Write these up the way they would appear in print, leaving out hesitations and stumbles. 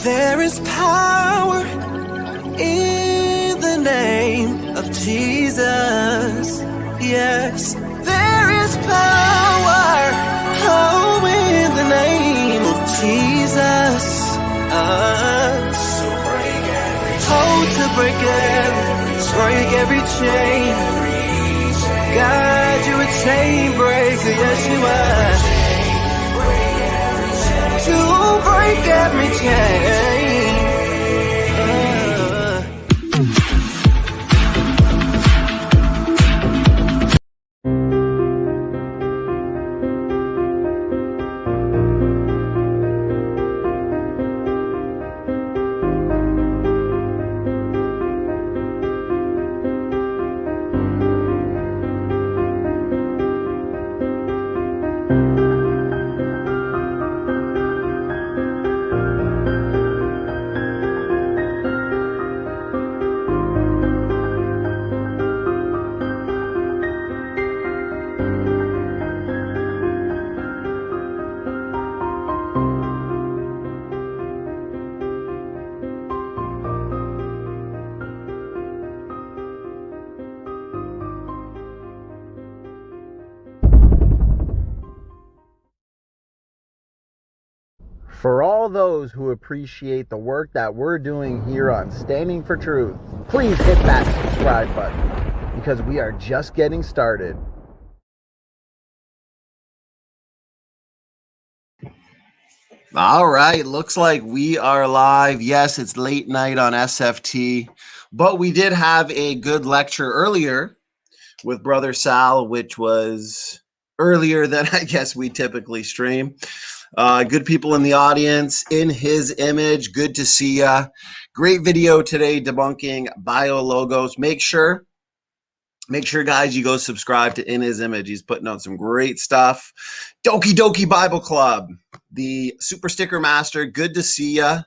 There is power in the name of Jesus. Yes, there is power, oh, in the name of Jesus. To break every chain. God, you're a chain breaker, yes you are. To break every chain. For all those who appreciate the work that we're doing here on Standing for Truth, please hit that subscribe button because we are just getting started. All right, looks like we are live. Yes, it's late night on SFT, but we did have a good lecture earlier with Brother Sal, which was earlier than I guess we typically stream. Good people in the audience, in his image. Good to see ya. Great video today debunking biologos. Make sure, guys, you go subscribe to In His Image. He's putting out some great stuff. Doki Doki Bible Club, the Super Sticker Master. Good to see ya.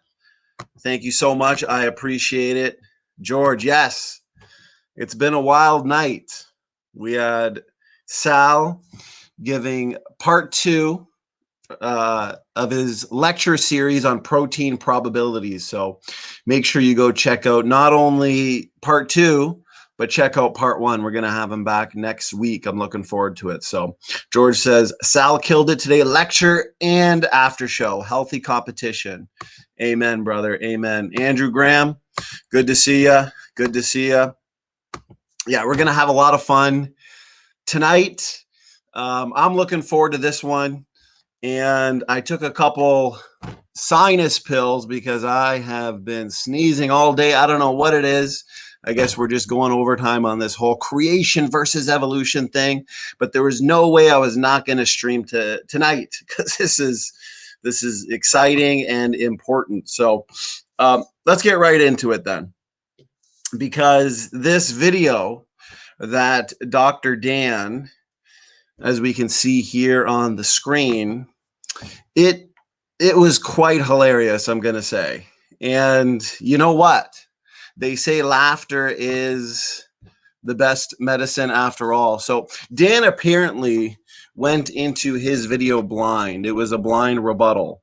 Thank you so much. I appreciate it. George, yes, it's been a wild night. We had Sal giving part 2 of his lecture series on protein probabilities. So make sure you go check out not only part 2, but check out part 1. We're going to have him back next week. I'm looking forward to it. So George says, Sal killed it today. Lecture and after show. Healthy competition. Amen, brother. Amen. Andrew Graham, good to see you. Good to see you. Yeah, we're going to have a lot of fun tonight. I'm looking forward to this one. And I took a couple sinus pills because I have been sneezing all day. I don't know what it is. I guess we're just going overtime on this whole creation versus evolution thing. But there was no way I was not going to stream tonight because this is exciting and important. So let's get right into it then. Because this video that Dr. Dan, as we can see here on the screen, it was quite hilarious, I'm going to say. And you know what? They say laughter is the best medicine after all. So Dan apparently went into his video blind. It was a blind rebuttal,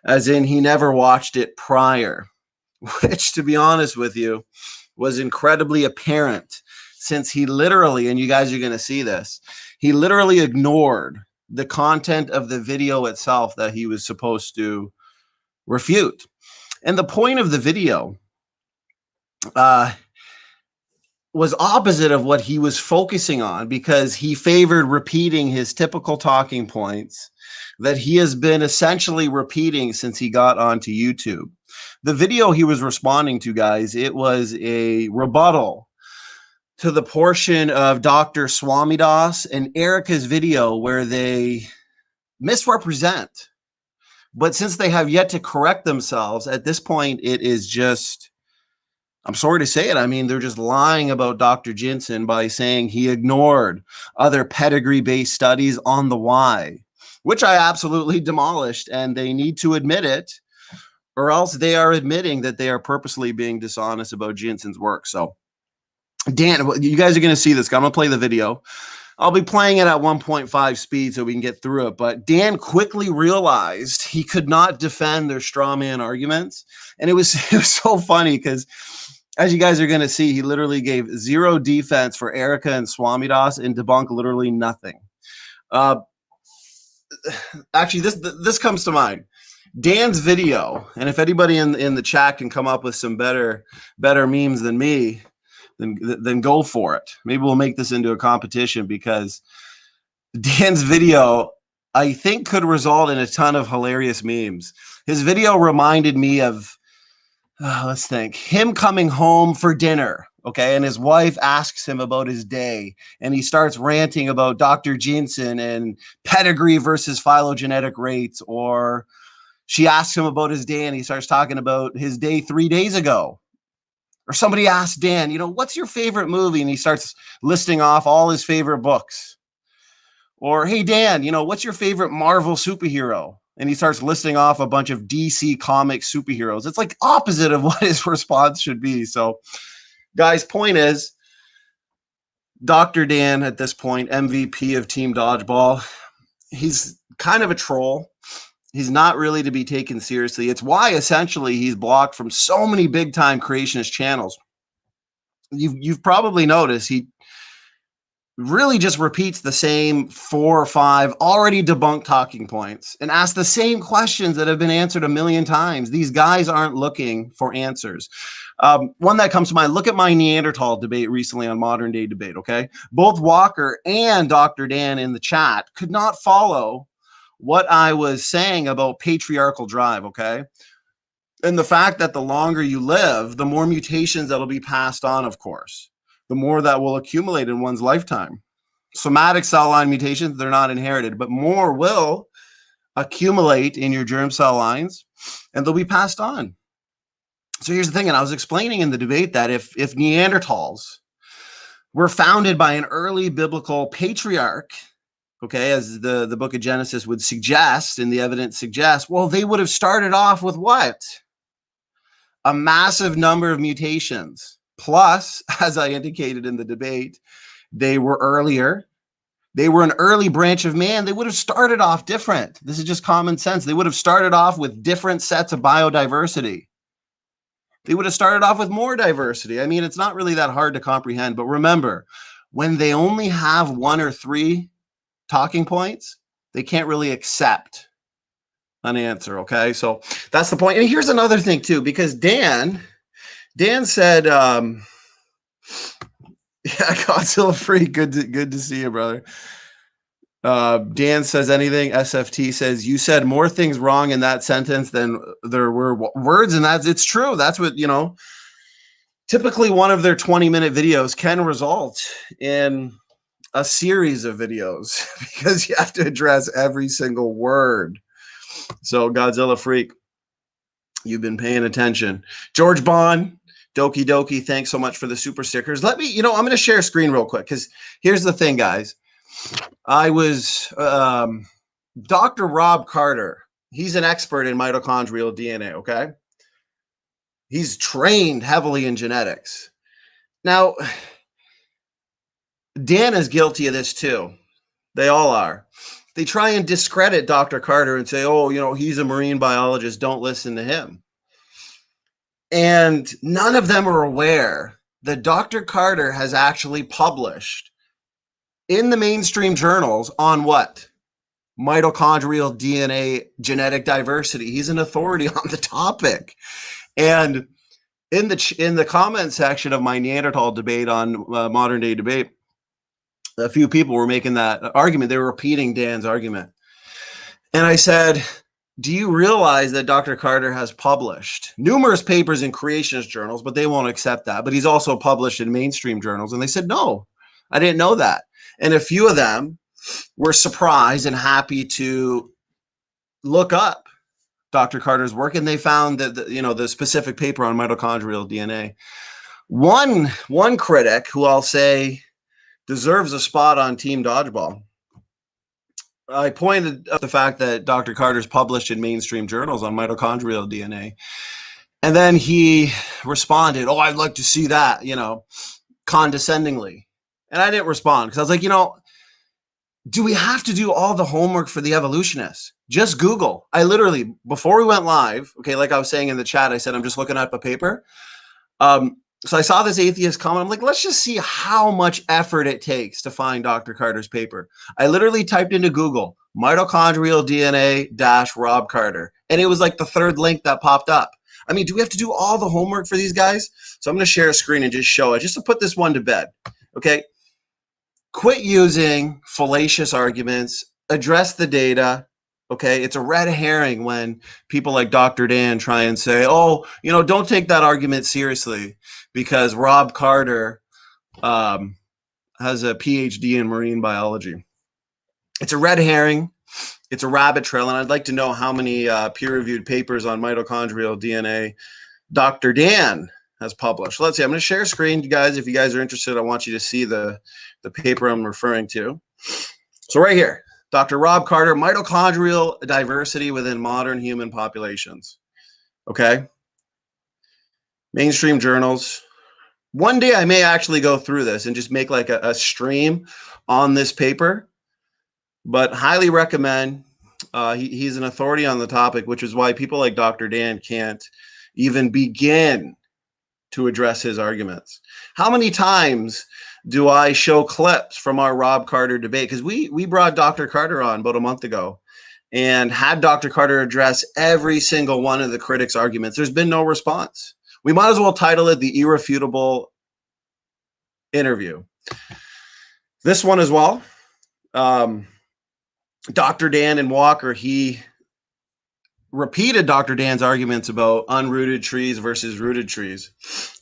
as in he never watched it prior, which, to be honest with you, was incredibly apparent since he literally, and you guys are going to see this, he literally ignored the content of the video itself that he was supposed to refute. And the point of the video was opposite of what he was focusing on, because he favored repeating his typical talking points that he has been essentially repeating since he got onto YouTube. The video he was responding to, guys, it was a rebuttal to the portion of Dr. Swamidas and Erica's video where they misrepresent. But since they have yet to correct themselves, at this point, it is just, I'm sorry to say it, I mean, they're just lying about Dr. Jensen by saying he ignored other pedigree-based studies on the why, which I absolutely demolished, and they need to admit it, or else they are admitting that they are purposely being dishonest about Jensen's work. So Dan, you guys are going to see this. I'm going to play the video. I'll be playing it at 1.5 speed so we can get through it. But Dan quickly realized he could not defend their straw man arguments. And it was so funny because, as you guys are going to see, he literally gave zero defense for Erica and Swamidas and debunked literally nothing. Actually, this comes to mind. Dan's video, and if anybody in the chat can come up with some better memes than me, then go for it. Maybe we'll make this into a competition, because Dan's video, I think, could result in a ton of hilarious memes. His video reminded me of, let's think, him coming home for dinner, okay? And his wife asks him about his day, and he starts ranting about Dr. Jensen and pedigree versus phylogenetic rates, or she asks him about his day, and he starts talking about his day 3 days ago. Or somebody asks Dan, what's your favorite movie? And he starts listing off all his favorite books. Or, hey, Dan, what's your favorite Marvel superhero? And he starts listing off a bunch of DC comic superheroes. It's like opposite of what his response should be. So, guys, point is, Dr. Dan, at this point, MVP of Team Dodgeball, he's kind of a troll. He's not really to be taken seriously. It's why essentially he's blocked from so many big time creationist channels. You've probably noticed he really just repeats the same 4 or 5 already debunked talking points and asks the same questions that have been answered a million times. These guys aren't looking for answers. One that comes to mind, look at my Neanderthal debate recently on Modern Day Debate, okay? Both Walker and Dr. Dan in the chat could not follow what I was saying about patriarchal drive, okay? And the fact that the longer you live, the more mutations that'll be passed on, of course. The more that will accumulate in one's lifetime. Somatic cell line mutations, they're not inherited, but more will accumulate in your germ cell lines, and they'll be passed on. So here's the thing, and I was explaining in the debate that if Neanderthals were founded by an early biblical patriarch, okay, as the book of Genesis would suggest, and the evidence suggests, well, they would have started off with what? A massive number of mutations. Plus, as I indicated in the debate, they were earlier. They were an early branch of man. They would have started off different. This is just common sense. They would have started off with different sets of biodiversity. They would have started off with more diversity. I mean, it's not really that hard to comprehend. But remember, when they only have 1 or 3 talking points, they can't really accept an answer, okay? So that's the point. And here's another thing too, because Dan said, yeah, Godzilla Freak, good to see you, brother. Dan says anything, SFT says, you said more things wrong in that sentence than there were words, and it's true. That's what, typically one of their 20-minute videos can result in a series of videos because you have to address every single word. So Godzilla Freak, you've been paying attention. George Bond, Doki Doki, thanks so much for the super stickers. Let me, I'm going to share a screen real quick, because here's the thing, guys. I was, Dr. Rob Carter, he's an expert in mitochondrial DNA, okay? He's trained heavily in genetics. Now, Dan is guilty of this too. They all are. They try and discredit Dr. Carter and say, oh, he's a marine biologist, don't listen to him. And none of them are aware that Dr. Carter has actually published in the mainstream journals on what? Mitochondrial DNA genetic diversity. He's an authority on the topic. And in the comment section of my Neanderthal debate on Modern Day Debate, a few people were making that argument. They were repeating Dan's argument. And I said, do you realize that Dr. Carter has published numerous papers in creationist journals, but they won't accept that. But he's also published in mainstream journals. And they said, no, I didn't know that. And a few of them were surprised and happy to look up Dr. Carter's work. And they found that, the specific paper on mitochondrial DNA. One critic who I'll say deserves a spot on Team Dodgeball, I pointed out the fact that Dr. Carter's published in mainstream journals on mitochondrial DNA. And then he responded, oh, I'd like to see that, condescendingly. And I didn't respond because I was like, do we have to do all the homework for the evolutionists? Just Google. I literally, before we went live, okay, like I was saying in the chat, I said, I'm just looking at the paper. So I saw this atheist comment. I'm like, let's just see how much effort it takes to find Dr. Carter's paper. I literally typed into Google, mitochondrial DNA - Rob Carter. And it was like the third link that popped up. I mean, do we have to do all the homework for these guys? So I'm going to share a screen and just show it, just to put this one to bed. Okay. Quit using fallacious arguments, address the data. Okay, it's a red herring when people like Dr. Dan try and say, oh, you know, don't take that argument seriously because Rob Carter has a PhD in marine biology. It's a red herring. It's a rabbit trail. And I'd like to know how many peer-reviewed papers on mitochondrial DNA Dr. Dan has published. Let's see. I'm going to share a screen, you guys. If you guys are interested, I want you to see the paper I'm referring to. So right here. Dr. Rob Carter, mitochondrial diversity within modern human populations. Okay. Mainstream journals. One day I may actually go through this and just make like a stream on this paper, but highly recommend. He's an authority on the topic, which is why people like Dr. Dan can't even begin to address his arguments. How many times do I show clips from our Rob Carter debate? Because we brought Dr. Carter on about a month ago and had Dr. Carter address every single one of the critics' arguments. There's been no response. We might as well title it the irrefutable interview. This one as well. Dr. Dan and Walker, he repeated Dr. Dan's arguments about unrooted trees versus rooted trees.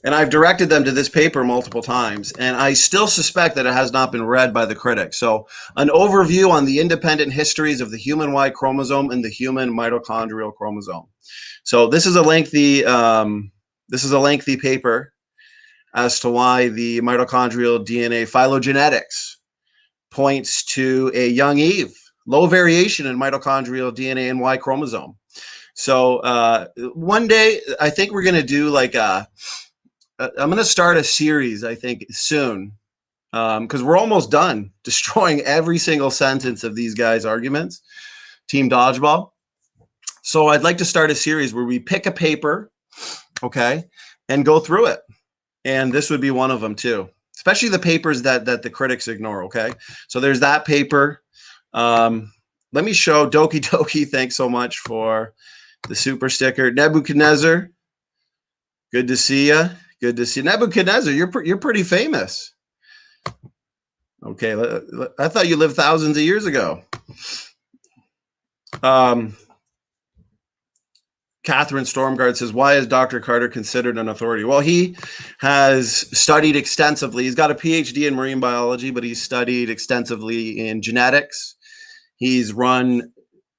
And I've directed them to this paper multiple times, and I still suspect that it has not been read by the critics. So an overview on the independent histories of the human Y chromosome and the human mitochondrial chromosome. So this is a lengthy paper as to why the mitochondrial DNA phylogenetics points to a young Eve, low variation in mitochondrial DNA and Y chromosome. So one day, I think we're going to do like I'm going to start a series, I think, soon, because we're almost done destroying every single sentence of these guys' arguments, Team Dodgeball. So I'd like to start a series where we pick a paper, okay, and go through it. And this would be one of them too, especially the papers that the critics ignore, okay? So there's that paper. Let me show Doki Doki. Thanks so much for the super sticker. Nebuchadnezzar, good to see you. Good to see you. Nebuchadnezzar, you're pretty famous. Okay, I thought you lived thousands of years ago. Catherine Stormgard says, why is Dr. Carter considered an authority? Well, he has studied extensively. He's got a PhD in marine biology, but he's studied extensively in genetics. He's run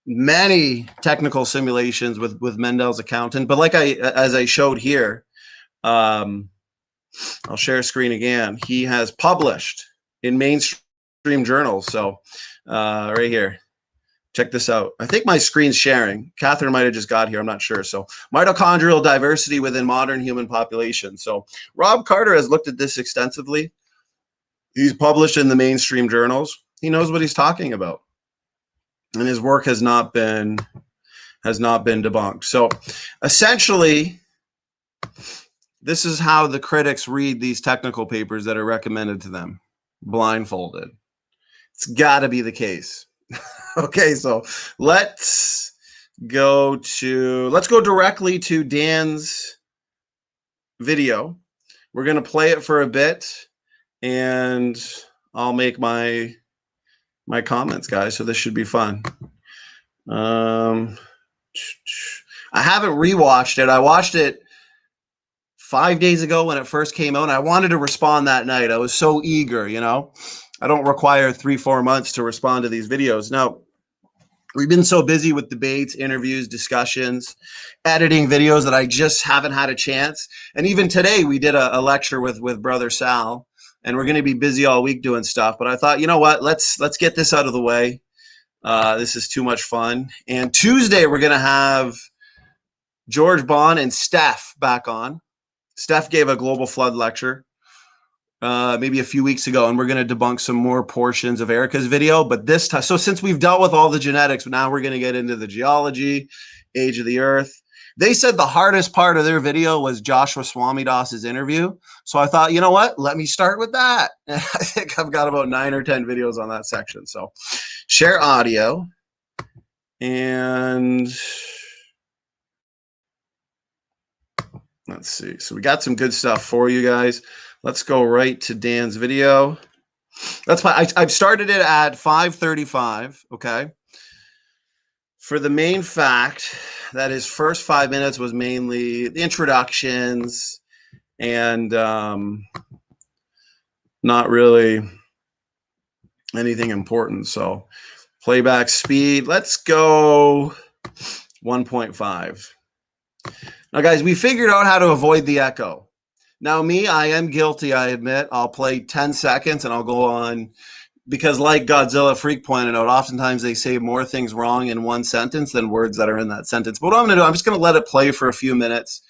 many technical simulations with Mendel's accountant. But like as I showed here, I'll share a screen again. He has published in mainstream journals. So right here. Check this out. I think my screen's sharing. Catherine might have just got here. I'm not sure. So mitochondrial diversity within modern human population. So Rob Carter has looked at this extensively. He's published in the mainstream journals. He knows what he's talking about. And his work has not been debunked. So essentially, this is how the critics read these technical papers that are recommended to them, blindfolded. It's got to be the case. Okay, so let's go directly to Dan's video. We're going to play it for a bit, and I'll make my comments, guys. So this should be fun. I haven't rewatched it. I watched it 5 days ago when it first came out, and I wanted to respond that night. I was so eager, you know. I don't require 3-4 months to respond to these videos. Now, we've been so busy with debates, interviews, discussions, editing videos that I just haven't had a chance. And even today, we did a lecture with Brother Sal, and we're going to be busy all week doing stuff. But I thought, you know what? Let's get this out of the way. This is too much fun. And Tuesday, we're going to have George Bond and Steph back on. Steph gave a global flood lecture. maybe a few weeks ago, and we're going to debunk some more portions of Erica's video. But this time, so since we've dealt with all the genetics, now we're going to get into the geology, age of the Earth. They said the hardest part of their video was Joshua Swamidas's interview. So I thought, you know what? Let me start with that. And I think I've got about 9 or 10 videos on that section. So share audio. And let's see. So we got some good stuff for you guys. Let's go right to Dan's video. That's why I've started it at 5:35. Okay. For the main fact that his first 5 minutes was mainly the introductions and not really anything important. So playback speed, let's go 1.5. Now, guys, we figured out how to avoid the echo. Now, me, I am guilty, I admit. I'll play 10 seconds and I'll go on, because like Godzilla Freak pointed out, oftentimes they say more things wrong in one sentence than words that are in that sentence. But what I'm going to do, I'm just going to let it play for a few minutes.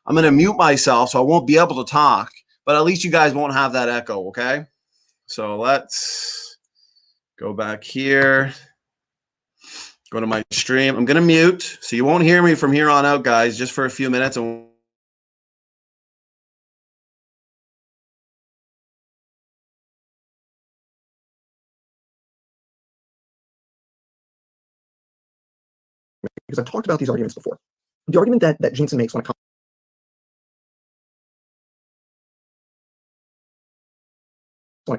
I'm going to mute myself so I won't be able to talk, but at least you guys won't have that echo, okay? So let's go back here. Go to my stream. I'm going to mute, so you won't hear me from here on out, guys, just for a few minutes. And because I've talked about these arguments before. The argument that Jensen makes when it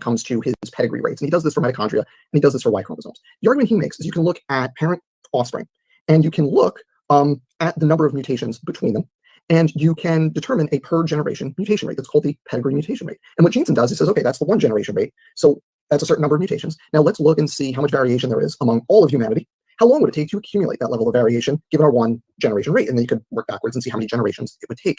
comes to his pedigree rates, and he does this for mitochondria, and he does this for Y chromosomes. The argument he makes is you can look at parent offspring, and you can look at the number of mutations between them, and you can determine a per generation mutation rate. That's called the pedigree mutation rate. And what Jensen does, he says, okay, that's the one generation rate, so that's a certain number of mutations. Now let's look and see how much variation there is among all of humanity. How long would it take to accumulate that level of variation given our one generation rate? And then you could work backwards and see how many generations it would take.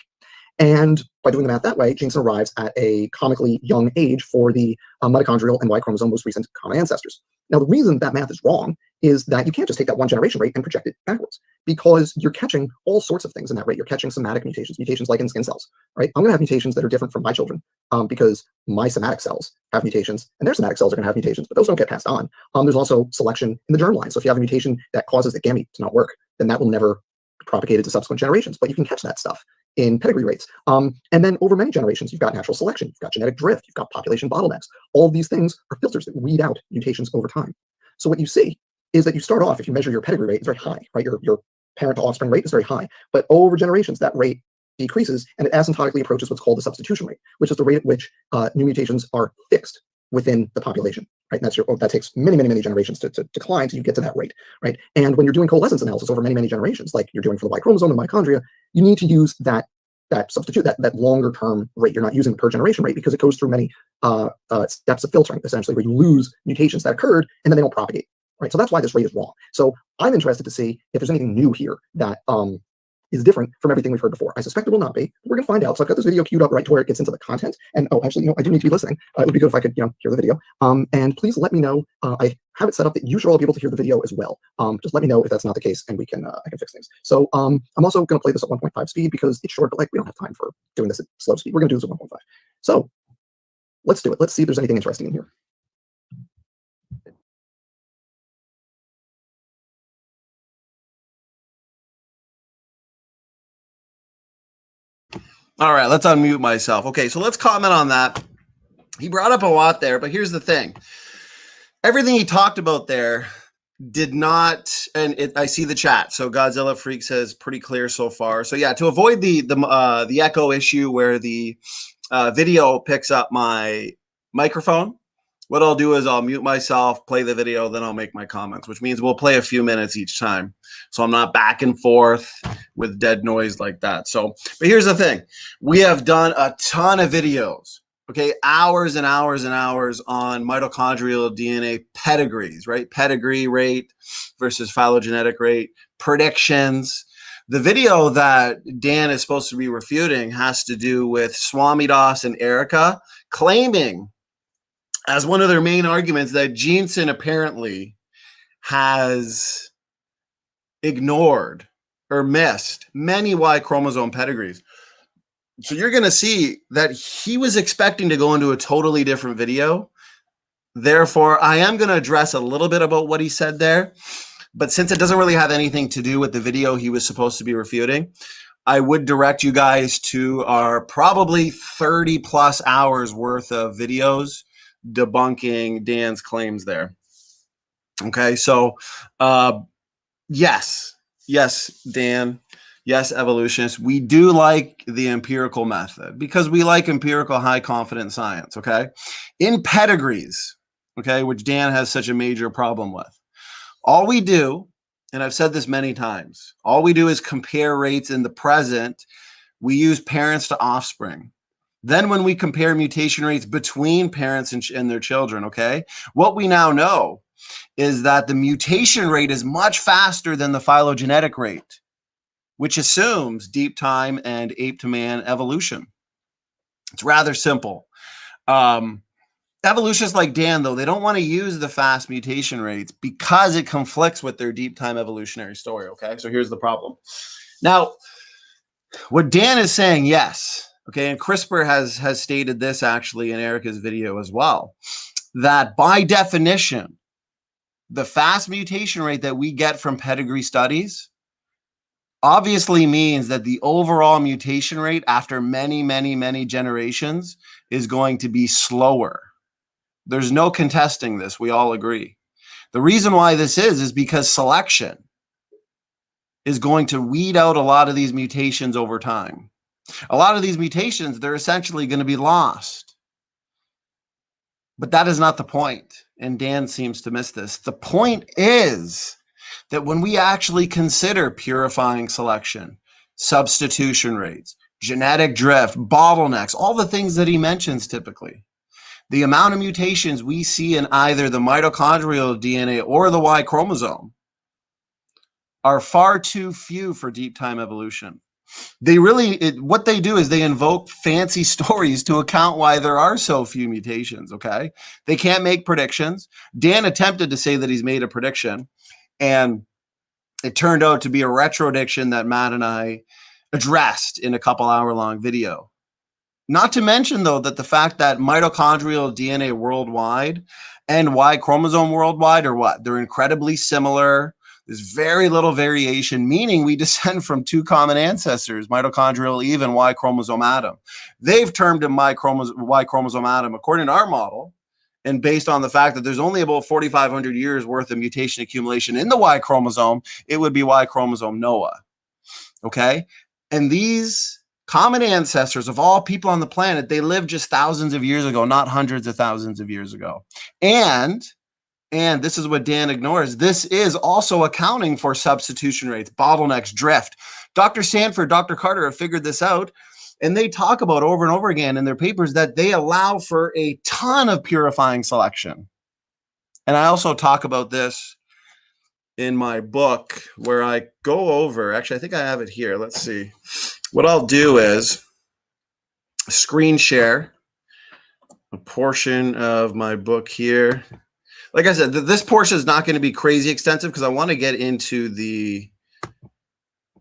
And by doing the math that way, Jensen arrives at a comically young age for the mitochondrial and Y chromosome most recent common ancestors. Now, the reason that math is wrong is that you can't just take that one generation rate and project it backwards, because you're catching all sorts of things in that rate. You're catching somatic mutations, mutations like in skin cells, right? I'm going to have mutations that are different from my children because my somatic cells have mutations and their somatic cells are going to have mutations, but those don't get passed on. There's also selection in the germline. So if you have a mutation that causes the gamete to not work, then that will never be propagated to subsequent generations, but you can catch that stuff in pedigree rates. And then over many generations, you've got natural selection, you've got genetic drift, you've got population bottlenecks. All of these things are filters that weed out mutations over time. So what you see is that you start off, if you measure your pedigree rate, it's very high, right? Your parent to offspring rate is very high, but over generations, that rate decreases and it asymptotically approaches what's called the substitution rate, which is the rate at which new mutations are fixed within the population, right? And that takes many, many, many generations to decline till you get to that rate, right? And when you're doing coalescence analysis over many, many generations, like you're doing for the Y chromosome and mitochondria, you need to use that substitute, that longer term rate. You're not using the per generation rate because it goes through many steps of filtering, essentially, where you lose mutations that occurred and then they don't propagate, right? So that's why this rate is wrong. So I'm interested to see if there's anything new here that is different from everything we've heard before. I suspect it will not be. We're going to find out. So I've got this video queued up right to where it gets into the content. And oh, actually, I do need to be listening. It would be good if I could, hear the video. And please let me know. I have it set up that you should all be able to hear the video as well. Just let me know if that's not the case, and I can fix things. So I'm also going to play this at 1.5 speed because it's short, but we don't have time for doing this at slow speed. We're going to do this at 1.5. So let's do it. Let's see if there's anything interesting in here. all right, let's unmute myself. Okay, so let's comment on that. He brought up a lot there, but here's the thing. Everything he talked about there did not, and I see the chat. So Godzilla Freak says pretty clear so far. So yeah, to avoid the echo issue where the video picks up my microphone, what I'll do is I'll mute myself, play the video, then I'll make my comments, which means we'll play a few minutes each time. So I'm not back and forth with dead noise like that. So, but here's the thing. We have done a ton of videos, okay? Hours and hours and hours on mitochondrial DNA pedigrees, right? Pedigree rate versus phylogenetic rate, predictions. The video that Dan is supposed to be refuting has to do with Swamidas and Erica claiming as one of their main arguments that Jensen apparently has ignored or missed many Y chromosome pedigrees. So you're going to see that he was expecting to go into a totally different video. Therefore, I am going to address a little bit about what he said there. But since it doesn't really have anything to do with the video he was supposed to be refuting, I would direct you guys to our probably 30 plus hours worth of videos debunking Dan's claims there. Okay, so yes, Dan, yes, evolutionists, we do like the empirical method because we like empirical high confidence science. Okay, in pedigrees, okay, which Dan has such a major problem with. All we do, and I've said this many times, all we do is compare rates in the present. We use parents to offspring. Then when we compare mutation rates between parents and their children, okay, what we now know is that the mutation rate is much faster than the phylogenetic rate, which assumes deep time and ape to man evolution. It's rather simple. Evolutionists like Dan, though, they don't want to use the fast mutation rates because it conflicts with their deep time evolutionary story. Okay, so here's the problem. Now, what Dan is saying, yes, okay, and CRISPR has stated this actually in Erica's video as well, that by definition, the fast mutation rate that we get from pedigree studies obviously means that the overall mutation rate after many, many, many generations is going to be slower. There's no contesting this. We all agree. The reason why this is because selection is going to weed out a lot of these mutations over time. A lot of these mutations, they're essentially going to be lost. But that is not the point. And Dan seems to miss this. The point is that when we actually consider purifying selection, substitution rates, genetic drift, bottlenecks, all the things that he mentions typically, the amount of mutations we see in either the mitochondrial DNA or the Y chromosome are far too few for deep time evolution. They really, what they do is they invoke fancy stories to account why there are so few mutations, okay? They can't make predictions. Dan attempted to say that he's made a prediction, and it turned out to be a retrodiction that Matt and I addressed in a couple hour-long video. Not to mention, though, that the fact that mitochondrial DNA worldwide and Y chromosome worldwide are what? They're incredibly similar. There's very little variation, meaning we descend from two common ancestors, mitochondrial Eve and Y chromosome Adam. They've termed him Y chromosome Adam according to our model, and based on the fact that there's only about 4,500 years worth of mutation accumulation in the Y chromosome, it would be Y chromosome Noah. Okay? And these common ancestors of all people on the planet, they lived just thousands of years ago, not hundreds of thousands of years ago. And this is what Dan ignores, this is also accounting for substitution rates, bottlenecks, drift. Dr. Sanford, Dr. Carter have figured this out, and they talk about over and over again in their papers that they allow for a ton of purifying selection. And I also talk about this in my book where I go over, actually, I think I have it here. Let's see. What I'll do is screen share a portion of my book here. Like I said, this portion is not going to be crazy extensive because I want to get into the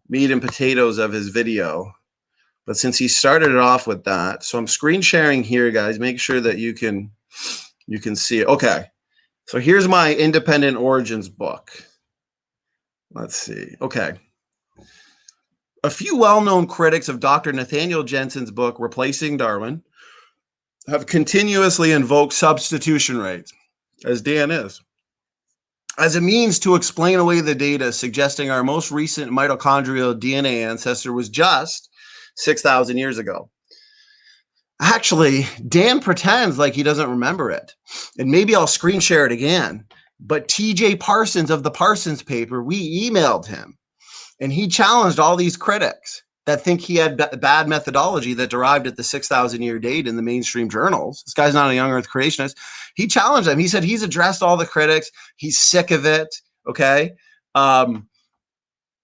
meat and potatoes of his video. But since he started it off with that, so I'm screen sharing here, guys. Make sure that you can see it. Okay, so here's my independent origins book. Let's see. Okay. A few well-known critics of Dr. Nathaniel Jensen's book, Replacing Darwin, have continuously invoked substitution rates, as Dan is, as a means to explain away the data suggesting our most recent mitochondrial DNA ancestor was just 6,000 years ago. Actually, Dan pretends like he doesn't remember it, and maybe I'll screen share it again, but TJ Parsons of the Parsons paper, we emailed him, and he challenged all these critics that think he had bad methodology that derived at the 6,000 year date in the mainstream journals. This guy's not a young earth creationist. He challenged them. He said he's addressed all the critics. He's sick of it. Okay.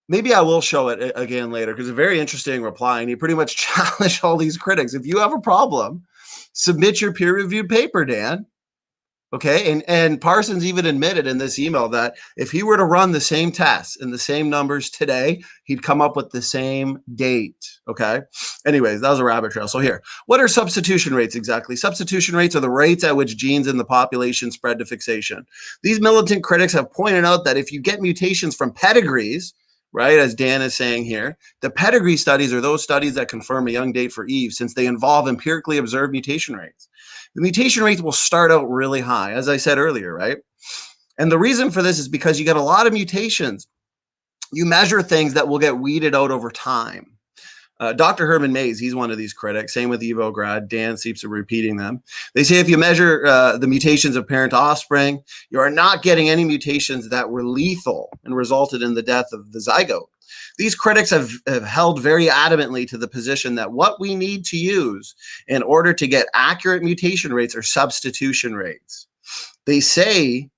Maybe I will show it again later because it's a very interesting reply. And he pretty much challenged all these critics. If you have a problem, submit your peer reviewed paper, Dan. Okay, and Parsons even admitted in this email that if he were to run the same tests and the same numbers today, he'd come up with the same date. Okay, anyways, that was a rabbit trail. So here, what are substitution rates exactly? Substitution rates are the rates at which genes in the population spread to fixation. These militant critics have pointed out that if you get mutations from pedigrees, right, as Dan is saying here, the pedigree studies are those studies that confirm a young date for Eve, since they involve empirically observed mutation rates. The mutation rates will start out really high, as I said earlier, right? And the reason for this is because you get a lot of mutations. You measure things that will get weeded out over time. Dr. Herman Mays, he's one of these critics. Same with Evo Grad. Dan keeps repeating them. They say if you measure the mutations of parent to offspring, you are not getting any mutations that were lethal and resulted in the death of the zygote. These critics have held very adamantly to the position that what we need to use in order to get accurate mutation rates are substitution rates. They say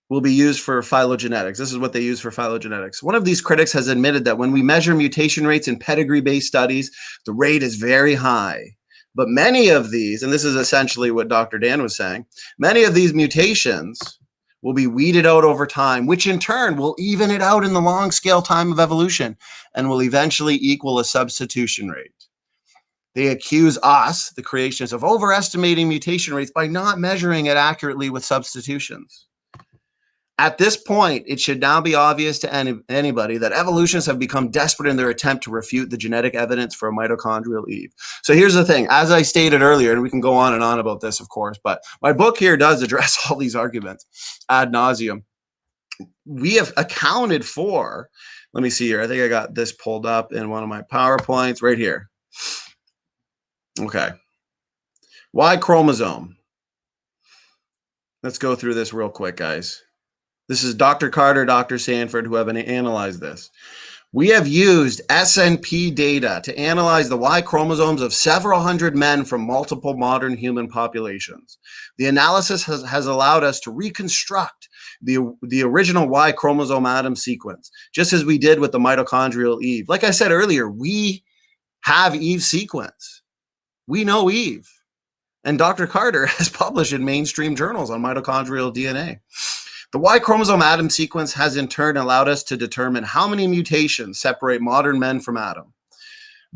will be used for phylogenetics. This is what they use for phylogenetics. One of these critics has admitted that when we measure mutation rates in pedigree-based studies, the rate is very high. But many of these, and this is essentially what Dr. Dan was saying, many of these mutations will be weeded out over time, which in turn will even it out in the long scale time of evolution and will eventually equal a substitution rate. They accuse us, the creationists, of overestimating mutation rates by not measuring it accurately with substitutions. At this point, it should now be obvious to anybody that evolutionists have become desperate in their attempt to refute the genetic evidence for a mitochondrial Eve. So here's the thing, as I stated earlier, and we can go on and on about this, of course, but my book here does address all these arguments ad nauseum. We have accounted for, let me see here, I think I got this pulled up in one of my PowerPoints right here. Okay. Y chromosome. Let's go through this real quick, guys. This is Dr. Carter, Dr. Sanford, who have analyzed this. We have used SNP data to analyze the Y chromosomes of several hundred men from multiple modern human populations. The analysis has allowed us to reconstruct the original Y chromosome atom sequence, just as we did with the mitochondrial Eve. Like I said earlier, we have Eve's sequence. We know Eve. And Dr. Carter has published in mainstream journals on mitochondrial DNA. The Y chromosome Adam sequence has in turn allowed us to determine how many mutations separate modern men from Adam.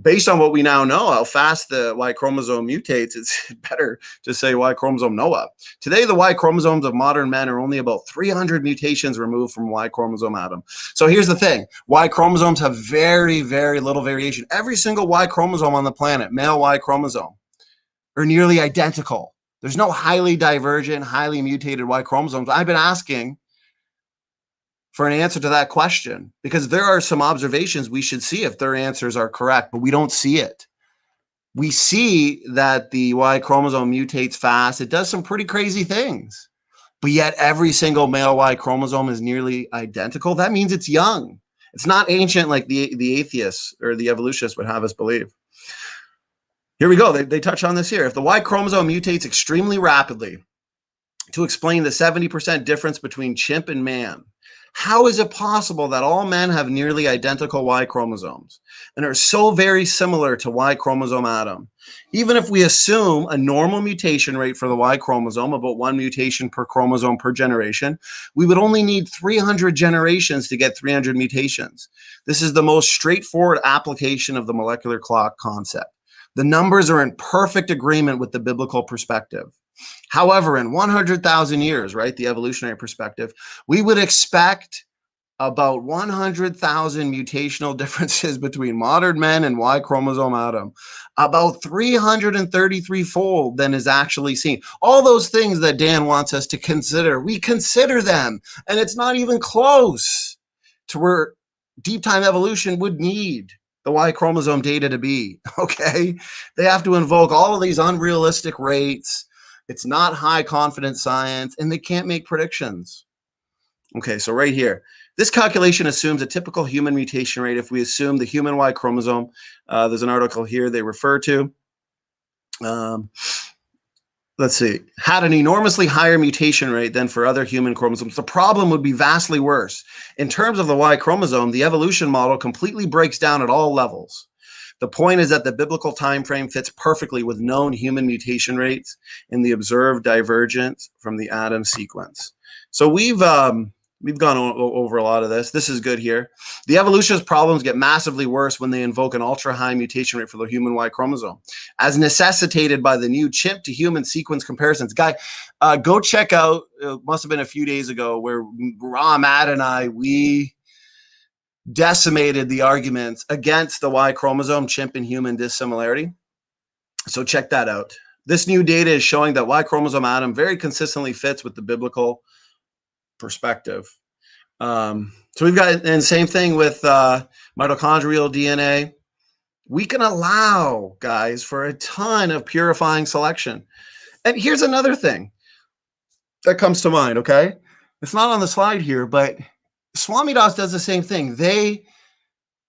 Based on what we now know, how fast the Y chromosome mutates, it's better to say Y chromosome Noah. Today, the Y chromosomes of modern men are only about 300 mutations removed from Y chromosome Adam. So here's the thing. Y chromosomes have very, very little variation. Every single Y chromosome on the planet, male Y chromosome, are nearly identical. There's no highly divergent, highly mutated Y chromosomes. I've been asking for an answer to that question because there are some observations we should see if their answers are correct, but we don't see it. We see that the Y chromosome mutates fast. It does some pretty crazy things, but yet every single male Y chromosome is nearly identical. That means it's young. It's not ancient like the atheists or the evolutionists would have us believe. Here we go. They touch on this here. If the Y chromosome mutates extremely rapidly to explain the 70% difference between chimp and man, how is it possible that all men have nearly identical Y chromosomes and are so very similar to Y chromosome Adam? Even if we assume a normal mutation rate for the Y chromosome, about 1 mutation per chromosome per generation, we would only need 300 generations to get 300 mutations. This is the most straightforward application of the molecular clock concept. The numbers are in perfect agreement with the biblical perspective. However, in 100,000 years, right, the evolutionary perspective, we would expect about 100,000 mutational differences between modern men and Y chromosome Adam. About 333-fold than is actually seen. All those things that Dan wants us to consider, we consider them, and it's not even close to where deep time evolution would need the Y chromosome data to be, okay? They have to invoke all of these unrealistic rates. It's not high confidence science, and they can't make predictions. Okay, so right here, this calculation assumes a typical human mutation rate. If we assume the human Y chromosome, there's an article here they refer to. Let's see, had an enormously higher mutation rate than for other human chromosomes, the problem would be vastly worse. In terms of the Y chromosome, the evolution model completely breaks down at all levels. The point is that the biblical time frame fits perfectly with known human mutation rates in the observed divergence from the Adam sequence. So we've gone over a lot of this. This is good here. The evolutionist problems get massively worse when they invoke an ultra-high mutation rate for the human Y chromosome, as necessitated by the new chimp to human sequence comparisons. Guy, go check out, it must have been a few days ago, where Matt and I, we decimated the arguments against the Y chromosome chimp and human dissimilarity. So check that out. This new data is showing that Y chromosome Adam very consistently fits with the biblical perspective. So we've got, and same thing with mitochondrial DNA. We can allow, guys, for a ton of purifying selection. And here's another thing that comes to mind, okay? It's not on the slide here, but Swamidas does the same thing. They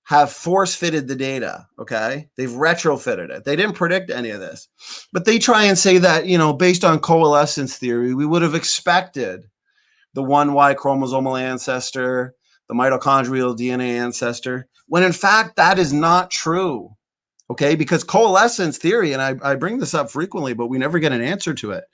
have force-fitted the data, okay? They've retrofitted it. They didn't predict any of this. But they try and say that, you know, based on coalescence theory, we would have expected the one Y chromosomal ancestor, the mitochondrial DNA ancestor, when in fact that is not true, okay? Because coalescence theory, and I bring this up frequently, but we never get an answer to it,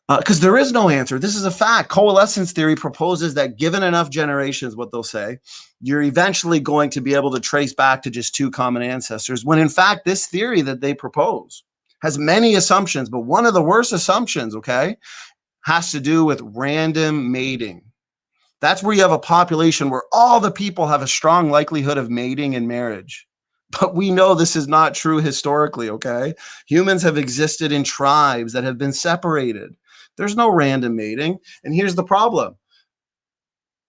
because there is no answer. This is a fact. Coalescence theory proposes that given enough generations, what they'll say, you're eventually going to be able to trace back to just two common ancestors, when in fact this theory that they propose has many assumptions, but one of the worst assumptions, okay, has to do with random mating. That's where you have a population where all the people have a strong likelihood of mating in marriage. But we know this is not true historically, okay? Humans have existed in tribes that have been separated. There's no random mating. And here's the problem.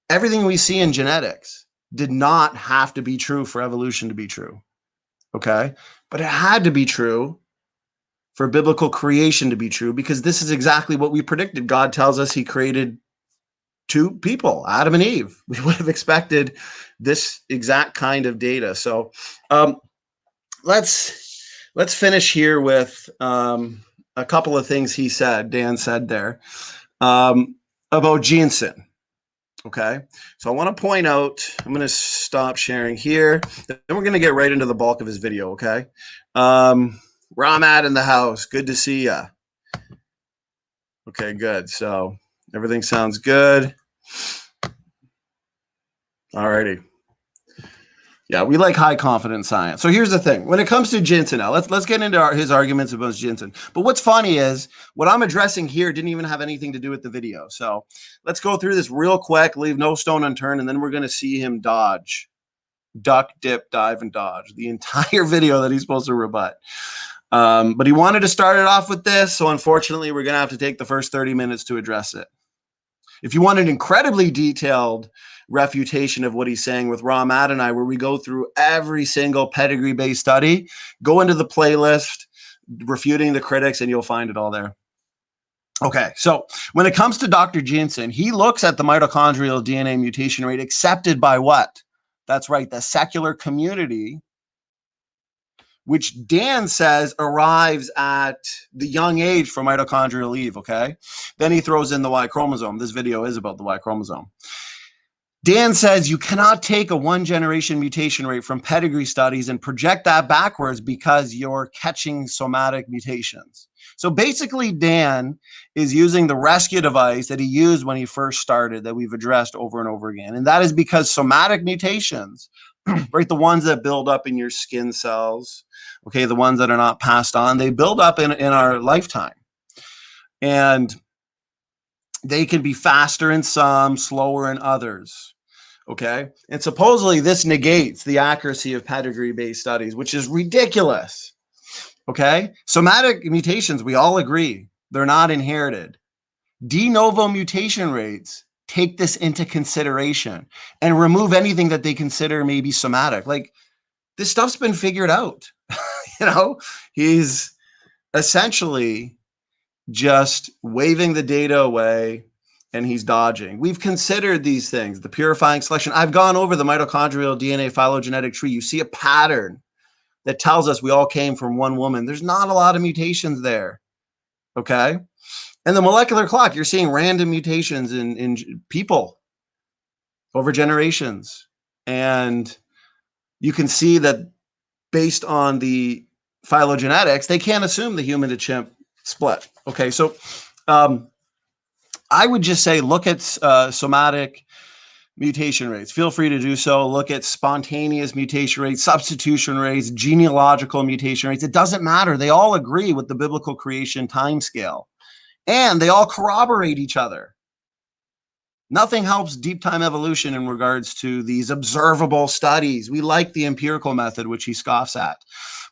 Everything we see in genetics did not have to be true for evolution to be true, okay? But it had to be true for biblical creation to be true, because this is exactly what we predicted. God tells us he created two people, Adam and Eve. We would have expected this exact kind of data. So let's finish here with a couple of things he said, Dan said there, about ginseng. Okay, so I want to point out, I'm going to stop sharing here, then we're going to get right into the bulk of his video, okay? Ramat in the house, good to see ya. Okay, good. So everything sounds good. All righty. Yeah, we like high confidence science. So here's the thing. When it comes to ginseng now, let's get into his arguments about ginseng. But what's funny is what I'm addressing here didn't even have anything to do with the video. So let's go through this real quick, leave no stone unturned, and then we're going to see him dodge, duck, dip, dive, and dodge the entire video that he's supposed to rebut. But he wanted to start it off with this, so unfortunately, we're going to have to take the first 30 minutes to address it. If you want an incredibly detailed refutation of what he's saying with Ramat and I, where we go through every single pedigree-based study, go into the playlist, Refuting the Critics, and you'll find it all there. Okay, so when it comes to Dr. Ginseng, he looks at the mitochondrial DNA mutation rate accepted by what? That's right, the secular community, which Dan says arrives at the young age for mitochondrial Eve, okay? Then he throws in the Y chromosome. This video is about the Y chromosome. Dan says you cannot take a one-generation mutation rate from pedigree studies and project that backwards because you're catching somatic mutations. So basically, Dan is using the rescue device that he used when he first started that we've addressed over and over again. And that is because somatic mutations, right, the ones that build up in your skin cells, okay, the ones that are not passed on, they build up in our lifetime. And they can be faster in some, slower in others, okay? And supposedly this negates the accuracy of pedigree-based studies, which is ridiculous, okay? Somatic mutations, we all agree, they're not inherited. De novo mutation rates take this into consideration and remove anything that they consider maybe somatic. Like, this stuff's been figured out. You know, he's essentially just waving the data away and he's dodging. We've considered these things, the purifying selection. I've gone over the mitochondrial DNA phylogenetic tree. You see a pattern that tells us we all came from one woman. There's not a lot of mutations there, okay? And the molecular clock, you're seeing random mutations in people over generations. And you can see that based on the phylogenetics, they can't assume the human to chimp split. Okay, so I would just say look at somatic mutation rates. Feel free to do so. Look at spontaneous mutation rates, substitution rates, genealogical mutation rates. It doesn't matter. They all agree with the biblical creation timescale, and they all corroborate each other. Nothing helps deep time evolution in regards to these observable studies. We like the empirical method, which he scoffs at.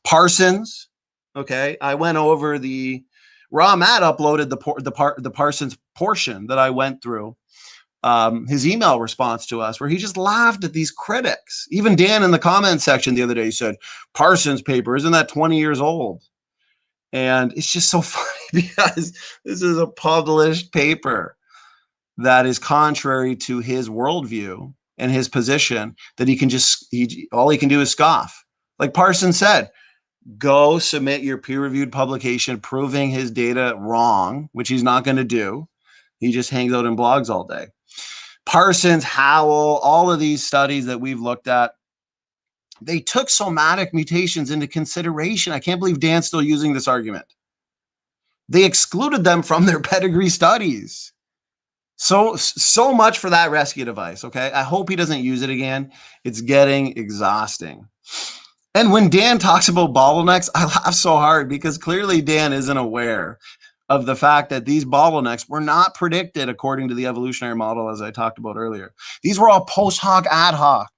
Parsons, okay, I went over the Matt uploaded the Parsons portion that I went through. His email response to us, where he just laughed at these critics. Even Dan in the comment section the other day said, Parsons paper, isn't that 20 years old? And it's just so funny because this is a published paper that is contrary to his worldview and his position, that all he can do is scoff. Like Parsons said, go submit your peer-reviewed publication proving his data wrong, which he's not going to do. He just hangs out in blogs all day. Parsons, Howell, all of these studies that we've looked at, they took somatic mutations into consideration. I can't believe Dan's still using this argument. They excluded them from their pedigree studies. So much for that rescue device, okay? I hope he doesn't use it again. It's getting exhausting. And when Dan talks about bottlenecks, I laugh so hard because clearly Dan isn't aware of the fact that these bottlenecks were not predicted according to the evolutionary model, as I talked about earlier. These were all post hoc ad hoc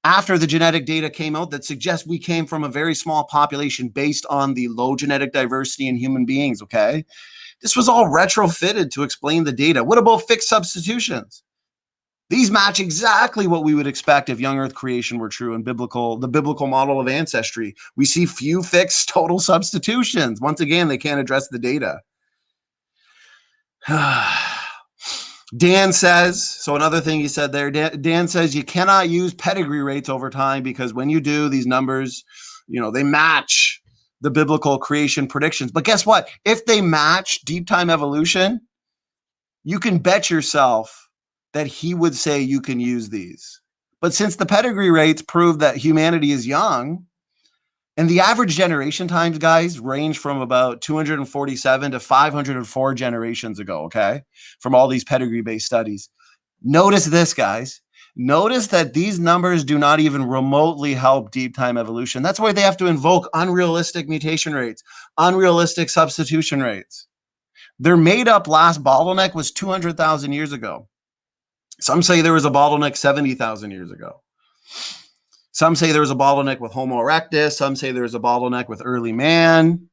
after the genetic data came out that suggests we came from a very small population based on the low genetic diversity in human beings, okay? This was all retrofitted to explain the data. What about fixed substitutions? These match exactly what we would expect if young earth creation were true and the biblical model of ancestry. We see few fixed total substitutions. Once again, they can't address the data. Dan says, so another thing he said there, Dan says you cannot use pedigree rates over time because when you do, these numbers, they match the biblical creation predictions. But guess what? If they match deep time evolution, you can bet yourself that he would say you can use these. But since the pedigree rates prove that humanity is young, and the average generation times, guys, range from about 247 to 504 generations ago, okay, from all these pedigree-based studies. Notice this, guys. Notice that these numbers do not even remotely help deep time evolution. That's why they have to invoke unrealistic mutation rates, unrealistic substitution rates. Their made-up last bottleneck was 200,000 years ago. Some say there was a bottleneck 70,000 years ago. Some say there was a bottleneck with Homo erectus. Some say there was a bottleneck with early man.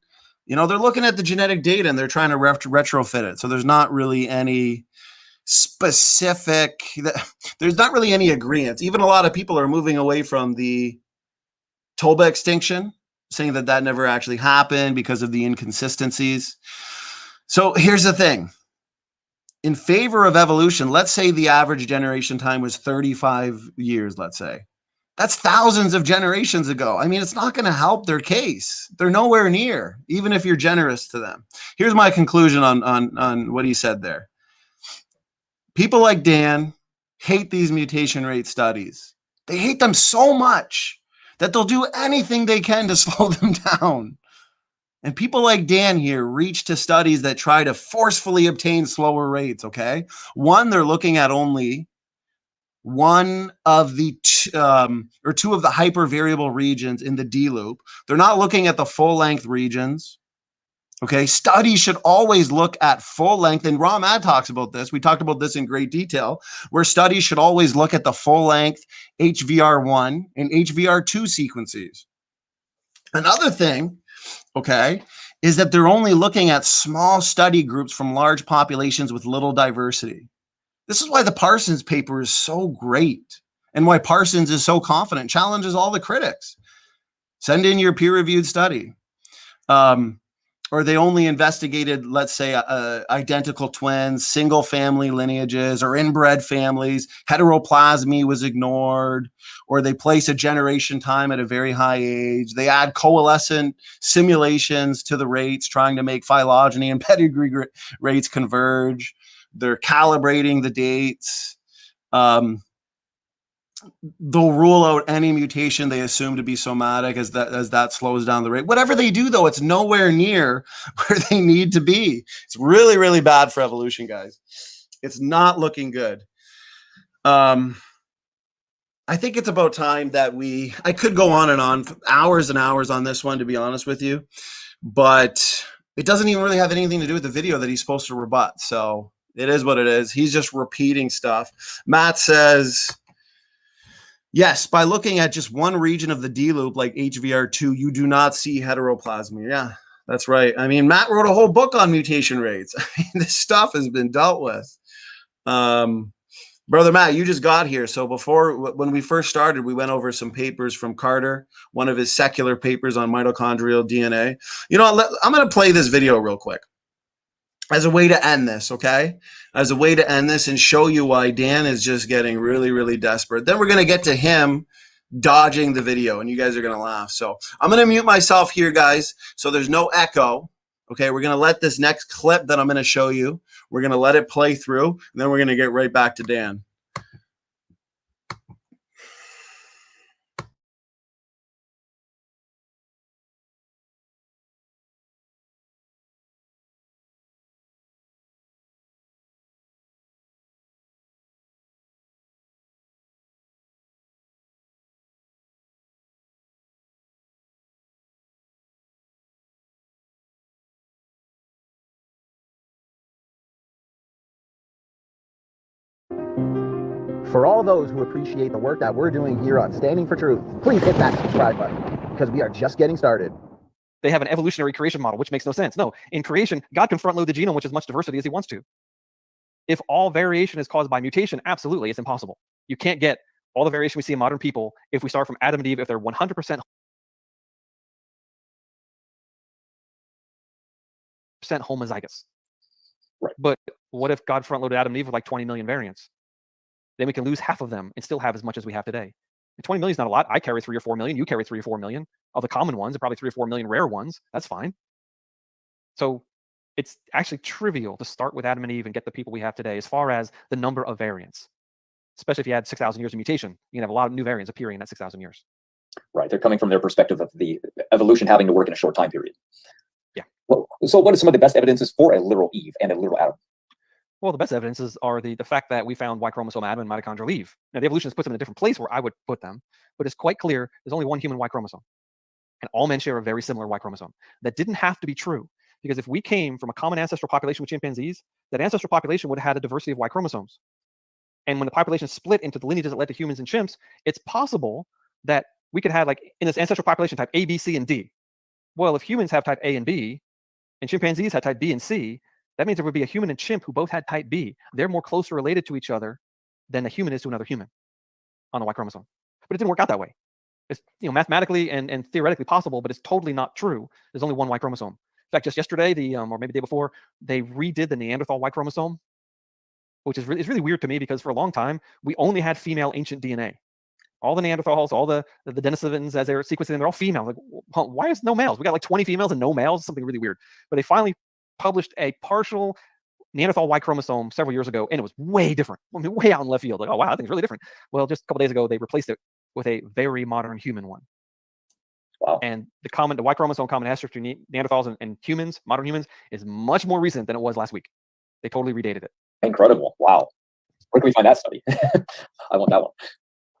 They're looking at the genetic data and they're trying to retrofit it. So there's not really any there's not really any agreement. Even a lot of people are moving away from the Toba extinction, saying that never actually happened because of the inconsistencies. So here's the thing. In favor of evolution, let's say the average generation time was 35 years, let's say. That's thousands of generations ago. I mean, it's not going to help their case. They're nowhere near, even if you're generous to them. Here's my conclusion on what he said there. People like Dan hate these mutation rate studies. They hate them so much that they'll do anything they can to slow them down. And people like Dan here reach to studies that try to forcefully obtain slower rates, okay? One, they're looking at only one of the or two of the hypervariable regions in the D loop. They're not looking at the full length regions. Okay, studies should always look at full length, and Ramad talks about this. We talked about this in great detail, where studies should always look at the full length HVR1 and HVR2 sequences. Another thing, okay, is that they're only looking at small study groups from large populations with little diversity. This is why the Parsons paper is so great and why Parsons is so confident, challenges all the critics. Send in your peer-reviewed study. Or they only investigated, let's say, identical twins, single family lineages, or inbred families. Heteroplasmy was ignored, or they place a generation time at a very high age. They add coalescent simulations to the rates, trying to make phylogeny and pedigree rates converge. They're calibrating the dates. they'll rule out any mutation they assume to be somatic as that slows down the rate. Whatever they do, though, it's nowhere near where they need to be. It's really, really bad for evolution, guys. It's not looking good. I think it's about time that I could go on and on for hours and hours on this one, to be honest with you, but it doesn't even really have anything to do with the video that he's supposed to rebut. So it is what it is. He's just repeating stuff. Matt says, yes, by looking at just one region of the D loop, like HVR2, you do not see heteroplasmy. Yeah, that's right. I mean, Matt wrote a whole book on mutation rates. I mean, this stuff has been dealt with. Brother Matt, you just got here. So when we first started, we went over some papers from Carter, one of his secular papers on mitochondrial DNA. You know, I'm going to play this video real quick as a way to end this, okay? As a way to end this and show you why Dan is just getting really, really desperate. Then we're going to get to him dodging the video, and you guys are going to laugh. So I'm going to mute myself here, guys, so there's no echo. Okay, we're going to let this next clip that I'm going to show you, we're going to let it play through, and then we're going to get right back to Dan. For all those who appreciate the work that we're doing here on Standing for Truth, please hit that subscribe button because we are just getting started. They have an evolutionary creation model, which makes no sense. No, in creation, God can front load the genome with as much diversity as he wants to. If all variation is caused by mutation, absolutely, it's impossible. You can't get all the variation we see in modern people if we start from Adam and Eve, if they're 100% homozygous. Right. But what if God front loaded Adam and Eve with like 20 million variants? Then we can lose half of them and still have as much as we have today. And 20 million is not a lot. I carry 3 or 4 million. You carry 3 or 4 million of the common ones, and probably 3 or 4 million rare ones. That's fine. So it's actually trivial to start with Adam and Eve and get the people we have today as far as the number of variants. Especially if you had 6,000 years of mutation, you can have a lot of new variants appearing in that 6,000 years. Right. They're coming from their perspective of the evolution having to work in a short time period. Yeah. Well, so what are some of the best evidences for a literal Eve and a literal Adam? Well, the best evidences are the fact that we found Y chromosome Adam and mitochondrial Eve. Now, the evolutionists put them in a different place where I would put them, but it's quite clear there's only one human Y chromosome. And all men share a very similar Y chromosome. That didn't have to be true, because if we came from a common ancestral population with chimpanzees, that ancestral population would have had a diversity of Y chromosomes. And when the population split into the lineages that led to humans and chimps, it's possible that we could have, like, in this ancestral population, type A, B, C, and D. Well, if humans have type A and B, and chimpanzees had type B and C, that means there would be a human and chimp who both had type B. They're more closely related to each other than a human is to another human on the Y chromosome. But it didn't work out that way. It's, mathematically and theoretically possible, but it's totally not true. There's only one Y chromosome. In fact, just yesterday, or maybe the day before, they redid the Neanderthal Y chromosome, which is really weird to me, because for a long time we only had female ancient DNA. All the Neanderthals, all the Denisovans, as they're sequencing, they're all female. Like, why is no males? We got like 20 females and no males. Something really weird. But they finally published a partial Neanderthal Y chromosome several years ago, and it was way different. I mean, way out in left field. Like, oh wow, that thing's really different. Well, just a couple days ago, they replaced it with a very modern human one. Wow. And the Y chromosome common ancestor between Neanderthals and humans, modern humans, is much more recent than it was last week. They totally redated it. Incredible. Wow. Where can we find that study? I want that one.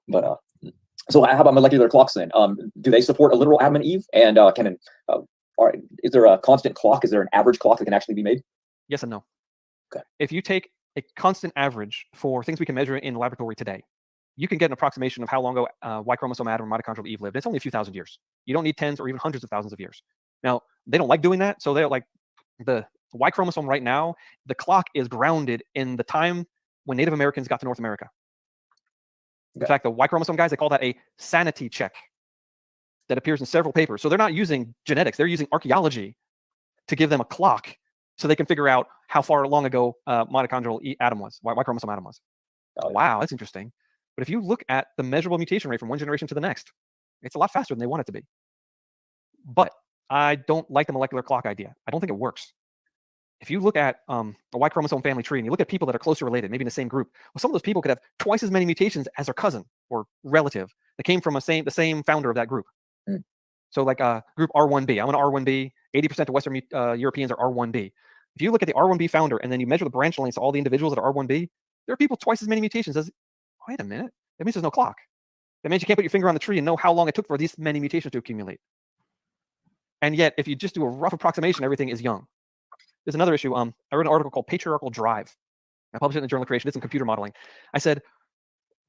But so how about molecular clocks then? Do they support a literal Adam and Eve? And is there a constant clock? Is there an average clock that can actually be made? Yes and no. Okay. If you take a constant average for things we can measure in the laboratory today, you can get an approximation of how long ago Y chromosome Adam or mitochondrial Eve lived. It's only a few thousand years. You don't need tens or even hundreds of thousands of years. Now, they don't like doing that, so they're like, the Y chromosome right now, the clock is grounded in the time when Native Americans got to North America. Okay. In fact, the Y chromosome guys, they call that a sanity check that appears in several papers. So they're not using genetics, they're using archaeology to give them a clock so they can figure out how far long ago mitochondrial Adam was, Y chromosome Adam was. Oh, yeah. Wow, that's interesting. But if you look at the measurable mutation rate from one generation to the next, it's a lot faster than they want it to be. But I don't like the molecular clock idea. I don't think it works. If you look at a Y chromosome family tree and you look at people that are closely related, maybe in the same group, well, some of those people could have twice as many mutations as their cousin. or relative that came from the same founder of that group. Mm. So like group R1b, I'm an R1b, 80% of Western Europeans are R1b. If you look at the R1b founder and then you measure the branch lengths of all the individuals that are R1b, there are people twice as many mutations as, wait a minute, that means there's no clock. That means you can't put your finger on the tree and know how long it took for these many mutations to accumulate. And yet, if you just do a rough approximation, everything is young. There's another issue. I wrote an article called Patriarchal Drive. I published it in the Journal of Creation. Did some computer modeling. I said,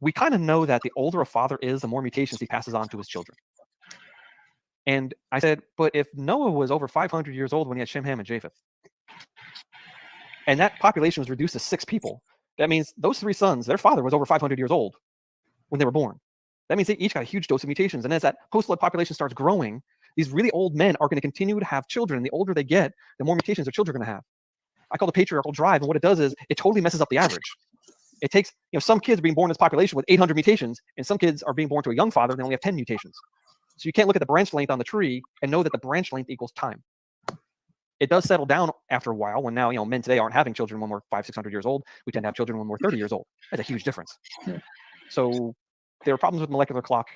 we kind of know that the older a father is, the more mutations he passes on to his children. And I said, but if Noah was over 500 years old when he had Shem, Ham, and Japheth, and that population was reduced to 6 people, that means those 3 sons, their father was over 500 years old when they were born. That means they each got a huge dose of mutations. And as that post-flood population starts growing, these really old men are going to continue to have children. And the older they get, the more mutations their children are going to have. I call it patriarchal drive. And what it does is it totally messes up the average. It takes, some kids are being born in this population with 800 mutations, and some kids are being born to a young father and they only have 10 mutations. So you can't look at the branch length on the tree and know that the branch length equals time. It does settle down after a while when now, men today aren't having children when we're 500-600 years old. We tend to have children when we're 30 years old. That's a huge difference. Yeah. So there are problems with molecular clock,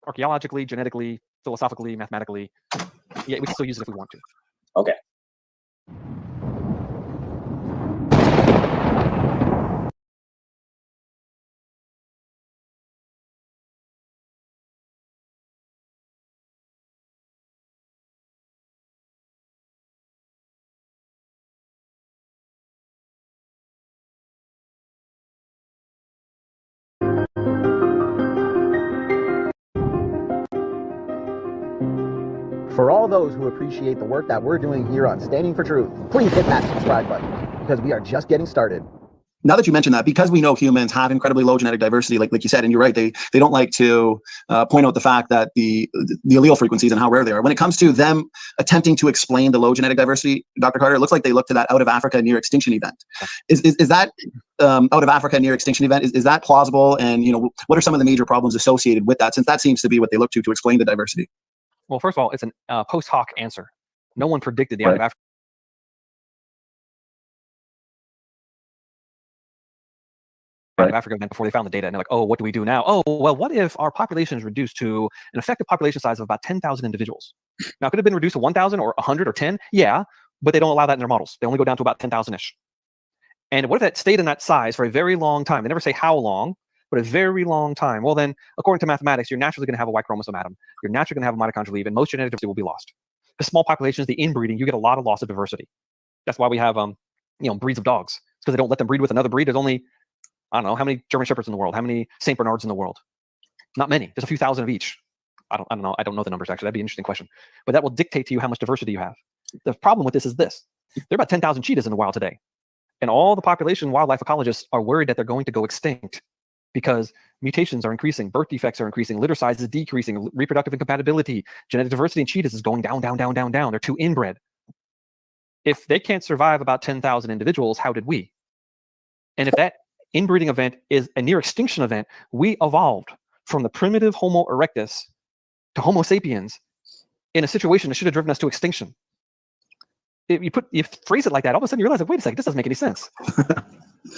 archaeologically, genetically, philosophically, mathematically. Yeah, we can still use it if we want to. Okay. For all those who appreciate the work that we're doing here on Standing for Truth, please hit that subscribe button because we are just getting started. Now that you mentioned that, because we know humans have incredibly low genetic diversity, like you said, and you're right, they don't like to point out the fact that the allele frequencies and how rare they are. When it comes to them attempting to explain the low genetic diversity, Dr. Carter, it looks like they look to that out of Africa near extinction event. Is that out of Africa near extinction event, is that plausible? And what are some of the major problems associated with that, since that seems to be what they look to explain the diversity? Well, first of all, it's a post hoc answer. No one predicted the out of Africa. Out of Africa event before they found the data, and they're like, oh, what do we do now? Oh, well, what if our population is reduced to an effective population size of about 10,000 individuals? Now, it could have been reduced to 1,000 or 100 or 10, yeah, but they don't allow that in their models. They only go down to about 10,000-ish. And what if that stayed in that size for a very long time? They never say how long, but a very long time. Well, then, according to mathematics, you're naturally going to have a Y chromosome atom. You're naturally going to have a mitochondrial leave, and most genetic diversity will be lost. The small populations, the inbreeding, you get a lot of loss of diversity. That's why we have, breeds of dogs. It's because they don't let them breed with another breed. There's only, I don't know, how many German Shepherds in the world? How many St. Bernards in the world? Not many. There's a few thousand of each. I don't know. I don't know the numbers, actually. That'd be an interesting question. But that will dictate to you how much diversity you have. The problem with this is this. There are about 10,000 cheetahs in the wild today. And all the population wildlife ecologists are worried that they're going to go extinct because mutations are increasing, birth defects are increasing, litter size is decreasing, reproductive incompatibility, genetic diversity in cheetahs is going down, down, down, down, down. They're too inbred. If they can't survive about 10,000 individuals, how did we? And if that inbreeding event is a near extinction event, we evolved from the primitive Homo erectus to Homo sapiens in a situation that should have driven us to extinction. If you phrase it like that, all of a sudden you realize, like, wait a second, this doesn't make any sense.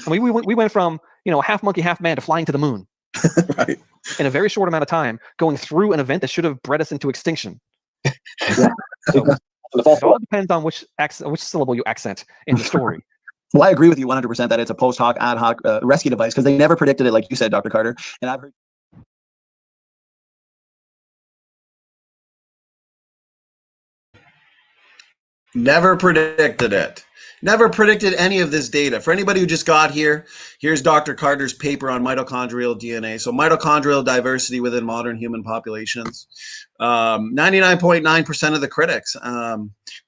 I mean, we went from half monkey, half man to flying to the moon, Right. In a very short amount of time, going through an event that should have bred us into extinction. Yeah. So, it all depends on which syllable you accent in the story. Well, I agree with you 100% that it's a post hoc, ad hoc rescue device, because they never predicted it, like you said, Dr. Carter. And I've heard. Never predicted it. Never predicted any of this data. For anybody who just got here, here's Dr. Carter's paper on mitochondrial DNA. So mitochondrial diversity within modern human populations. 99.9% of the critics,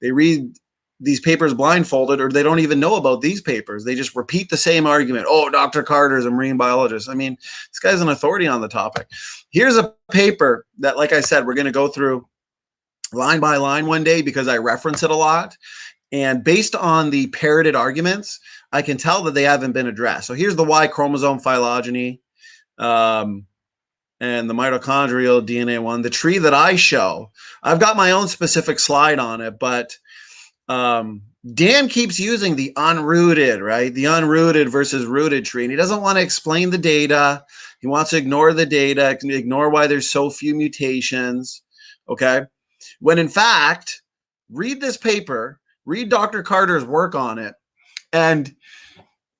they read these papers blindfolded, or they don't even know about these papers. They just repeat the same argument. Oh, Dr. Carter's a marine biologist. I mean, this guy's an authority on the topic. Here's a paper that, like I said, we're going to go through line by line one day because I reference it a lot. And based on the parroted arguments, I can tell that they haven't been addressed. So here's the Y chromosome phylogeny and the mitochondrial DNA one. The tree that I show, I've got my own specific slide on it, but Dan keeps using the unrooted, right? The unrooted versus rooted tree. And he doesn't want to explain the data. He wants to ignore the data, ignore why there's so few mutations. Okay. When in fact, read this paper, read Dr. Carter's work on it. And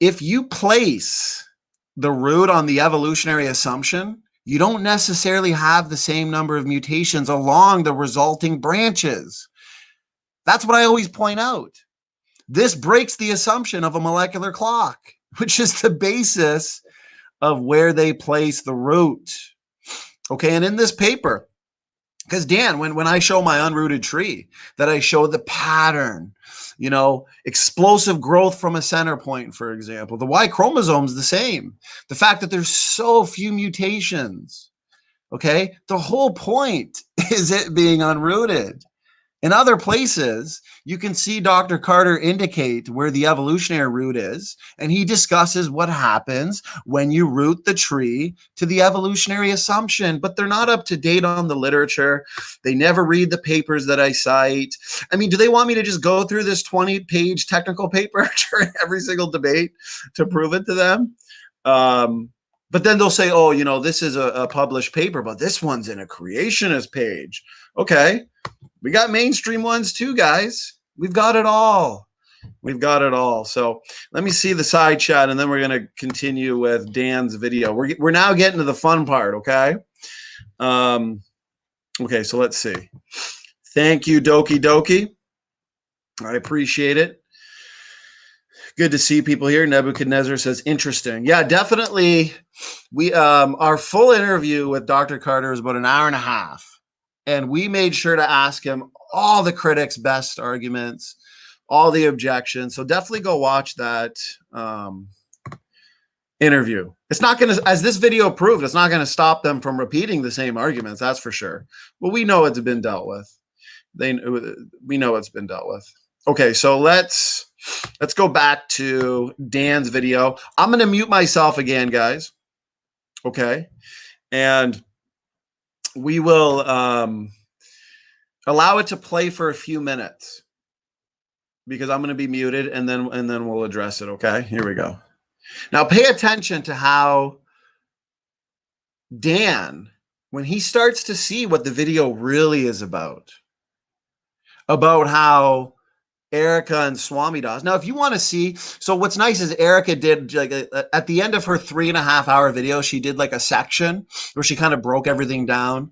if you place the root on the evolutionary assumption, you don't necessarily have the same number of mutations along the resulting branches. That's what I always point out. This breaks the assumption of a molecular clock, which is the basis of where they place the root. Okay, and in this paper, because Dan, when I show my unrooted tree, that I show the pattern, you know, explosive growth from a center point, for example. The Y chromosome is the same. The fact that there's so few mutations, okay? The whole point is it being unrooted. In other places, you can see Dr. Carter indicate where the evolutionary root is, and he discusses what happens when you root the tree to the evolutionary assumption, but they're not up to date on the literature. They never read the papers that I cite. I mean, do they want me to just go through this 20-page technical paper during every single debate to prove it to them? But then they'll say, oh, you know, this is a published paper, but this one's in a creationist page. Okay. We got mainstream ones too, guys. We've got it all. We've got it all. So let me see the side chat, and then we're going to continue with Dan's video. We're now getting to the fun part, okay? Okay, so let's see. Thank you, Doki Doki. I appreciate it. Good to see people here. Nebuchadnezzar says, interesting. Yeah, definitely. We our full interview with Dr. Carter is about an hour and a half. And we made sure to ask him all the critics' best arguments, all the objections. So definitely go watch that interview. It's not going to, as this video proved, it's not going to stop them from repeating the same arguments. That's for sure. But we know it's been dealt with. We know it's been dealt with. Okay, so let's go back to Dan's video. I'm going to mute myself again, guys. Okay, and we will allow it to play for a few minutes because I'm going to be muted, and then we'll address it. Okay, here we go. Now pay attention to how Dan, when he starts to see what the video really is about how Erica and Swamidas. Now, if you want to see, so what's nice is Erica did like at the end of her 3.5-hour video, she did like a section where she kind of broke everything down.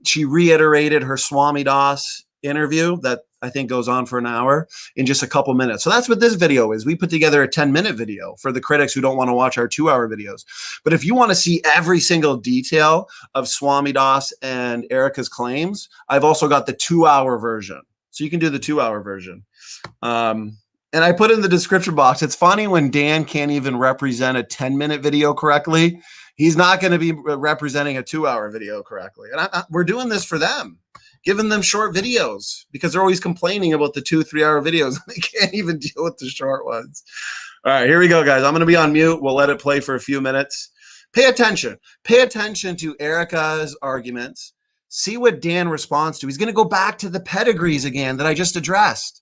She reiterated her Swamidas interview that I think goes on for an hour in just a couple minutes. So that's what this video is. We put together a 10-minute video for the critics who don't want to watch our 2-hour videos. But if you want to see every single detail of Swamidas and Erica's claims, I've also got the 2-hour version. So you can do the 2-hour version. And I put in the description box. It's funny when Dan can't even represent a 10-minute video correctly. He's not going to be representing a 2-hour video correctly. And we're doing this for them, giving them short videos because they're always complaining about the 2-3-hour videos. They can't even deal with the short ones. All right, here we go, guys. I'm going to be on mute. We'll let it play for a few minutes. Pay attention. Pay attention to Erica's arguments. See what Dan responds to. He's going to go back to the pedigrees again that I just addressed.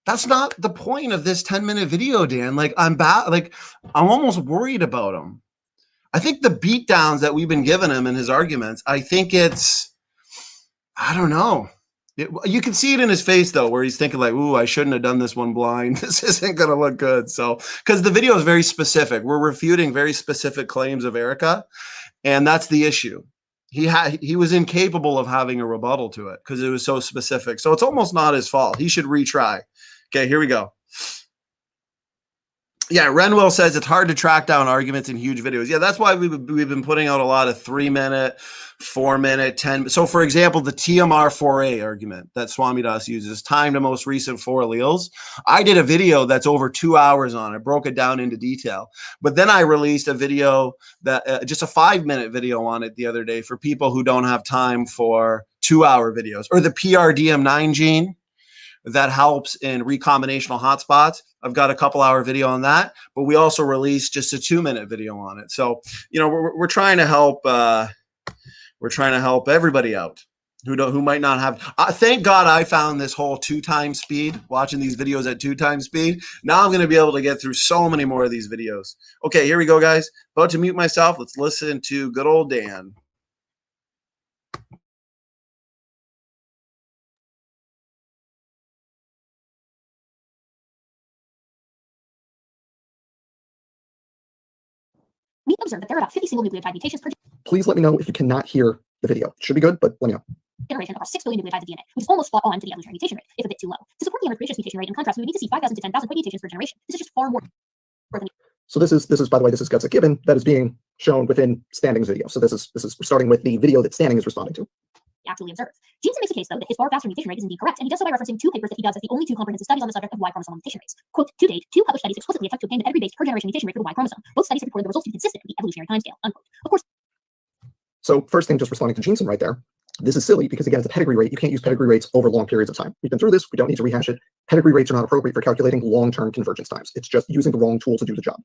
That's not the point of this 10-minute video, Dan. Like I'm almost worried about him. I think the beatdowns that we've been giving him in his arguments, I think I don't know. You can see it in his face though, where he's thinking like, ooh, I shouldn't have done this one blind. This isn't going to look good. So, because the video is very specific. We're refuting very specific claims of Erica. And that's the issue. He was incapable of having a rebuttal to it because it was so specific. So it's almost not his fault. He should retry. Okay, here we go. Yeah, Renwell says it's hard to track down arguments in huge videos. Yeah, that's why we've been putting out a lot of 3-minute, 4-minute, 10. So, for example, the TMR4A argument that Swamidas uses, time to most recent 4 alleles. I did a video that's over 2 hours on it, broke it down into detail. But then I released a video that just a 5-minute video on it the other day for people who don't have time for 2-hour videos, or the PRDM9 gene that helps in recombinational hotspots. I've got a couple-hour video on that, but we also released just a 2-minute video on it. So, you know, we're trying to help. We're trying to help everybody out. who might not have. Thank God I found this whole 2x speed, watching these videos at 2x speed. Now I'm going to be able to get through so many more of these videos. Okay, here we go, guys. About to mute myself. Let's listen to good old Dan. We observed that there are about 50 single nucleotide mutations per Please let me know if you cannot hear the video. It should be good, but let me know. generation across 6 billion nucleotides of DNA, which is almost spot on to the evolutionary mutation rate, if a bit too low. To support the average gracious mutation rate, in contrast, we would need to see 5,000 to 10,000 mutations per generation. This is just far more. So this is by the way, this is Guts Gibbon that is being shown within Standing's video. So this is we're starting with the video that Standing is responding to. Actually observe. Jensen makes the case, though, that his far faster mutation rate is indeed correct, and he does so by referencing 2 papers that he does as the only 2 comprehensive studies on the subject of Y chromosome mutation rates. Quote, to date, 2 published studies explicitly attempt to obtain the pedigree-based per-generation mutation rate for the Y chromosome. Both studies have reported the results to be consistent with the evolutionary timescale, unquote. Of course. So first thing, just responding to Jensen right there. This is silly because, again, it's a pedigree rate. You can't use pedigree rates over long periods of time. We've been through this. We don't need to rehash it. Pedigree rates are not appropriate for calculating long-term convergence times. It's just using the wrong tool to do the job.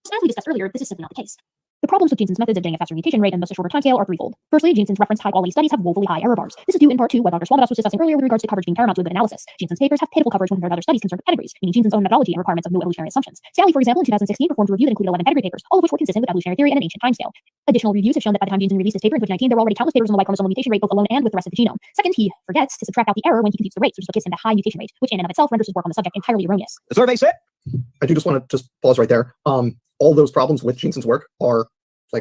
As we discussed earlier, this is simply not the case. The problems with Jensen's methods of getting a faster mutation rate and thus a shorter timescale are threefold. Firstly, Jensen's referenced high-quality studies have woefully high error bars. This is due in part to what Dr. Swamidass was discussing earlier with regards to coverage being paramount to a good analysis. Jensen's papers have pitiful coverage when compared to other studies concerned with pedigrees, meaning Jensen's own methodology and requirements of no evolutionary assumptions. Sally, for example, in 2016 performed a review that included 11 pedigree papers, all of which were consistent with evolutionary theory and an ancient timescale. Additional reviews have shown that by the time Jensen released his paper in 2019, there were already countless papers on the Y chromosomal mutation rate both alone and with the rest of the genome. Second, he forgets to subtract out the error when he computes the rates, which is what gives him the high mutation rate, which in and of itself renders his work on the subject entirely erroneous. The survey said. I do just want to just pause right there. All those problems with Jensen's work are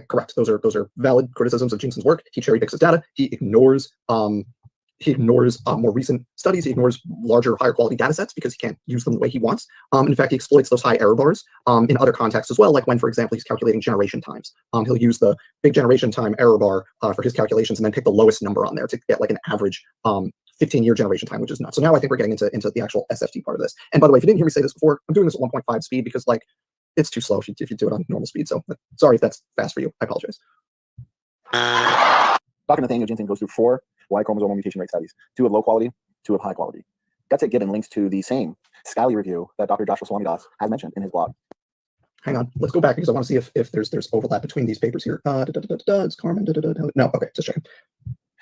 correct. Those are valid criticisms of Jensen's work. He cherry picks his data. He ignores more recent studies. He ignores larger, higher quality data sets because he can't use them the way he wants. In fact, he exploits those high error bars in other contexts as well, like when, for example, he's calculating generation times. He'll use the big generation time error bar for his calculations and then pick the lowest number on there to get like an average 15-year generation time, which is nuts. So now I think we're getting into the actual SFT part of this. And by the way, if you didn't hear me say this before, I'm doing this at 1.5 speed because it's too slow if you do it on normal speed. So sorry if that's fast for you. I apologize. Dr. Nathaniel Jensen goes through 4 Y chromosomal mutation rate studies, 2 of low quality, 2 of high quality. Guts Gibbon links to the same Scally review that Dr. Joshua Swamidass has mentioned in his blog. Hang on, let's go back because I want to see if there's overlap between these papers here. It's Carmen. No, okay, just checking.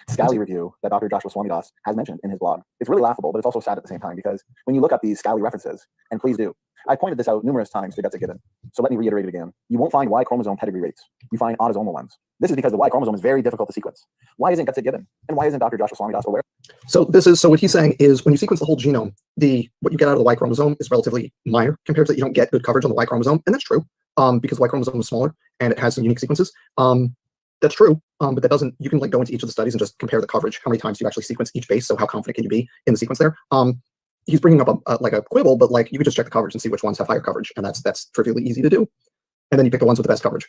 Scally review that Dr. Joshua Swamidass has mentioned in his blog. It's really laughable, but it's also sad at the same time because when you look up these Scally references, and please do, I pointed this out numerous times to Guts Gibbon, so let me reiterate it again. You won't find Y chromosome pedigree rates. You find autosomal ones. This is because the Y chromosome is very difficult to sequence. Why isn't Guts Gibbon? And why isn't Dr. Joshua Swamidass aware? So what he's saying is when you sequence the whole genome, what you get out of the Y chromosome is relatively minor compared to that. You don't get good coverage on the Y chromosome, and that's true because the Y chromosome is smaller and it has some unique sequences. That's true, but that doesn't. You can go into each of the studies and just compare the coverage. How many times do you actually sequence each base? So how confident can you be in the sequence there? He's bringing up a quibble, but you could just check the coverage and see which ones have higher coverage, and that's trivially easy to do. And then you pick the ones with the best coverage.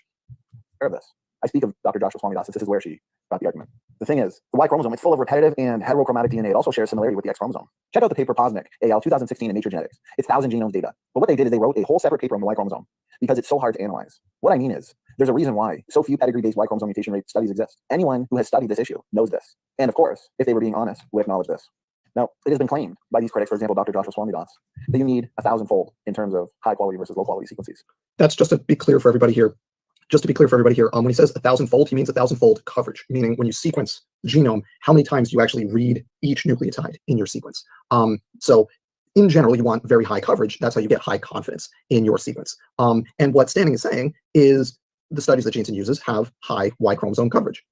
Of this, I speak of Dr. Joshua Swamidass since this is where she got the argument. The thing is, the Y chromosome is full of repetitive and heterochromatic DNA. It also shares similarity with the X chromosome. Check out the paper Posnick, al. 2016 in Nature Genetics. It's 1,000 genomes data. But what they did is they wrote a whole separate paper on the Y chromosome because it's so hard to analyze. What I mean is, there's a reason why so few pedigree-based Y chromosome mutation rate studies exist. Anyone who has studied this issue knows this. And of course, if they were being honest, would acknowledge this. Now, it has been claimed by these critics, for example, Dr. Joshua Swamidass, that you need 1,000-fold in terms of high quality versus low quality sequences. That's just to be clear for everybody here. When he says 1,000-fold, he means 1,000-fold coverage, meaning when you sequence the genome, how many times do you actually read each nucleotide in your sequence? So in general, you want very high coverage. That's how you get high confidence in your sequence. And what Standing is saying is the studies that Jensen uses have high Y chromosome coverage.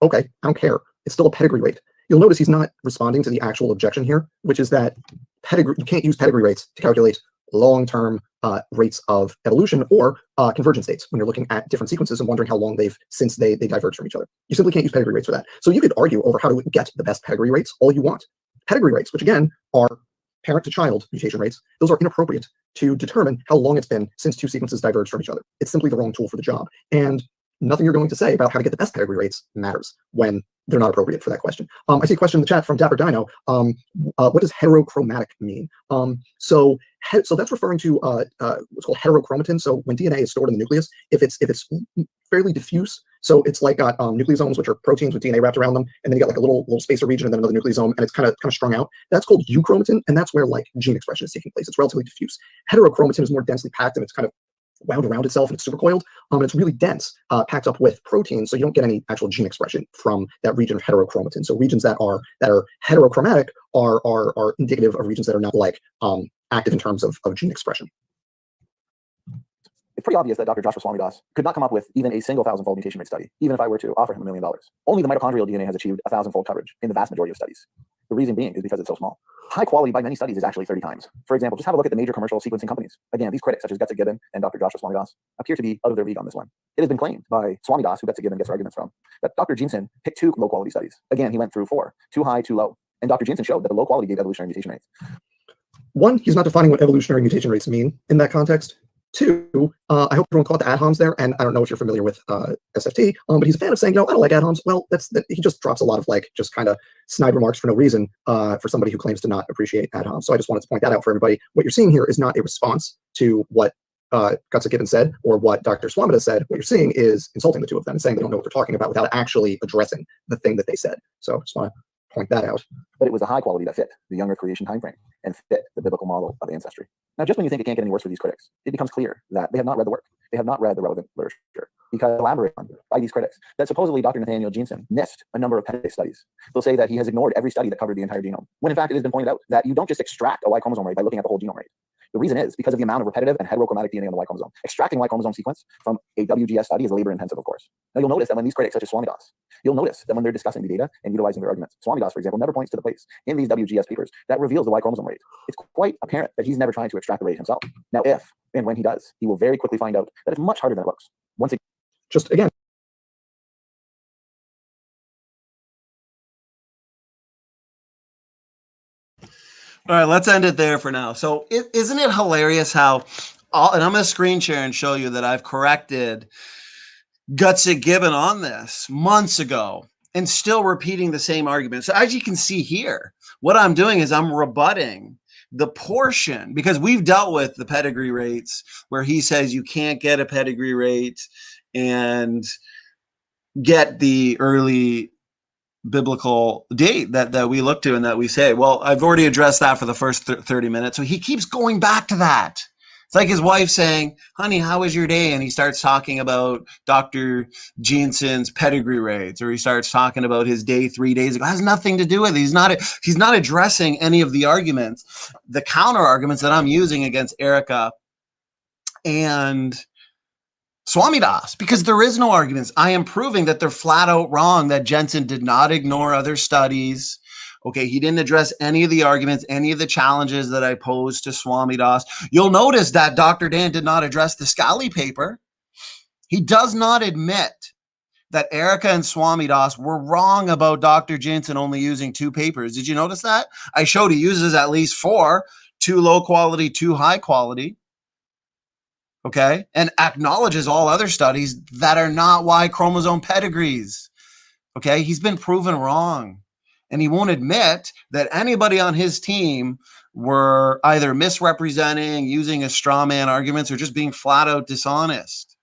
Okay, I don't care. It's still a pedigree rate. You'll notice he's not responding to the actual objection here, which is that you can't use pedigree rates to calculate long-term rates of evolution or convergence states when you're looking at different sequences and wondering how long since they diverge from each other. You simply can't use pedigree rates for that. So you could argue over how to get the best pedigree rates all you want. Pedigree rates, which again are parent-to-child mutation rates, those are inappropriate to determine how long it's been since 2 sequences diverged from each other. It's simply the wrong tool for the job. And nothing you're going to say about how to get the best pedigree rates matters when they're not appropriate for that question. I see a question in the chat from Dapper Dino. What does heterochromatic mean? So that's referring to what's called heterochromatin. So when DNA is stored in the nucleus, if it's fairly diffuse, so it's got nucleosomes, which are proteins with DNA wrapped around them, and then you got a little spacer region and then another nucleosome, and it's kind of strung out. That's called euchromatin, and that's where gene expression is taking place. It's relatively diffuse. Heterochromatin is more densely packed, and it's kind of wound around itself and it's supercoiled. And it's really dense, packed up with proteins, so you don't get any actual gene expression from that region of heterochromatin. So regions that are heterochromatic are indicative of regions that are not like active in terms of gene expression. It's pretty obvious that Dr. Joshua Swamidas could not come up with even a single 1,000-fold mutation rate study, even if I were to offer him $1 million. Only the mitochondrial DNA has achieved 1,000-fold coverage in the vast majority of studies. The reason being is because it's so small. High quality by many studies is actually 30 times. For example, just have a look at the major commercial sequencing companies. Again, these critics, such as Gibbon and Dr. Joshua Swamidas, appear to be out of their league on this one. It has been claimed by Swamidas, who Gibbon gets arguments from, that Dr. Jensen picked 2 low-quality studies. Again, he went through 4, too high, too low. And Dr. Jensen showed that the low quality gave evolutionary mutation rates. One, he's not defining what evolutionary mutation rates mean in that context. 2, I hope everyone caught the ad homs there, and I don't know if you're familiar with SFT, but he's a fan of saying, no, I don't like ad homs. Well, he just drops a lot of just kind of snide remarks for no reason for somebody who claims to not appreciate ad homs. So I just wanted to point that out for everybody. What you're seeing here is not a response to what Gibbon said or what Dr. Swamida said. What you're seeing is insulting the two of them and saying they don't know what they're talking about without actually addressing the thing that they said. So I just want to point that out. But it was a high quality that fit the younger creation timeframe and fit the biblical model of ancestry. Now, just when you think it can't get any worse for these critics, it becomes clear that they have not read the work. They have not read the relevant literature, because elaborated on by these critics that supposedly Dr. Nathaniel Jensen missed a number of pedigree studies. They'll say that he has ignored every study that covered the entire genome, when in fact it has been pointed out that you don't just extract a Y chromosome rate by looking at the whole genome rate. The reason is because of the amount of repetitive and heterochromatic DNA on the Y chromosome. Extracting Y chromosome sequence from a WGS study is labor intensive, of course. Now, you'll notice that when these critics, such as Swamidas, you'll notice that when they're discussing the data and utilizing their arguments, Swamidas, for example, never points to the place in these WGS papers that reveals the Y chromosome rate. It's quite apparent that he's never trying to extract the rate himself. Now, if and when he does, he will very quickly find out that it's much harder than it looks. Once again, Just again, All right, let's end it there for now. So isn't it hilarious how, and I'm going to screen share and show you that I've corrected Gibbon on this months ago and still repeating the same argument. So as you can see here, what I'm doing is I'm rebutting the portion, because we've dealt with the pedigree rates where he says you can't get a pedigree rate and get the early biblical date that we look to and that we say, well, I've already addressed that for the first 30 minutes. So he keeps going back to that. It's like his wife saying, honey, how was your day? And he starts talking about Dr. Jensen's pedigree rates, or he starts talking about his day 3 days ago. It has nothing to do with it. He's not addressing any of the arguments, the counter arguments that I'm using against Erica and Swamidas, because there is no arguments. I am proving that they're flat out wrong, that Jensen did not ignore other studies. Okay, he didn't address any of the arguments, any of the challenges that I posed to Swamidas. You'll notice that Dr. Dan did not address the Scali paper. He does not admit that Erica and Swamidas were wrong about Dr. Jensen only using 2 papers. Did you notice that? I showed he uses at least 4, 2 low quality, 2 high quality. Okay, and acknowledges all other studies that are not Y chromosome pedigrees. Okay, he's been proven wrong. And he won't admit that anybody on his team were either misrepresenting, using a straw man arguments, or just being flat out dishonest.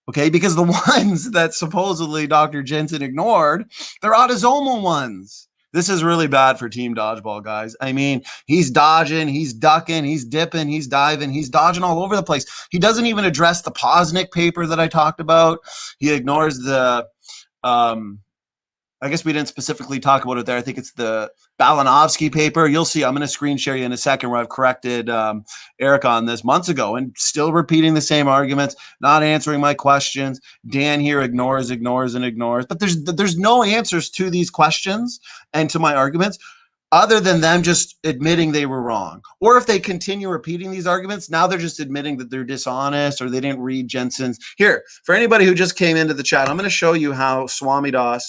Okay, because the ones that supposedly Dr. Jensen ignored, they're autosomal ones. This is really bad for Team Dodgeball, guys. I mean, he's dodging, he's ducking, he's dipping, he's diving, he's dodging all over the place. He doesn't even address the Posnick paper that I talked about. He ignores the, I guess we didn't specifically talk about it there. I think it's the Balanovsky paper. You'll see, I'm going to screen share you in a second where I've corrected Eric on this months ago and still repeating the same arguments, not answering my questions. Dan here ignores. But there's no answers to these questions and to my arguments other than them just admitting they were wrong. Or if they continue repeating these arguments, now they're just admitting that they're dishonest or they didn't read Jensen's. Here, for anybody who just came into the chat, I'm going to show you how Swamidas.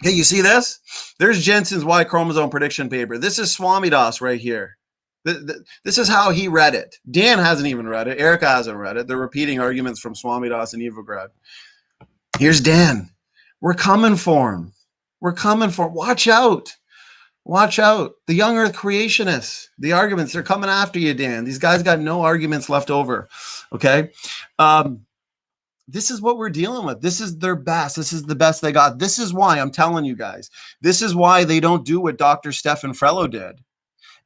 Okay, you see this? There's Jensen's Y chromosome prediction paper. This is Swamidas right here. This is how he read it. Dan hasn't even read it. Erica hasn't read it. They're repeating arguments from Swamidas and Evograd. Here's Dan. We're coming for him. We're coming for him. Watch out. Watch out. The young earth creationists, the arguments, they're coming after you, Dan. These guys got no arguments left over. Okay? This is what we're dealing with. This is their best. This is the best they got. This is why I'm telling you guys. This is why they don't do what Dr. Stefan Frello did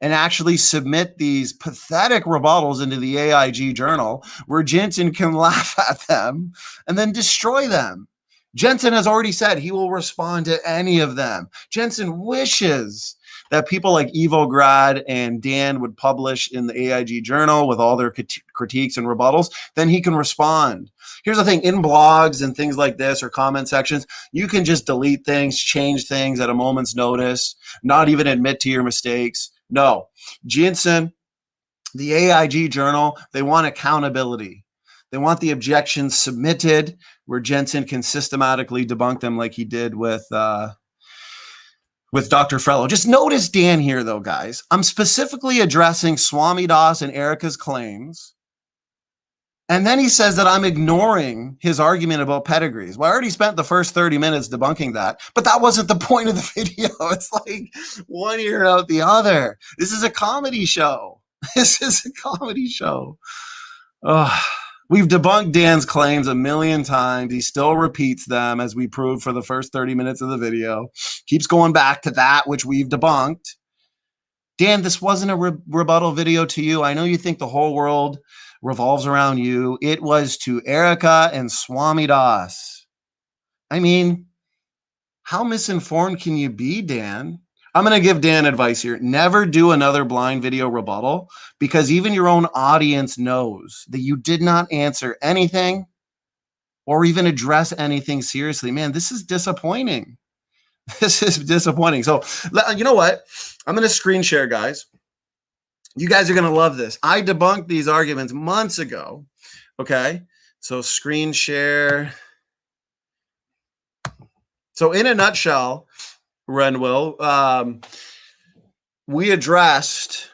and actually submit these pathetic rebuttals into the AIG journal where Jensen can laugh at them and then destroy them. Jensen has already said he will respond to any of them. Jensen wishes that people like Evograd and Dan would publish in the AIG journal with all their critiques and rebuttals. Then he can respond. Here's the thing, in blogs and things like this or comment sections, you can just delete things, change things at a moment's notice, not even admit to your mistakes. No, Jensen, the AIG journal, they want accountability. They want the objections submitted where Jensen can systematically debunk them like he did with Dr. Frello. Just notice Dan here, though, guys. I'm specifically addressing Swami Das and Erica's claims. And then he says that I'm ignoring his argument about pedigrees. Well, I already spent the first 30 minutes debunking that, but that wasn't the point of the video. It's like one ear out the other. This is a comedy show. This is a comedy show. Oh. We've debunked Dan's claims a million times. He still repeats them, as we proved for the first 30 minutes of the video. Keeps going back to that which we've debunked. Dan, this wasn't a rebuttal video to you. I know you think the whole world revolves around you. It was to Erica and Swami Das. I mean, how misinformed can you be, Dan? I'm going to give Dan advice here. Never do another blind video rebuttal, because even your own audience knows that you did not answer anything or even address anything seriously. Man, this is disappointing. This is disappointing. So, you know what? I'm going to screen share, guys. You guys are going to love this. I debunked these arguments months ago. Okay. So screen share. So in a nutshell, Renwill, we addressed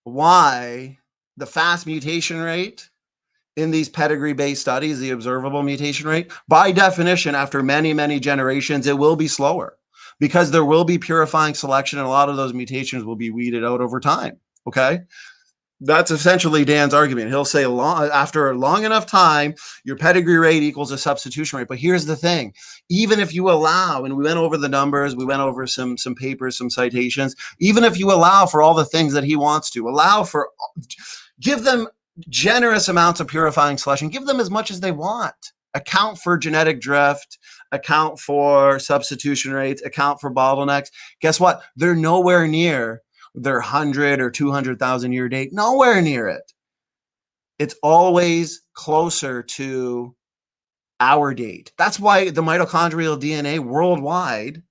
why the fast mutation rate in these pedigree-based studies, the observable mutation rate, by definition, after many, many generations, it will be slower because there will be purifying selection and a lot of those mutations will be weeded out over time, okay? That's essentially Dan's argument. He'll say after a long enough time, your pedigree rate equals a substitution rate. But here's the thing. Even if you allow, and we went over the numbers, we went over some papers, some citations, even if you allow for all the things that he wants to, give them generous amounts of purifying selection, give them as much as they want, account for genetic drift, account for substitution rates, account for bottlenecks. Guess what? They're nowhere near their 100 or 200,000 year date, nowhere near it. It's always closer to our date. That's why the mitochondrial DNA worldwide,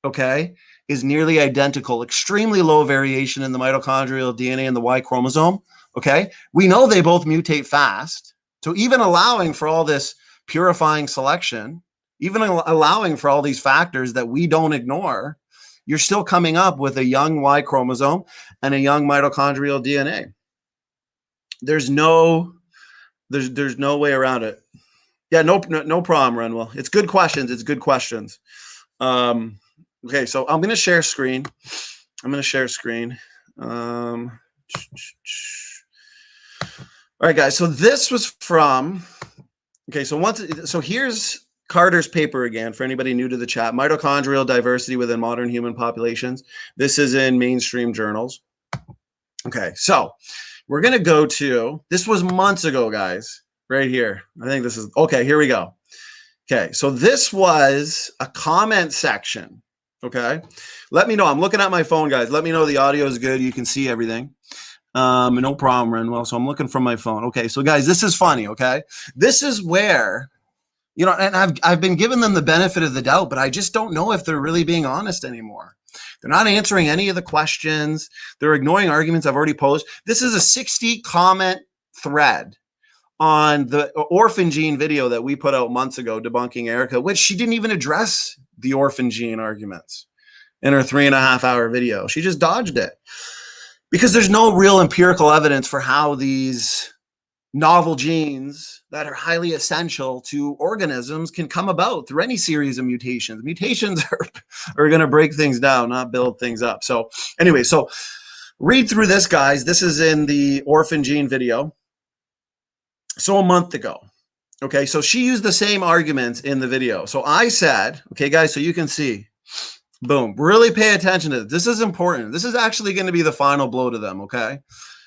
okay, is nearly identical, extremely low variation in the mitochondrial DNA and the Y chromosome, okay? We know they both mutate fast. So even allowing for all this purifying selection, even allowing for all these factors that we don't ignore, you're still coming up with a young Y chromosome and a young mitochondrial DNA. There's no way around it. Yeah, no problem, Renwell. It's good questions. It's good questions. Okay, so I'm going to share screen. All right, guys. So this was from. Okay, so here's Carter's paper again, for anybody new to the chat, mitochondrial diversity within modern human populations. This is in mainstream journals. Okay, so we're going to go to, this was months ago, guys, right here. I think this is, okay, here we go. Okay, so this was a comment section, okay? Let me know. I'm looking at my phone, guys. Let me know the audio is good. You can see everything. No problem, Renwell. So I'm looking from my phone. Okay, so guys, this is funny, okay? This is where, you know, and I've been giving them the benefit of the doubt, but I just don't know if they're really being honest anymore. They're not answering any of the questions. They're ignoring arguments I've already posed. This is a 60 comment thread on the orphan gene video that we put out months ago, debunking Erica, which she didn't even address the orphan gene arguments in her 3.5-hour video. She just dodged it because there's no real empirical evidence for how these novel genes that are highly essential to organisms can come about through any series of mutations. Mutations are going to break things down, not build things up. So anyway, so read through this, guys. This is in the orphan gene video. So a month ago. Okay, so she used the same arguments in the video. So I said, okay, guys, so you can see, Boom. Really pay attention to this. This is important. This is actually going to be the final blow to them, okay?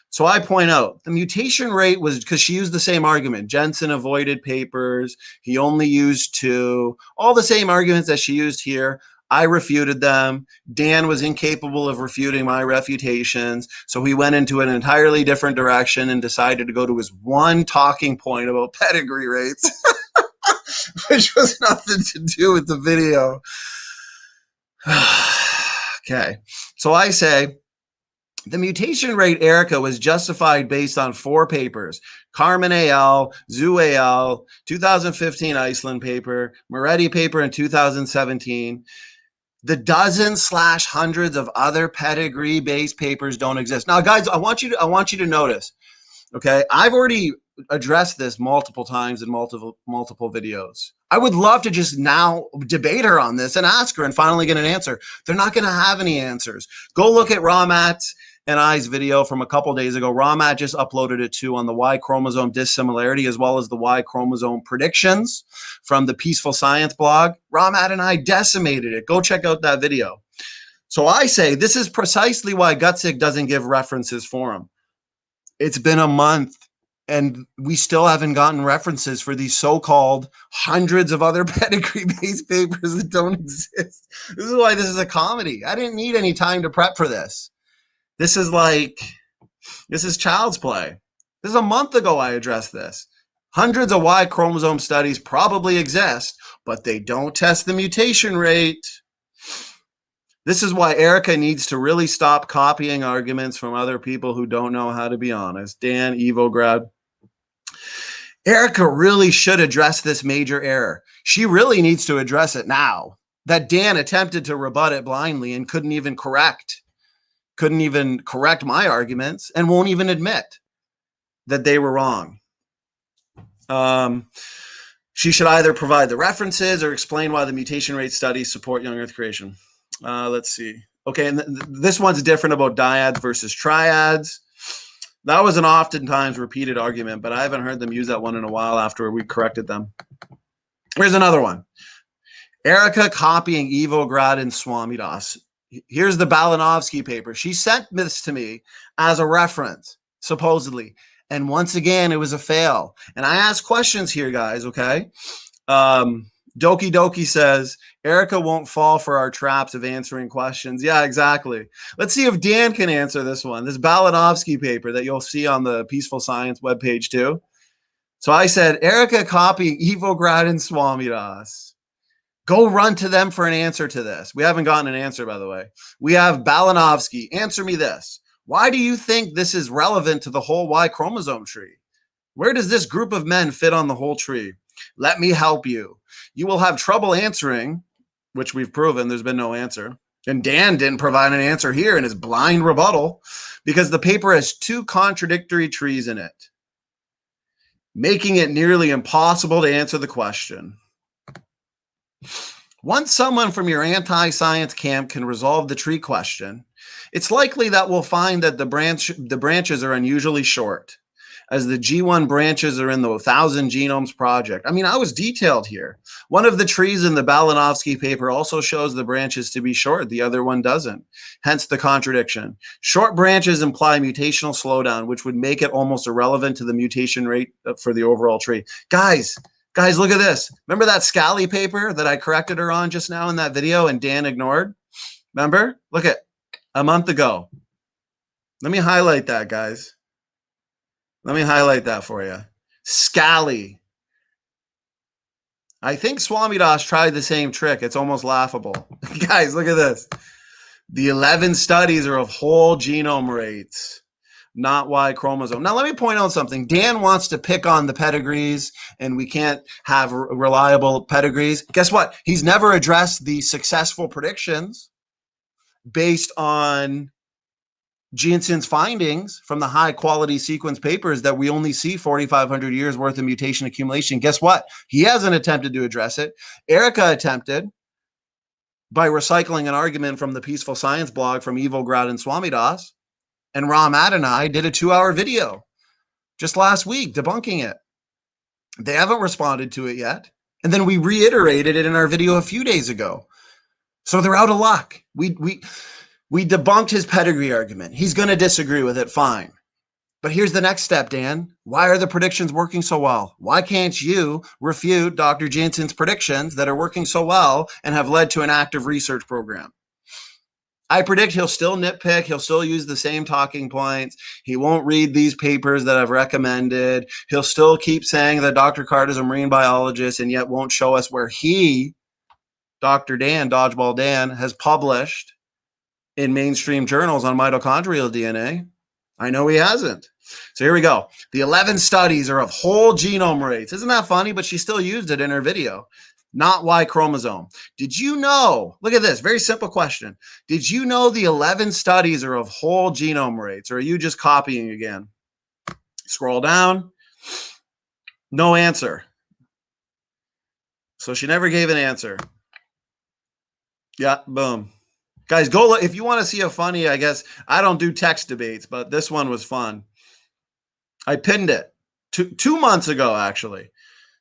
So I point out the mutation rate was because she used the same argument. Jensen avoided papers. He only used 2. All the same arguments that she used here. I refuted them. Dan was incapable of refuting my refutations. So he went into an entirely different direction and decided to go to his one talking point about pedigree rates, which was nothing to do with the video. Okay. So I say, the mutation rate, Erica, was justified based on 4 papers: Carmen al, Zhu al, 2015 Iceland paper, Moretti paper in 2017. The dozens/hundreds of other pedigree-based papers don't exist. Now, guys, I want you to notice. Okay, I've already addressed this multiple times in multiple videos. I would love to just now debate her on this and ask her and finally get an answer. They're not going to have any answers. Go look at Ramat's and I's video from a couple days ago. Ramat just uploaded it too on the Y chromosome dissimilarity as well as the Y chromosome predictions from the Peaceful Science blog. Ramat and I decimated it. Go check out that video. So I say this is precisely why Gutsick doesn't give references for him. It's been a month and we still haven't gotten references for these so-called hundreds of other pedigree-based papers that don't exist. This is why this is a comedy. I didn't need any time to prep for this. This is child's play. This is a month ago I addressed this. Hundreds of Y chromosome studies probably exist, but they don't test the mutation rate. This is why Erica needs to really stop copying arguments from other people who don't know how to be honest. Dan, Evograd. Erica really should address this major error. She really needs to address it now. That Dan attempted to rebut it blindly and couldn't even correct my arguments and won't even admit that they were wrong. She should either provide the references or explain why the mutation rate studies support young Earth creation. Let's see. Okay, and this one's different about dyads versus triads. That was an oftentimes repeated argument, but I haven't heard them use that one in a while after we corrected them. Here's another one. Erica copying Evograd and Swamidas. Here's the Balanovsky paper. She sent this to me as a reference, supposedly. And once again, it was a fail. And I asked questions here, guys, okay? Doki Doki says, Erica won't fall for our traps of answering questions. Yeah, exactly. Let's see if Dan can answer this one. This Balanovsky paper that you'll see on the Peaceful Science webpage too. So I said, Erica copying Evograd and Swamidas. Go run to them for an answer to this. We haven't gotten an answer, by the way. We have Balanovsky. Answer me this. Why do you think this is relevant to the whole Y chromosome tree? Where does this group of men fit on the whole tree? Let me help you. You will have trouble answering, which we've proven there's been no answer. And Dan didn't provide an answer here in his blind rebuttal because the paper has 2 contradictory trees in it, making it nearly impossible to answer the question. Once someone from your anti-science camp can resolve the tree question, it's likely that we'll find that the branches are unusually short, as the G1 branches are in the 1,000 Genomes Project. I mean, I was detailed here. One of the trees in the Balanovsky paper also shows the branches to be short. The other one doesn't. Hence the contradiction. Short branches imply mutational slowdown, which would make it almost irrelevant to the mutation rate for the overall tree. Guys, look at this. Remember that Scally paper that I corrected her on just now in that video and Dan ignored? Remember? Look at a month ago. Let me highlight that, guys. Let me highlight that for you. Scally. I think Swamidas tried the same trick. It's almost laughable. Guys, look at this. The 11 studies are of whole genome rates, not Y chromosome. Now, let me point out something. Dan wants to pick on the pedigrees, and we can't have reliable pedigrees. Guess what? He's never addressed the successful predictions based on Jensen's findings from the high-quality sequence papers that we only see 4,500 years worth of mutation accumulation. Guess what? He hasn't attempted to address it. Erica attempted by recycling an argument from the Peaceful Science blog from Evograd and Swamidas. And Ramat and I did a 2-hour video just last week debunking it. They haven't responded to it yet. And then we reiterated it in our video a few days ago. So they're out of luck. We debunked his pedigree argument. He's going to disagree with it. Fine. But here's the next step, Dan. Why are the predictions working so well? Why can't you refute Dr. Jensen's predictions that are working so well and have led to an active research program? I predict he'll still nitpick. He'll still use the same talking points. He won't read these papers that I've recommended. He'll still keep saying that Dr. Card is a marine biologist and yet won't show us where he, Dr. Dan, Dodgeball Dan, has published in mainstream journals on mitochondrial DNA. I know he hasn't. So here we go. The 11 studies are of whole genome rates. Isn't that funny? But she still used it in her video. Not Y chromosome. Did you know? Look at this. Very simple question. Did you know the 11 studies are of whole genome rates? Or are you just copying again? Scroll down. No answer. So she never gave an answer. Yeah, boom. Guys, go look. If you want to see a funny, I guess, I don't do text debates, but this one was fun. I pinned it 2 months ago, actually.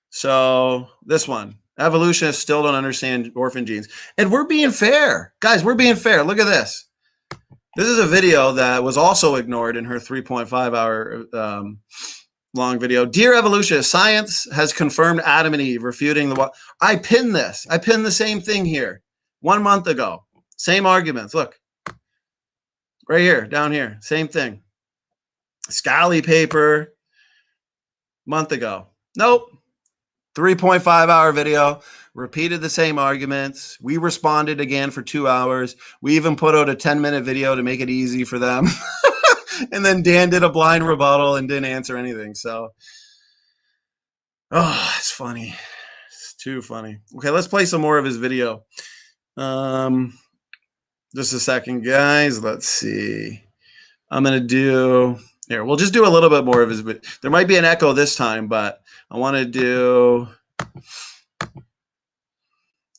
So this one. Evolutionists still don't understand orphan genes. And we're being fair. Guys, we're being fair. Look at this. This is a video that was also ignored in her 3.5 hour long video. Dear evolutionists, science has confirmed Adam and Eve, refuting the... I pinned this. I pinned the same thing here 1 month ago. Same arguments. Look. Right here, down here. Same thing. Scally paper. Month ago. Nope. 3.5 hour video, repeated the same arguments. We responded again for 2 hours. We even put out a 10-minute video to make it easy for them. And then Dan did a blind rebuttal and didn't answer anything. So, oh, it's funny. It's too funny. Okay, let's play some more of his video. Just a second, guys. Let's see. I'm going to do... Here, we'll just do a little bit more of his video. There might be an echo this time, but I want to do...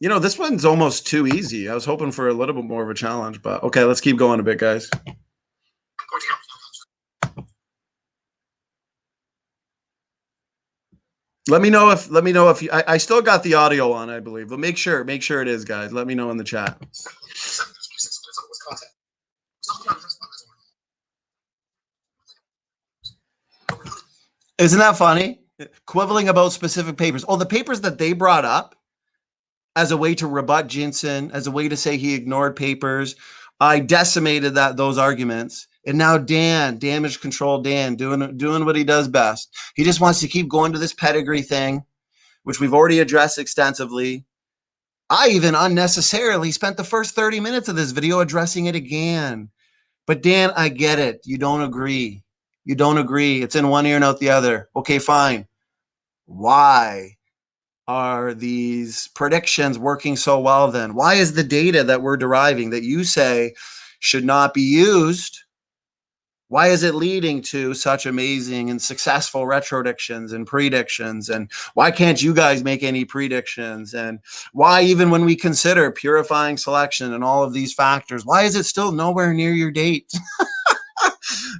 You know, this one's almost too easy. I was hoping for a little bit more of a challenge, but okay, let's keep going a bit, guys. Let me know if I still got the audio on, I believe, but make sure it is, guys. Let me know in the chat. Isn't that funny? Quibbling about specific papers. Oh, the papers that they brought up as a way to rebut Jensen, as a way to say he ignored papers. I decimated those arguments. And now Dan, damage control Dan, doing what he does best. He just wants to keep going to this pedigree thing, which we've already addressed extensively. I even unnecessarily spent the first 30 minutes of this video addressing it again. But Dan, I get it. You don't agree. You don't agree. It's in one ear and out the other. Okay, fine. Why are these predictions working so well then? Why is the data that we're deriving that you say should not be used, why is it leading to such amazing and successful retrodictions and predictions? And why can't you guys make any predictions? And why, even when we consider purifying selection and all of these factors, why is it still nowhere near your date?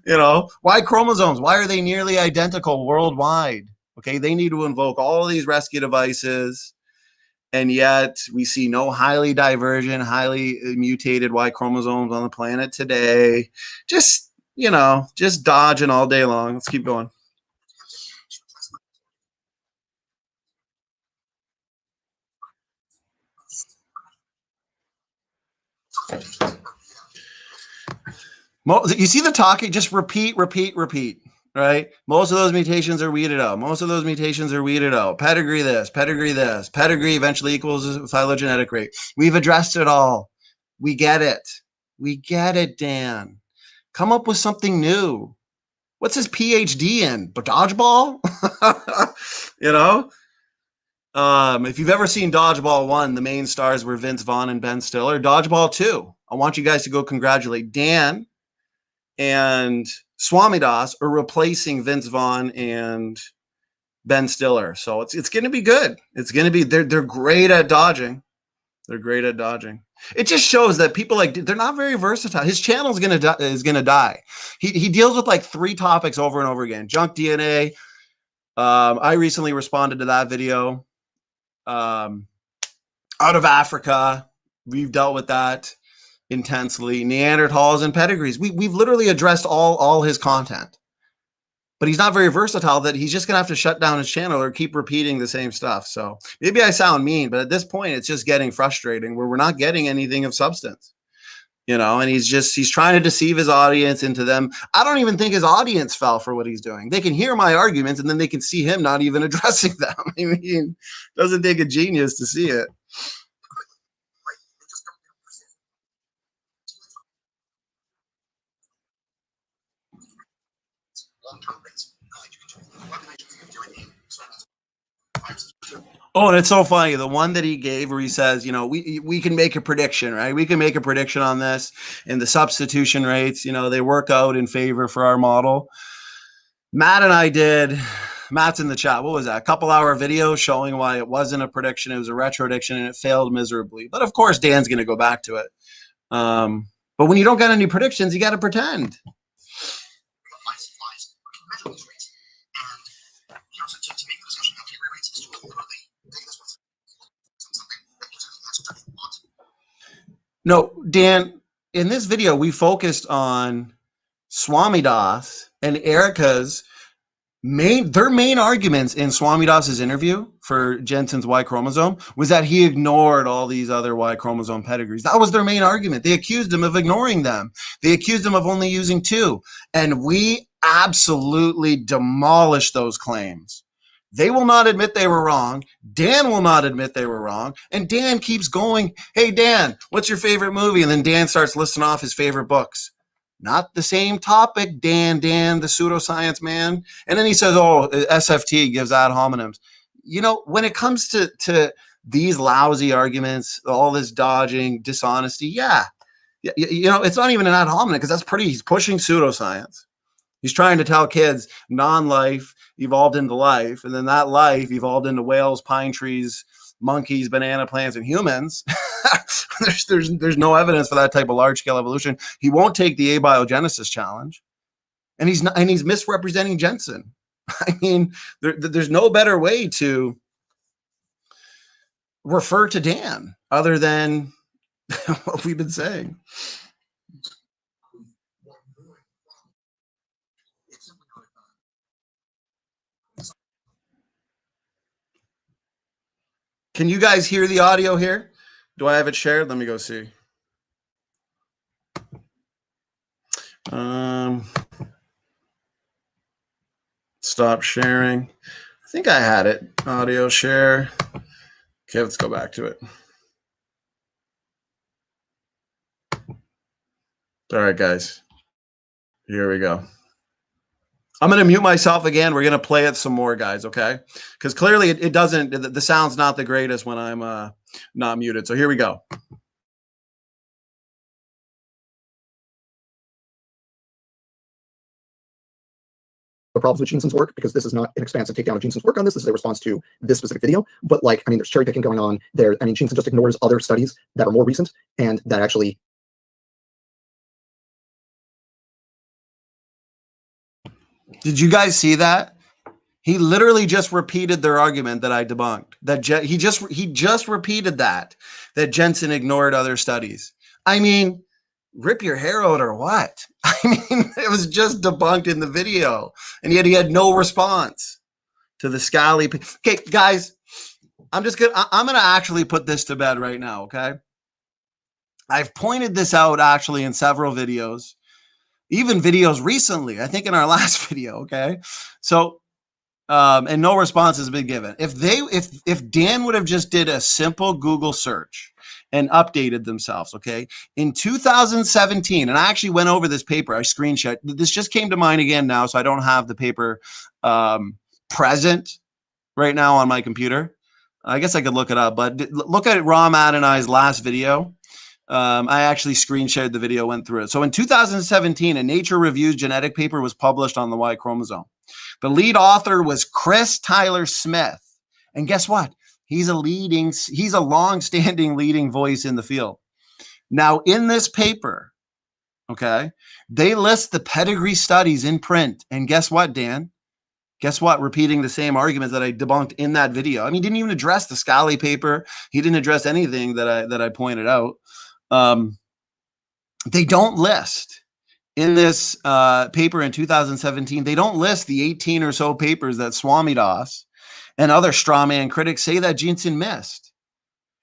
You know, why chromosomes? Why are they nearly identical worldwide? Okay, they need to invoke all of these rescue devices, and yet we see no highly divergent, highly mutated Y chromosomes on the planet today. Just, you know, just dodging all day long. Let's keep going. You see the talking? Just repeat, right? Most of those mutations are weeded out. Pedigree this, pedigree this. Pedigree eventually equals phylogenetic rate. We've addressed it all. We get it. We get it, Dan. Come up with something new. What's his PhD in? Dodgeball? You know? If you've ever seen Dodgeball 1, the main stars were Vince Vaughn and Ben Stiller. Dodgeball 2, I want you guys to go congratulate Dan and Swamidas are replacing Vince Vaughn and Ben Stiller. So it's going to be good. It's going to be, they're great at dodging. They're great at dodging. It just shows that people they're not very versatile. His channel is going to die. He deals with like 3 topics over and over again. Junk DNA. I recently responded to that video. Out of Africa. We've dealt with that intensely. Neanderthals and pedigrees. We've literally addressed all his content. But he's not very versatile that he's just going to have to shut down his channel or keep repeating the same stuff. So maybe I sound mean, but at this point, it's just getting frustrating where we're not getting anything of substance, you know, and he's trying to deceive his audience into them. I don't even think his audience fell for what he's doing. They can hear my arguments and then they can see him not even addressing them. I mean, it doesn't take a genius to see it. Oh, and it's so funny. The one that he gave where he says, you know, we can make a prediction, right? We can make a prediction on this, and the substitution rates, you know, they work out in favor for our model. Matt and I did, Matt's in the chat. What was that? A couple-hour video showing why it wasn't a prediction. It was a retrodiction, and it failed miserably. But of course, Dan's going to go back to it. But when you don't get any predictions, you got to pretend. No, Dan, in this video, we focused on Swami Das and Erica's their main arguments in Swami Das's interview for Jensen's Y chromosome was that he ignored all these other Y chromosome pedigrees. That was their main argument. They accused him of ignoring them. They accused him of only using 2. And we absolutely demolished those claims. They will not admit they were wrong. Dan will not admit they were wrong. And Dan keeps going, hey, Dan, what's your favorite movie? And then Dan starts listing off his favorite books. Not the same topic, Dan, the pseudoscience man. And then he says, oh, SFT gives ad hominems. You know, when it comes to these lousy arguments, all this dodging, dishonesty, yeah. You know, it's not even an ad hominem because he's pushing pseudoscience. He's trying to tell kids non-life evolved into life, and then that life evolved into whales, pine trees, monkeys, banana plants, and humans. there's no evidence for that type of large-scale evolution. He won't take the abiogenesis challenge, and he's misrepresenting Jensen. I mean, there's no better way to refer to Dan other than what we've been saying. Can you guys hear the audio here? Do I have it shared? Let me go see. Stop sharing. I think I had it. Audio share. Okay, let's go back to it. All right, guys. Here we go. I'm going to mute myself again. We're going to play it some more, guys, okay? Because clearly it doesn't, the sound's not the greatest when I'm not muted. So here we go. The problems with Jensen's work, because this is not an expansive takedown of Jensen's work on this. This is a response to this specific video. But like, I mean, there's cherry picking going on there. I mean, Jensen just ignores other studies that are more recent and that actually. Did you guys see that? He literally just repeated their argument that I debunked. That he just repeated that Jensen ignored other studies. I mean, rip your hair out or what? I mean, it was just debunked in the video, and yet he had no response to the scally. Okay, guys, I'm gonna actually put this to bed right now. Okay, I've pointed this out actually in several videos. Even videos recently, I think in our last video, okay? So, and no response has been given. If Dan would have just did a simple Google search and updated themselves, okay? In 2017, and I actually went over this paper, I screenshot, this just came to mind again now, so I don't have the paper present right now on my computer. I guess I could look it up, but look at Ram Adonai's last video. I actually screen shared the video, went through it. So in 2017, a Nature Reviews genetic paper was published on the Y chromosome. The lead author was Chris Tyler Smith. And guess what? He's a long-standing leading voice in the field. Now, in this paper, okay, they list the pedigree studies in print. And guess what, Dan? Guess what? Repeating the same arguments that I debunked in that video. I mean, he didn't even address the Scali paper. He didn't address anything that I pointed out. They don't list in this paper in 2017. They don't list the 18 or so papers that Swamidas and other strawman critics say that Jensen missed.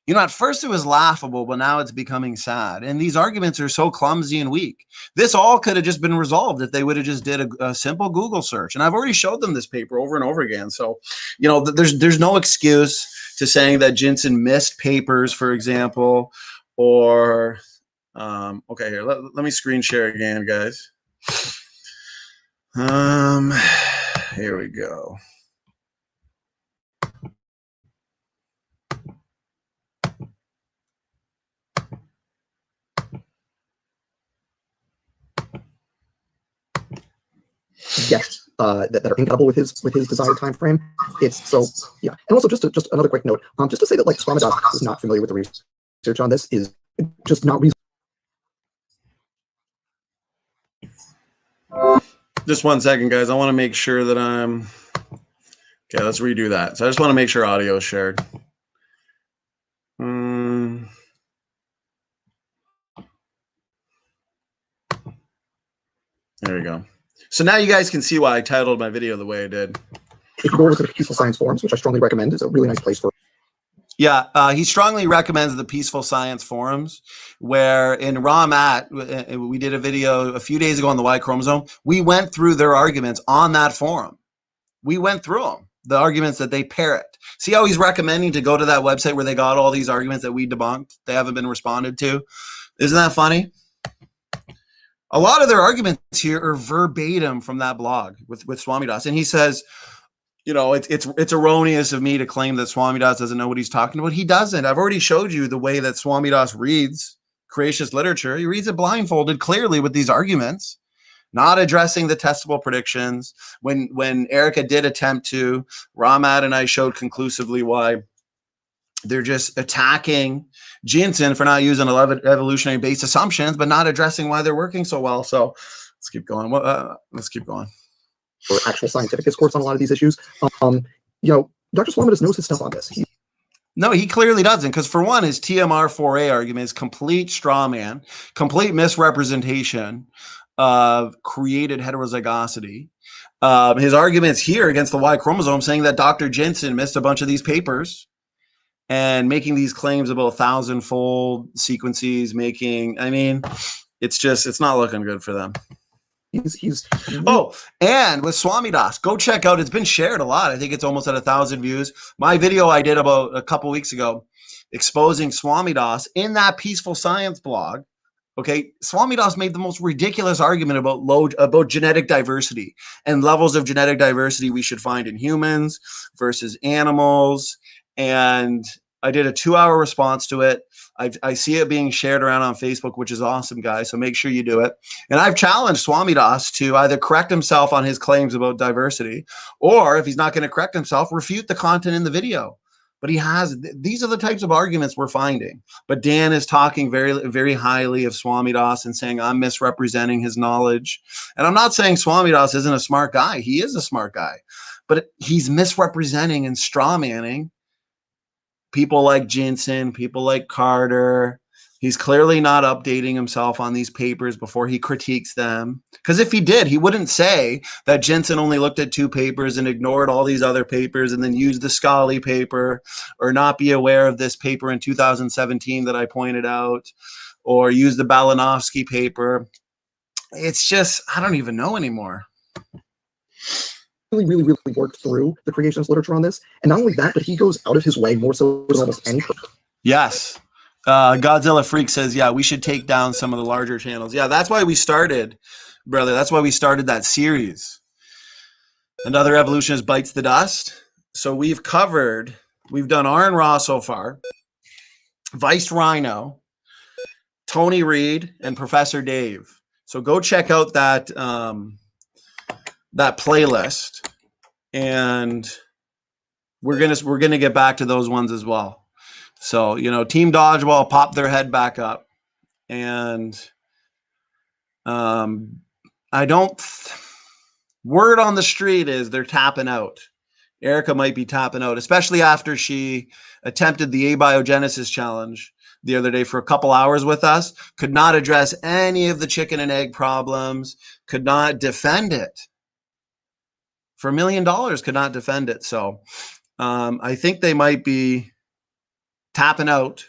You know, at first it was laughable, but now it's becoming sad. And these arguments are so clumsy and weak. This all could have just been resolved if they would have just did a simple Google search. And I've already showed them this paper over and over again. So, you know, there's no excuse to saying that Jensen missed papers, for example, or, okay, here, let me screen share again, guys. Here we go. Yes, that are incompatible with his desired time frame. It's so yeah, and also just another quick note, just to say that like Swamidas is not familiar with the research on this is just not reasonable. Just 1 second, guys. I want to make sure that I'm okay. Let's redo that. So I just want to make sure audio is shared. There we go. So now you guys can see why I titled my video the way I did. If you go over to the Peaceful Science forums, which I strongly recommend, is a really nice place for. Yeah, he strongly recommends the Peaceful Science forums, where in RAMAT, we did a video a few days ago on the Y chromosome. We went through their arguments on that forum. We went through them, the arguments that they parrot. See how he's recommending to go to that website where they got all these arguments that we debunked? They haven't been responded to. Isn't that funny? A lot of their arguments here are verbatim from that blog with Swamidas. And he says, you know, it's erroneous of me to claim that Swamidas doesn't know what he's talking about. He doesn't. I've already showed you the way that Swamidas reads creationist literature. He reads it blindfolded clearly with these arguments, not addressing the testable predictions. When Erica did attempt to, Ramat and I showed conclusively why they're just attacking Jensen for not using evolutionary based assumptions, but not addressing why they're working so well. So let's keep going. Let's keep going. For actual scientific discourse on a lot of these issues. You know, Dr. Swamidas knows his stuff on this. No, he clearly doesn't, because for one, his TMR4A argument is complete straw man, complete misrepresentation of created heterozygosity. His arguments here against the Y chromosome, saying that Dr. Jensen missed a bunch of these papers and making these claims about 1,000-fold sequences, I mean, it's not looking good for them. Oh, and with Swamidas, go check out. It's been shared a lot. I think it's almost at 1,000 views. My video I did about a couple weeks ago, exposing Swamidas in that Peaceful Science blog. Okay, Swamidas made the most ridiculous argument about genetic diversity and levels of genetic diversity we should find in humans versus animals. And I did a 2-hour response to it. I see it being shared around on Facebook, which is awesome, guys. So make sure you do it. And I've challenged Swamidas to either correct himself on his claims about diversity, or if he's not going to correct himself, refute the content in the video. But these are the types of arguments we're finding. But Dan is talking very, very highly of Swamidas and saying I'm misrepresenting his knowledge. And I'm not saying Swamidas isn't a smart guy. He is a smart guy. But he's misrepresenting and strawmanning people like Jensen, people like Carter. He's clearly not updating himself on these papers before he critiques them. Because if he did, he wouldn't say that Jensen only looked at 2 papers and ignored all these other papers and then used the Scali paper, or not be aware of this paper in 2017 that I pointed out, or use the Balanovsky paper. It's just, I don't even know anymore. Really worked through the creationist literature on this. And not only that, but he goes out of his way more so than almost any. Yes. Godzilla Freak says, yeah, we should take down some of the larger channels. Yeah, that's why we started, brother. That's why we started that series. Another Evolutionist Bites the Dust. So we've done R and Raw so far, Vice Rhino, Tony Reed, and Professor Dave. So go check out that that playlist, and we're gonna get back to those ones as well. So, you know, Team Dodgeball popped their head back up, and Word on the street is they're tapping out. Erica might be tapping out, especially after she attempted the abiogenesis challenge the other day for a couple hours with us, could not address any of the chicken and egg problems, could not defend it. For $1 million, could not defend it. So I think they might be tapping out.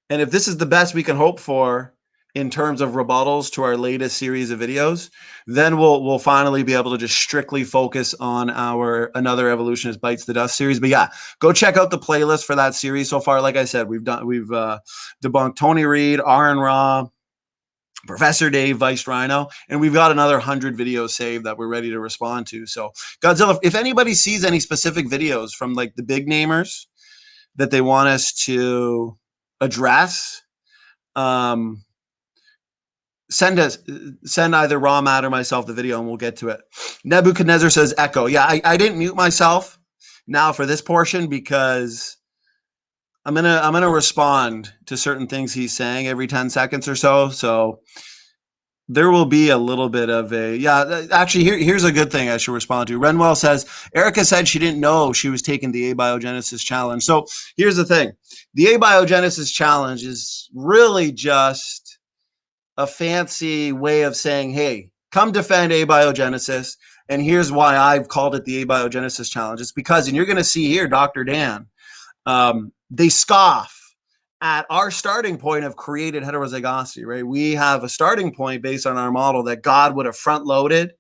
And if this is the best we can hope for in terms of rebuttals to our latest series of videos, then we'll finally be able to just strictly focus on our Another Evolutionist Bites the Dust series. But yeah, go check out the playlist for that series so far. Like I said, we've debunked Tony Reed, Aaron Ra, Professor Dave, Vice Rhino, and we've got another 100 videos saved that we're ready to respond to. So Godzilla, if anybody sees any specific videos from like the big namers that they want us to address, send either Raw Matt or myself the video and we'll get to it. Nebuchadnezzar says echo. Yeah, I didn't mute myself now for this portion because I'm gonna respond to certain things he's saying every 10 seconds or so. So there will be a little bit of a, yeah, actually here's a good thing I should respond to. Renwell says, Erica said she didn't know she was taking the abiogenesis challenge. So here's the thing. The abiogenesis challenge is really just a fancy way of saying, hey, come defend abiogenesis. And here's why I've called it the abiogenesis challenge. It's because, and you're going to see here, Dr. Dan, they scoff at our starting point of created heterozygosity, right? We have a starting point based on our model that God would have front-loaded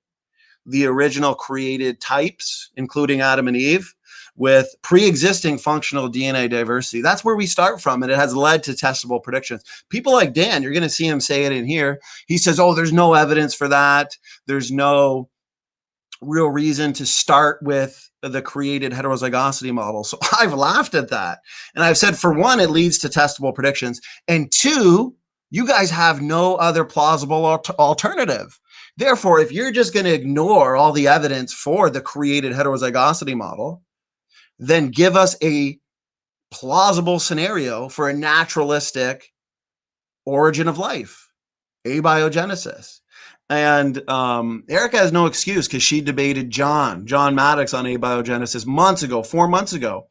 the original created types, including Adam and Eve, with pre-existing functional DNA diversity. That's where we start from, and it has led to testable predictions. People like Dan, you're going to see him say it in here. He says, oh, there's no evidence for that. There's no real reason to start with the created heterozygosity model. So I've laughed at that. And I've said, for one, it leads to testable predictions. And two, you guys have no other plausible alternative. Therefore, if you're just going to ignore all the evidence for the created heterozygosity model, then give us a plausible scenario for a naturalistic origin of life, abiogenesis. And Erica has no excuse because she debated John Maddox on abiogenesis months ago, 4 months ago.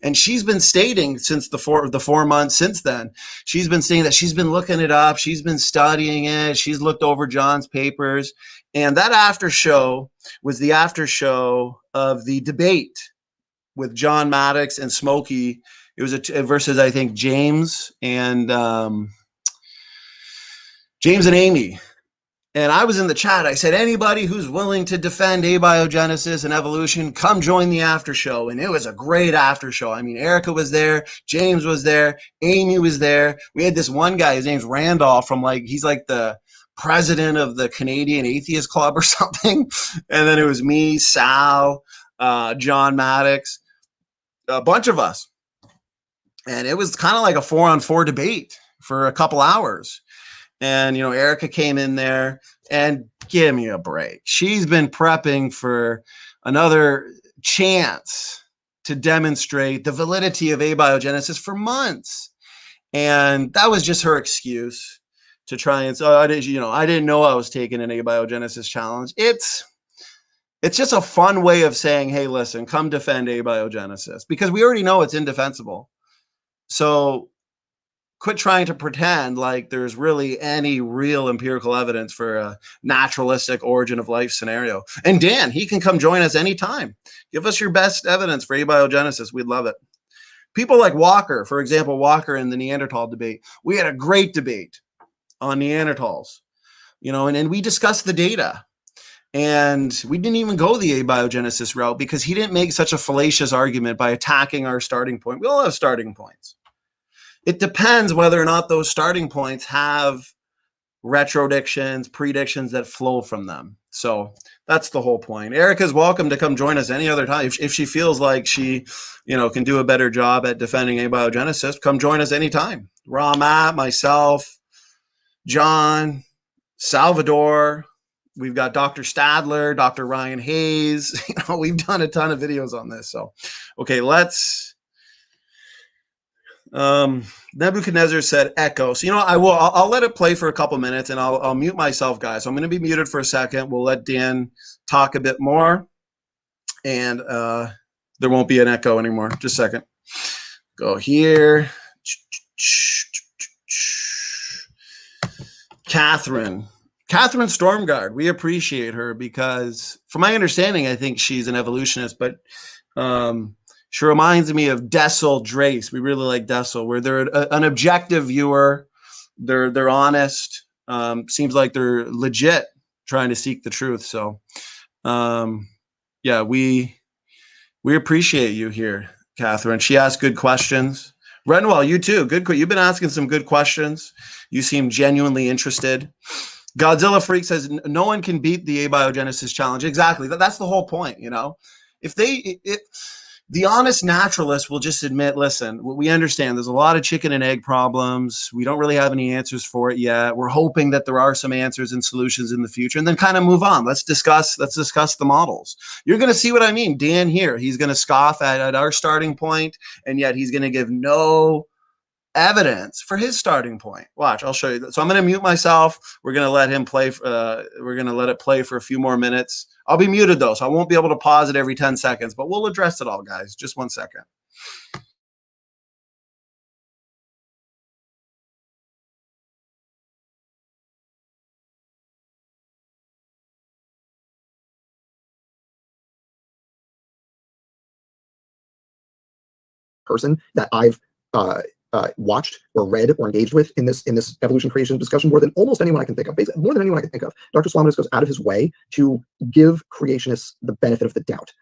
And she's been stating since the 4 months since then, she's been saying that she's been looking it up. She's been studying it. She's looked over John's papers. And that after show was the after show of the debate with John Maddox and Smokey. It was versus, I think, James and Amy. And I was in the chat. I said, anybody who's willing to defend abiogenesis and evolution, come join the after show. And it was a great after show. I mean, Erica was there. James was there. Amy was there. We had this one guy, his name's Randolph, he's like the president of the Canadian Atheist Club or something. And then it was me, Sal, John Maddox, a bunch of us. And it was kind of like a 4-on-4 debate for a couple hours. And, Erica came in there and give me a break. She's been prepping for another chance to demonstrate the validity of abiogenesis for months. And that was just her excuse to try and say, I didn't know I was taking an abiogenesis challenge. It's just a fun way of saying, hey, listen, come defend abiogenesis, because we already know it's indefensible. So quit trying to pretend like there's really any real empirical evidence for a naturalistic origin of life scenario. And Dan, he can come join us anytime. Give us your best evidence for abiogenesis. We'd love it. People like Walker, for example, Walker in the Neanderthal debate. We had a great debate on Neanderthals, and we discussed the data. And we didn't even go the abiogenesis route because he didn't make such a fallacious argument by attacking our starting point. We all have starting points. It depends whether or not those starting points have retrodictions, predictions that flow from them. So that's the whole point. Erica's welcome to come join us any other time. If she feels like she, can do a better job at defending abiogenesis, come join us anytime. Matt, myself, John, Salvador. We've got Dr. Stadler, Dr. Ryan Hayes. We've done a ton of videos on this. So, okay, let's. Nebuchadnezzar said echo. So, I'll let it play for a couple minutes and I'll mute myself, guys. So I'm going to be muted for a second. We'll let Dan talk a bit more, and there won't be an echo anymore. Just a second. Go here. Catherine Stormguard. We appreciate her because, from my understanding, I think she's an evolutionist, but she reminds me of Dessel Drace. We really like Dessel, where they're an objective viewer. They're honest. Seems like they're legit trying to seek the truth. So, yeah, we appreciate you here, Catherine. She asked good questions. Renwell, you too. Good. You've been asking some good questions. You seem genuinely interested. Godzilla Freak says no one can beat the abiogenesis challenge. Exactly. That's the whole point. You know, if the honest naturalist will just admit, listen, we understand there's a lot of chicken and egg problems. We don't really have any answers for it yet. We're hoping that there are some answers and solutions in the future, and then kind of move on. Let's discuss the models. You're going to see what I mean. Dan here, he's going to scoff at our starting point, and yet he's going to give no evidence for his starting point. Watch, I'll show you. So I'm going to mute myself. We're going to let him play. We're going to let it play for a few more minutes. I'll be muted though, so I won't be able to pause it every 10 seconds, but we'll address it all, guys. Just 1 second. Person that I've watched or read or engaged with in this evolution creation discussion more than almost anyone I can think of. Basically, more than anyone I can think of. Dr. Swamidas goes out of his way to give creationists the benefit of the doubt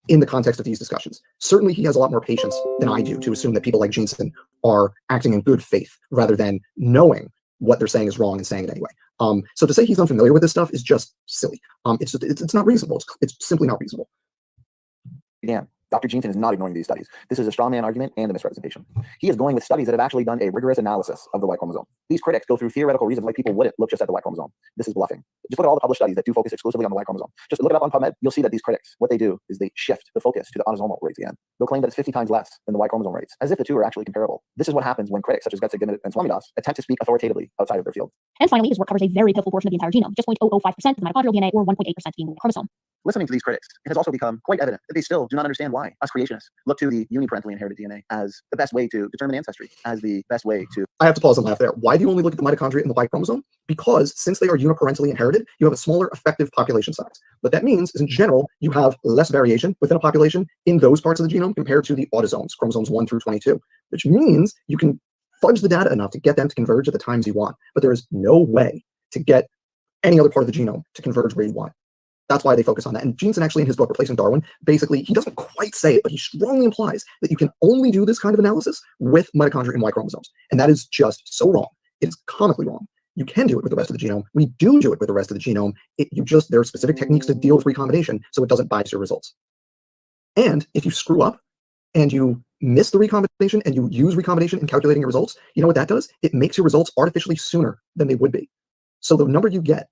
in the context of these discussions. Certainly, he has a lot more patience than I do to assume that people like Jeanson are acting in good faith rather than knowing what they're saying is wrong and saying it anyway. So to say he's unfamiliar with this stuff is just silly. It's not reasonable. It's simply not reasonable. Yeah. Dr. Jeanson is not ignoring these studies. This is a straw man argument and a misrepresentation. He is going with studies that have actually done a rigorous analysis of the Y chromosome. These critics go through theoretical reasons why people wouldn't look just at the Y chromosome. This is bluffing. Just look at all the published studies that do focus exclusively on the Y chromosome. Just look it up on PubMed. You'll see that these critics, what they do is they shift the focus to the autosomal rates again. They'll claim that it's 50 times less than the Y chromosome rates, as if the two are actually comparable. This is what happens when critics such as Gutsick and Swamidas attempt to speak authoritatively outside of their field. And finally, his work covers a very pivotal portion of the entire genome, just 0.005% of the mitochondrial DNA or 1.8% being the chromosome. Listening to these critics, it has also become quite evident that they still do not understand why us creationists look to the uniparentally inherited DNA as the best way to determine ancestry, as the best way to... I have to pause and laugh there. Why do you only look at the mitochondria in the Y chromosome? Because since they are uniparentally inherited, you have a smaller effective population size. What that means is, in general, you have less variation within a population in those parts of the genome compared to the autosomes, chromosomes 1 through 22, which means you can fudge the data enough to get them to converge at the times you want. But there is no way to get any other part of the genome to converge where you want. That's why they focus on that. And Jeanson actually in his book, Replacing Darwin, basically, he doesn't quite say it, but he strongly implies that you can only do this kind of analysis with mitochondria and Y chromosomes. And that is just so wrong. It's comically wrong. You can do it with the rest of the genome. We do it with the rest of the genome. There are specific techniques to deal with recombination so it doesn't bias your results. And if you screw up and you miss the recombination and you use recombination in calculating your results, you know what that does? It makes your results artificially sooner than they would be. So the number you get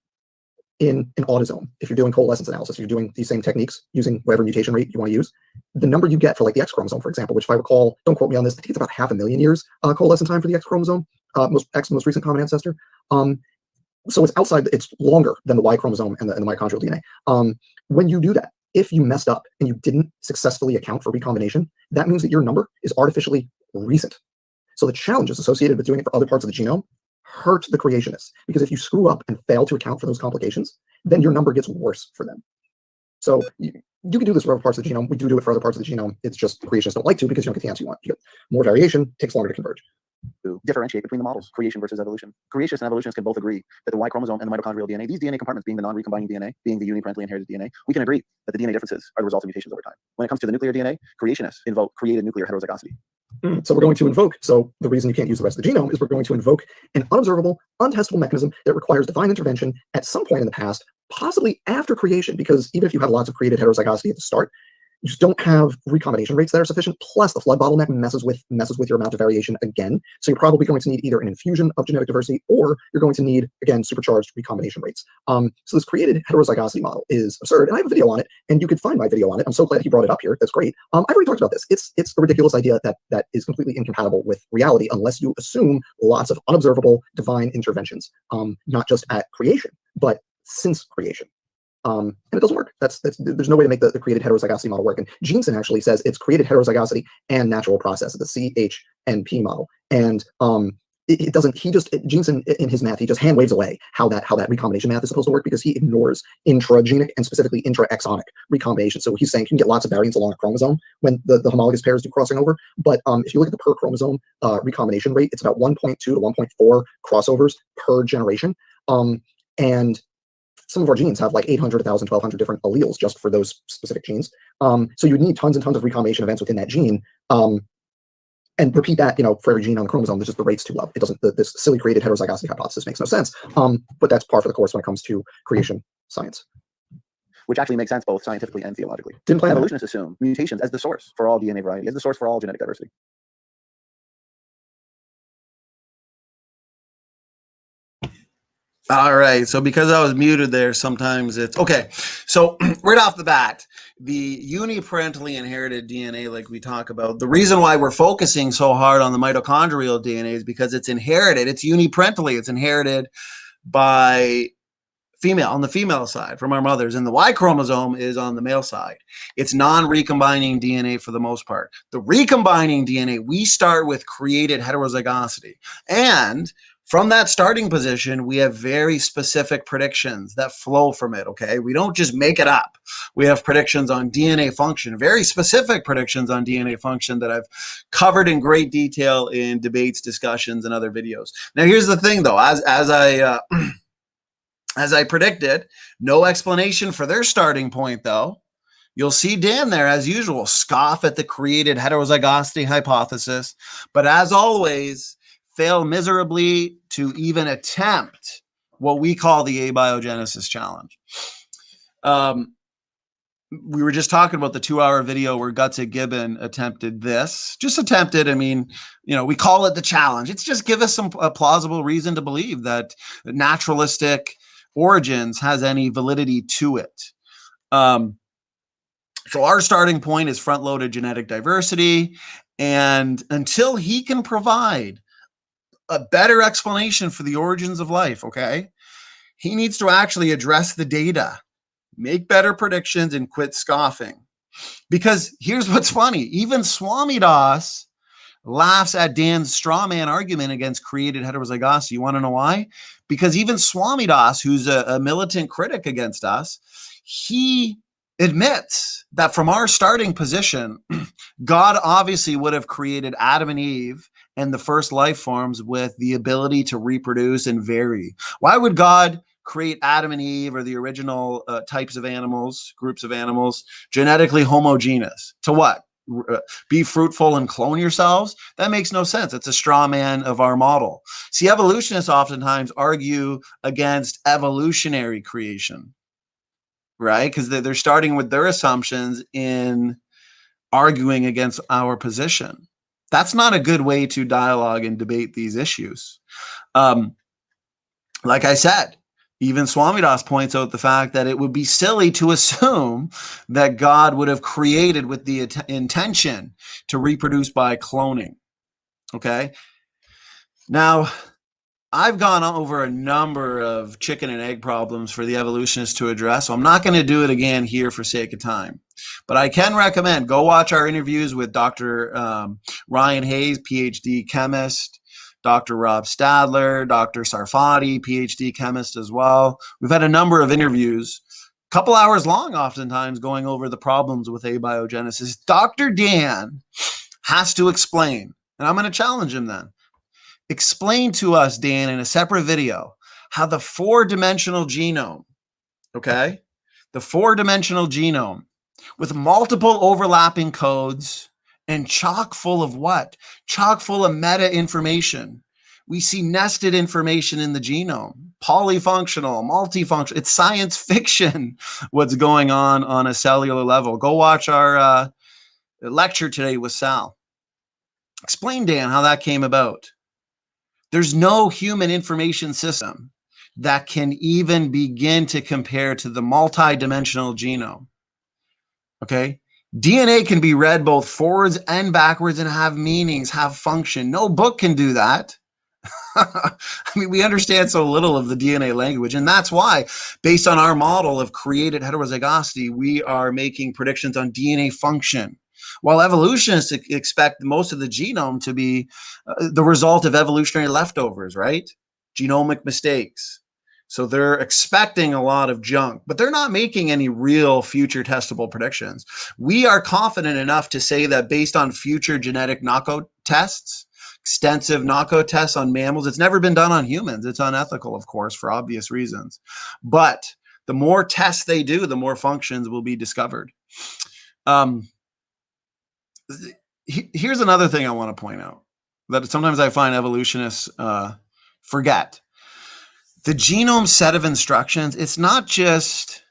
in an autosome, if you're doing coalescence analysis, you're doing these same techniques using whatever mutation rate you want to use, the number you get for like the X chromosome, for example, which if I recall, don't quote me on this, I think it's about 500,000 years coalescence time for the X chromosome, most recent common ancestor. So it's outside, it's longer than the Y chromosome and the mitochondrial DNA. When you do that, if you messed up and you didn't successfully account for recombination, that means that your number is artificially recent. So the challenges associated with doing it for other parts of the genome hurt the creationists, because if you screw up and fail to account for those complications, then your number gets worse for them. So you can do this for other parts of the genome. We do it for other parts of the genome. It's just creationists don't like to because you don't get the answer you want. You get more variation, takes longer to converge. To differentiate between the models, creation versus evolution. Creationists and evolutionists can both agree that the Y chromosome and the mitochondrial DNA, these DNA compartments being the non-recombining DNA, being the uniparentally inherited DNA, we can agree that the DNA differences are the result of mutations over time. When it comes to the nuclear DNA, creationists invoke created nuclear heterozygosity. So we're going to invoke, so the reason you can't use the rest of the genome is we're going to invoke an unobservable, untestable mechanism that requires divine intervention at some point in the past, possibly after creation, because even if you have lots of created heterozygosity at the start, you just don't have recombination rates that are sufficient, plus the flood bottleneck messes with your amount of variation again. So you're probably going to need either an infusion of genetic diversity, or you're going to need, again, supercharged recombination rates. So this created heterozygosity model is absurd, and I have a video on it, and you could find my video on it. I'm so glad he brought it up here. That's great. I've already talked about this. It's a ridiculous idea that is completely incompatible with reality unless you assume lots of unobservable divine interventions, not just at creation, but since creation. And it doesn't work. There's no way to make the created heterozygosity model work. And Jeanson actually says it's created heterozygosity and natural process, the CHNP model. And it doesn't. Jeanson in his math, he just hand waves away how that recombination math is supposed to work, because he ignores intragenic and specifically intraexonic recombination. So he's saying you can get lots of variants along a chromosome when the homologous pairs do crossing over. But if you look at the per chromosome recombination rate, it's about 1.2 to 1.4 crossovers per generation. And some of our genes have like 800, 1,000, 1,200 different alleles just for those specific genes. So you would need tons and tons of recombination events within that gene. And repeat that, for every gene on the chromosome. Just the rate's too low. It doesn't. This silly created heterozygosity hypothesis makes no sense. But that's par for the course when it comes to creation science. Which actually makes sense both scientifically and theologically. Didn't plan that. Evolutionists assume mutations as the source for all DNA variety, as the source for all genetic diversity. All right. So because I was muted there, sometimes it's okay. So right off the bat, the uniparentally inherited DNA, like we talk about, the reason why we're focusing so hard on the mitochondrial DNA is because it's inherited. It's uniparentally. It's inherited by female, on the female side from our mothers, and the Y chromosome is on the male side. It's non-recombining DNA for the most part. The recombining DNA, we start with created heterozygosity. And from that starting position, we have very specific predictions that flow from it, okay? We don't just make it up. We have predictions on DNA function, very specific predictions on DNA function that I've covered in great detail in debates, discussions, and other videos. Now, here's the thing, though. As I predicted, no explanation for their starting point, though. You'll see Dan there, as usual, scoff at the created heterozygosity hypothesis, but as always, fail miserably to even attempt what we call the abiogenesis challenge. We were just talking about the 2-hour video where Gutsick Gibbon attempted this. Just attempted. I mean, we call it the challenge. It's just give us a plausible reason to believe that naturalistic origins has any validity to it. So our starting point is front-loaded genetic diversity. And until he can provide a better explanation for the origins of life, okay, he needs to actually address the data, make better predictions, and quit scoffing. Because here's what's funny. Even Swami Das laughs at Dan's straw man argument against created heterozygosity. You want to know why? Because even Swami Das, who's a militant critic against us, he admits that from our starting position, God obviously would have created Adam and Eve and the first life forms with the ability to reproduce and vary. Why would God create Adam and Eve, or the original types of animals, groups of animals, genetically homogeneous? To what? Be fruitful and clone yourselves? That makes no sense. It's a straw man of our model. See, evolutionists oftentimes argue against evolutionary creation, right? Because they're starting with their assumptions in arguing against our position. That's not a good way to dialogue and debate these issues. Like I said, even Swami Das points out the fact that it would be silly to assume that God would have created with the intention to reproduce by cloning. Okay. Now, I've gone over a number of chicken and egg problems for the evolutionists to address, so I'm not going to do it again here for sake of time. But I can recommend, go watch our interviews with Dr. Ryan Hayes, PhD chemist, Dr. Rob Stadler, Dr. Sarfati, PhD chemist as well. We've had a number of interviews, a couple hours long oftentimes, going over the problems with abiogenesis. Dr. Dan has to explain, and I'm going to challenge him then. Explain to us, Dan, in a separate video, how the 4-dimensional genome, okay, the 4-dimensional genome with multiple overlapping codes and chock full of what? Chock full of meta information. We see nested information in the genome, polyfunctional, multifunctional. It's science fiction what's going on a cellular level. Go watch our lecture today with Sal. Explain, Dan, how that came about. There's no human information system that can even begin to compare to the multi-dimensional genome. Okay? DNA can be read both forwards and backwards and have meanings, have function. No book can do that. I mean, we understand so little of the DNA language, and that's why, based on our model of created heterozygosity, we are making predictions on DNA function. While evolutionists expect most of the genome to be the result of evolutionary leftovers, right? Genomic mistakes. So they're expecting a lot of junk, but they're not making any real future testable predictions. We are confident enough to say that based on future genetic knockout tests, extensive knockout tests on mammals, it's never been done on humans. It's unethical, of course, for obvious reasons. But the more tests they do, the more functions will be discovered. Here's another thing I want to point out that sometimes I find evolutionists forget. The genome set of instructions, it's not just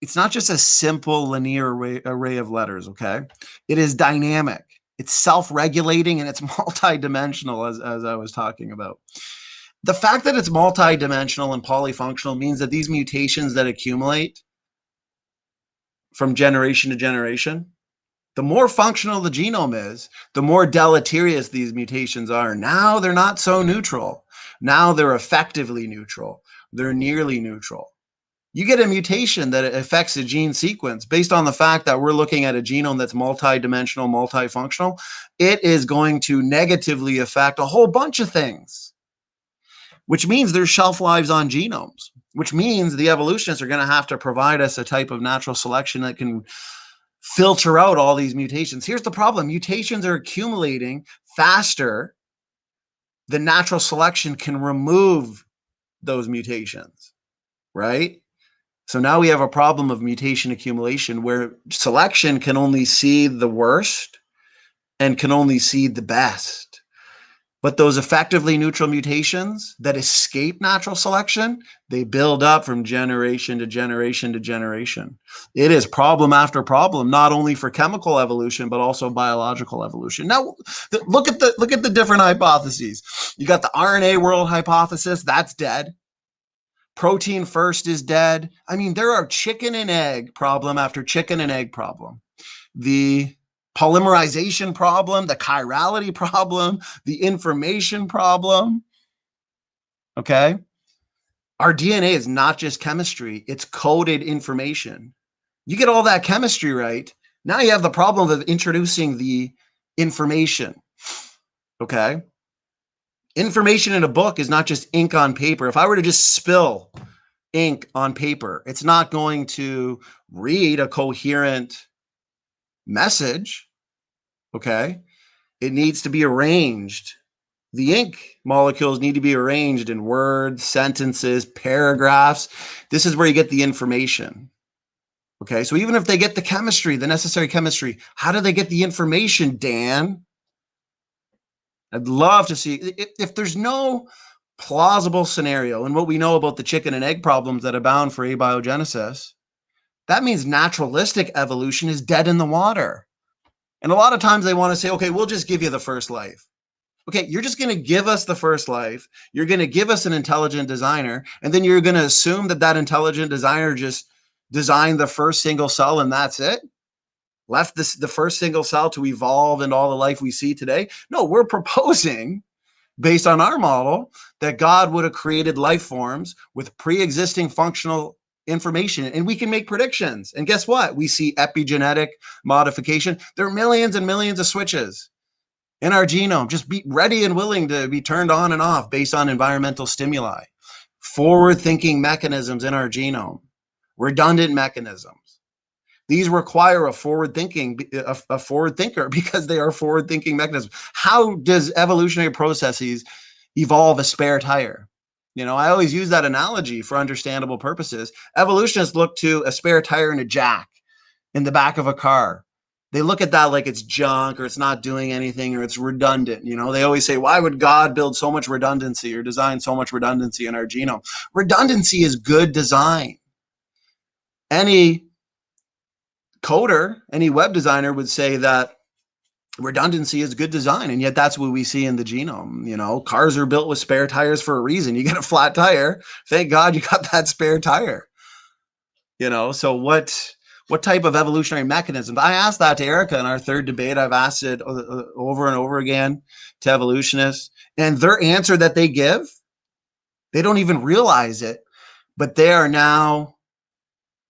a simple linear array of letters, okay? It is dynamic. It's self-regulating and it's multidimensional, as I was talking about. The fact that it's multidimensional and polyfunctional means that these mutations that accumulate from generation to generation, the more functional the genome is, the more deleterious these mutations are. Now they're not so neutral. Now they're effectively neutral. They're nearly neutral. You get a mutation that affects a gene sequence based on the fact that we're looking at a genome that's multidimensional, multifunctional. It is going to negatively affect a whole bunch of things, which means there's shelf lives on genomes, which means the evolutionists are going to have to provide us a type of natural selection that can filter out all these mutations. Here's the problem. Mutations are accumulating faster than natural selection can remove those mutations, right? So now we have a problem of mutation accumulation where selection can only see the worst and can only see the best. But those effectively neutral mutations that escape natural selection, they build up from generation to generation to generation. It is problem after problem, not only for chemical evolution, but also biological evolution. Now, look at the different hypotheses. You got the RNA world hypothesis, that's dead. Protein first is dead. I mean, there are chicken and egg problem after chicken and egg problem. The polymerization problem, the chirality problem, the information problem. Okay. Our DNA is not just chemistry, it's coded information. You get all that chemistry right, now you have the problem of introducing the information. Okay. Information in a book is not just ink on paper. If I were to just spill ink on paper, it's not going to read a coherent message. Okay. It needs to be arranged. The ink molecules need to be arranged in words, sentences, paragraphs. This is where you get the information. Okay. So even if they get the chemistry, the necessary chemistry, how do they get the information, Dan? I'd love to see if there's no plausible scenario in what we know about the chicken and egg problems that abound for abiogenesis, that means naturalistic evolution is dead in the water. And a lot of times they want to say, okay, we'll just give you the first life. Okay, you're just going to give us the first life. You're going to give us an intelligent designer, and then you're going to assume that that intelligent designer just designed the first single cell and that's it? Left the first single cell to evolve into all the life we see today? No, we're proposing, based on our model, that God would have created life forms with pre-existing functional information, and we can make predictions. And guess what? We see epigenetic modification. There are millions and millions of switches in our genome. Just be ready and willing to be turned on and off based on environmental stimuli. Forward-thinking mechanisms in our genome, redundant mechanisms. These require a forward thinker because they are forward-thinking mechanisms. How does evolutionary processes evolve a spare tire? You know, I always use that analogy for understandable purposes. Evolutionists look to a spare tire and a jack in the back of a car. They look at that like it's junk or it's not doing anything or it's redundant. You know, they always say, why would God build so much redundancy or design so much redundancy in our genome? Redundancy is good design. Any coder, any web designer would say that redundancy is good design, and yet that's what we see in the genome. You know, cars are built with spare tires for a reason. You get a flat tire, thank God you got that spare tire. You know, so what What type of evolutionary mechanisms? I asked that to Erica in our third debate. I've asked it over and over again to evolutionists, and their answer that they give, they don't even realize it, but they are now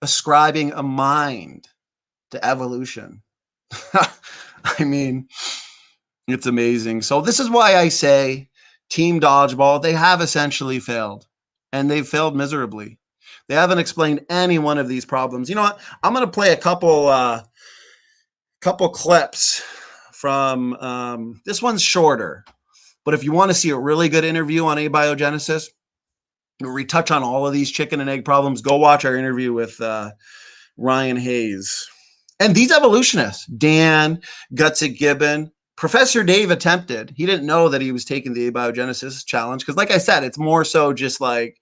ascribing a mind to evolution. I mean, it's amazing. So this is why I say Team Dodgeball, they have essentially failed, and they've failed miserably. They haven't explained any one of these problems. You know what? I'm going to play a couple clips from this one's shorter, but if you want to see a really good interview on abiogenesis, where we touch on all of these chicken and egg problems, go watch our interview with Ryan Hayes. And these evolutionists, Dan, Gutsick Gibbon, Professor Dave attempted. He didn't know that he was taking the abiogenesis challenge because, like I said, it's more so just like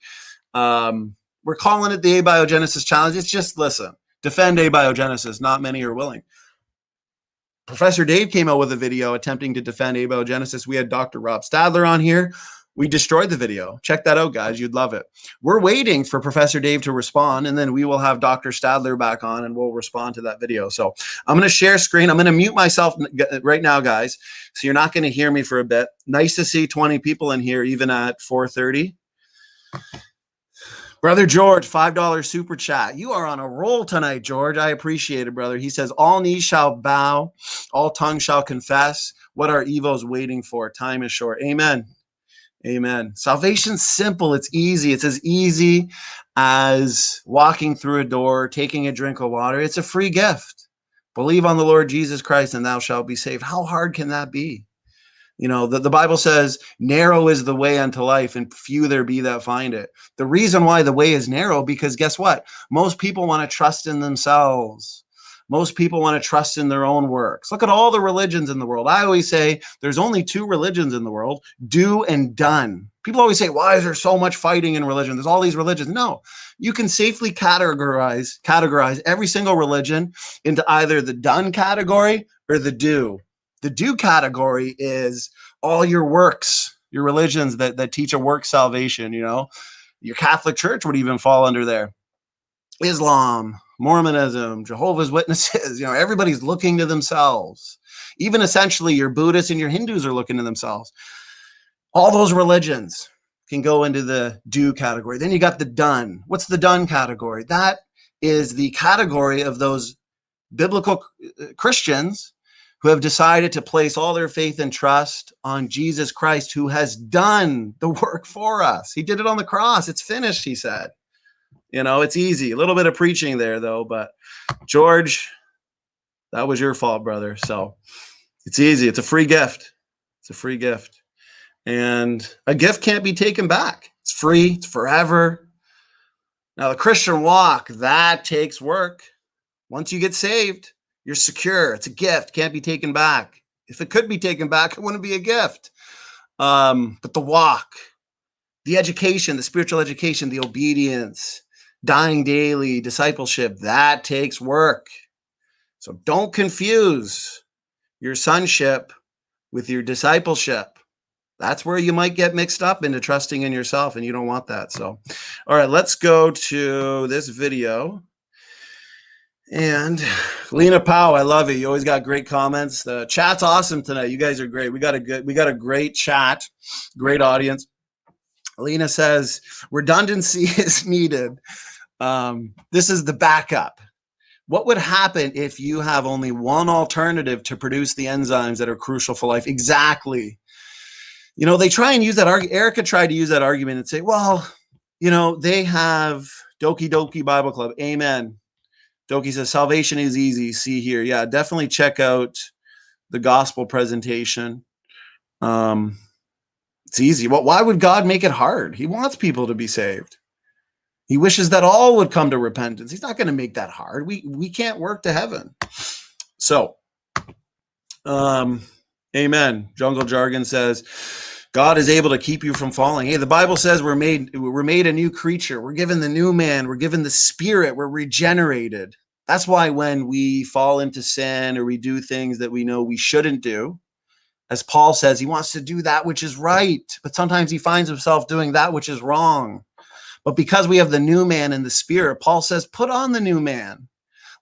we're calling it the abiogenesis challenge. It's just, listen, defend abiogenesis. Not many are willing. Professor Dave came out with a video attempting to defend abiogenesis. We had Dr. Rob Stadler on here. We destroyed the video. Check that out, guys. You'd love it. We're waiting for Professor Dave to respond, and then we will have Dr. Stadler back on, and we'll respond to that video. So I'm going to share screen. I'm going to mute myself right now, guys, so you're not going to hear me for a bit. Nice to see 20 people in here, even at 4:30. Brother George, $5 super chat. You are on a roll tonight, George. I appreciate it, brother. He says, all knees shall bow, all tongues shall confess. What are evils waiting for? Time is short. Amen. Amen. Salvation's simple. It's easy. It's as easy as walking through a door, taking a drink of water. It's a free gift. Believe on the Lord Jesus Christ and thou shalt be saved. How hard can that be? You know, the Bible says narrow is the way unto life and few there be that find it. The reason why the way is narrow, because guess what? Most people want to trust in themselves. Most people want to trust in their own works. Look at all the religions in the world. I always say there's only two religions in the world, do and done. People always say, why is there so much fighting in religion? There's all these religions. No, you can safely categorize every single religion into either the done category or the do. The do category is all your works, your religions that teach a work salvation, you know. Your Catholic Church would even fall under there. Islam, Mormonism, Jehovah's Witnesses, you know, everybody's looking to themselves. Even essentially your Buddhists and your Hindus are looking to themselves. All those religions can go into the do category. Then you got the done. What's the done category? That is the category of those biblical Christians who have decided to place all their faith and trust on Jesus Christ, who has done the work for us. He did it on the cross. It's finished, he said. You know, it's easy. A little bit of preaching there, though. But, George, that was your fault, brother. So it's easy. It's a free gift. It's a free gift. And a gift can't be taken back. It's free. It's forever. Now, the Christian walk, that takes work. Once you get saved, you're secure. It's a gift. Can't be taken back. If it could be taken back, it wouldn't be a gift. But the walk, the education, the spiritual education, the obedience, dying daily, discipleship, that takes work. So don't confuse your sonship with your discipleship. That's where you might get mixed up into trusting in yourself, and you don't want that. So, all right, let's go to this video. And Lena Powell, I love it. You always got great comments. The chat's awesome tonight. You guys are great. We got a great chat, great audience. Lena says redundancy is needed. This is the backup. What would happen if you have only one alternative to produce the enzymes that are crucial for life? Exactly. You know, they try and use that argument. Erica tried to use that argument and say, well, you know, they have Doki Doki Bible Club. Amen. Doki says, salvation is easy. See here. Yeah, definitely check out the gospel presentation. It's easy. Well, why would God make it hard? He wants people to be saved. He wishes that all would come to repentance. He's not going to make that hard. We can't work to heaven. So, amen. Jungle Jargon says, God is able to keep you from falling. Hey, the Bible says we're made a new creature. We're given the new man. We're given the spirit. We're regenerated. That's why when we fall into sin or we do things that we know we shouldn't do, as Paul says, he wants to do that which is right, but sometimes he finds himself doing that which is wrong. But because we have the new man in the spirit, Paul says, put on the new man.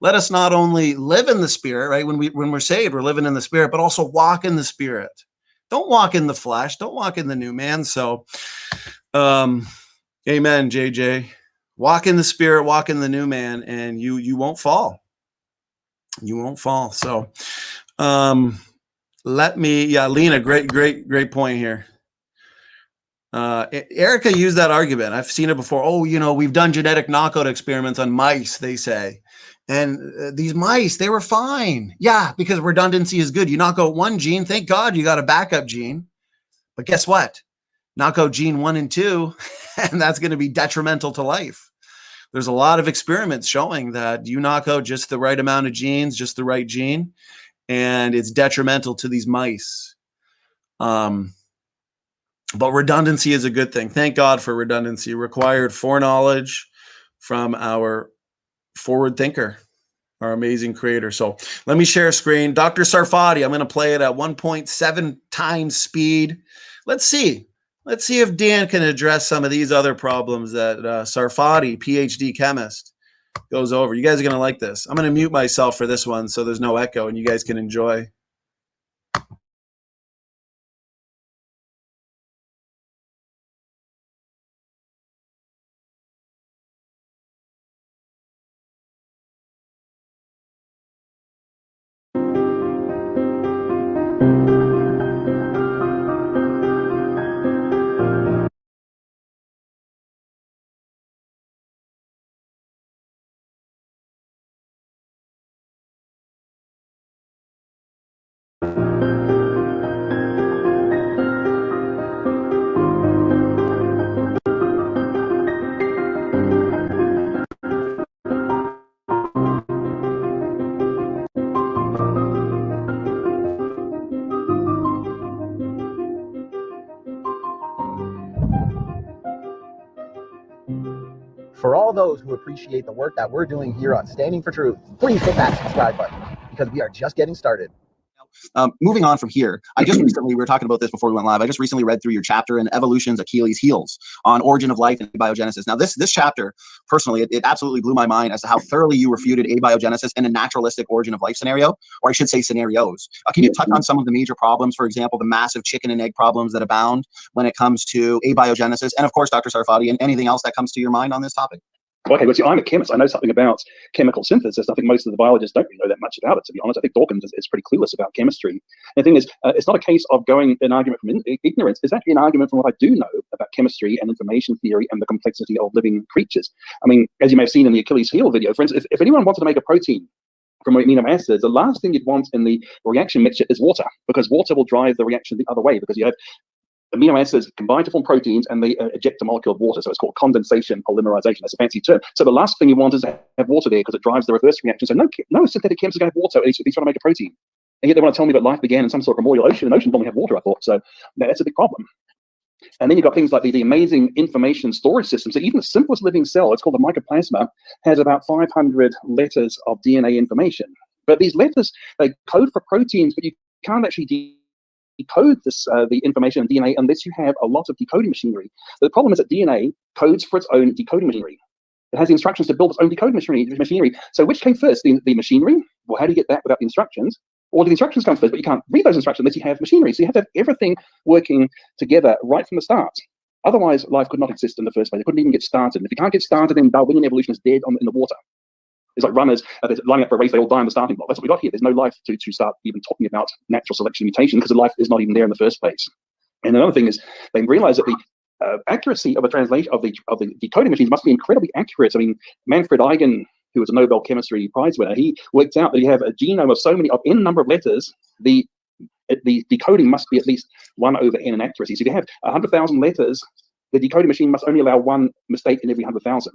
let us not only live in the Spirit, right? When we're saved, we're living in the Spirit, but also walk in the Spirit. Don't walk in the flesh. Don't walk in the new man. So, amen, JJ. Walk in the Spirit, walk in the new man, and you won't fall. You won't fall. So, Lena, great point here. Erica used that argument. I've seen it before. Oh, we've done genetic knockout experiments on mice, they say. And these mice, they were fine. Yeah, because redundancy is good. You knock out one gene, thank God you got a backup gene. But guess what? Knock out gene 1 and 2, and that's going to be detrimental to life. There's a lot of experiments showing that you knock out just the right amount of genes, just the right gene, and it's detrimental to these mice. But redundancy is a good thing. Thank God for redundancy. Required foreknowledge from our forward thinker, our amazing creator. So let me share a screen. Dr. Sarfati, I'm going to play it at 1.7 times speed. Let's see if Dan can address some of these other problems that Sarfati, PhD chemist, goes over. You guys are going to like this. I'm going to mute myself for this one so there's no echo and you guys can enjoy. For all those who appreciate the work that we're doing here on Standing for Truth, please hit that subscribe button because we are just getting started. Moving on from here, I just recently, we were talking about this before we went live. I just recently read through your chapter in Evolution's Achilles Heels on origin of life and abiogenesis. Now, this chapter, personally, it absolutely blew my mind as to how thoroughly you refuted abiogenesis in a naturalistic origin of life scenario, or I should say scenarios. Can you touch on some of the major problems, for example, the massive chicken and egg problems that abound when it comes to abiogenesis? And of course, Dr. Sarfati, and anything else that comes to your mind on this topic? Okay, well, see, I'm a chemist. I know something about chemical synthesis. I think most of the biologists don't really know that much about it, to be honest. I think Dawkins is pretty clueless about chemistry. And the thing is, it's not a case of going an argument from ignorance. It's actually an argument from what I do know about chemistry and information theory and the complexity of living creatures. I mean, as you may have seen in the Achilles heel video, for instance, if anyone wanted to make a protein from amino acids, the last thing you'd want in the reaction mixture is water, because water will drive the reaction the other way, because you have amino acids combine to form proteins and they eject a molecule of water. So it's called condensation polymerization. That's a fancy term. So the last thing you want is to have water there because it drives the reverse reaction. So no synthetic chemist is going to have water if he's trying to make a protein. And yet they want to tell me that life began in some sort of primordial ocean. An ocean don't have water, I thought. So that's a big problem. And then you've got things like the amazing information storage system. So even the simplest living cell, it's called the mycoplasma, has about 500 letters of DNA information. But these letters, they code for proteins, but you can't actually decode the information in DNA unless you have a lot of decoding machinery. The problem is that DNA codes for its own decoding machinery. It has the instructions to build its own decoding machinery. So which came first, the machinery? Well, how do you get that without the instructions? Or the instructions come first, but you can't read those instructions unless you have machinery. So you have to have everything working together right from the start. Otherwise, life could not exist in the first place. It couldn't even get started. And if you can't get started, then Darwinian evolution is dead in the water. It's like runners lining up for a race, they all die on the starting block. That's what we got here. There's no life to start even talking about natural selection mutation because the life is not even there in the first place. And another thing is they realize that the accuracy of a translation of the decoding machines must be incredibly accurate. I mean, Manfred Eigen, who was a Nobel Chemistry Prize winner, he worked out that you have a genome of so many of n number of letters, the decoding must be at least 1 over n in accuracy. So if you have 100,000 letters, the decoding machine must only allow one mistake in every 100,000.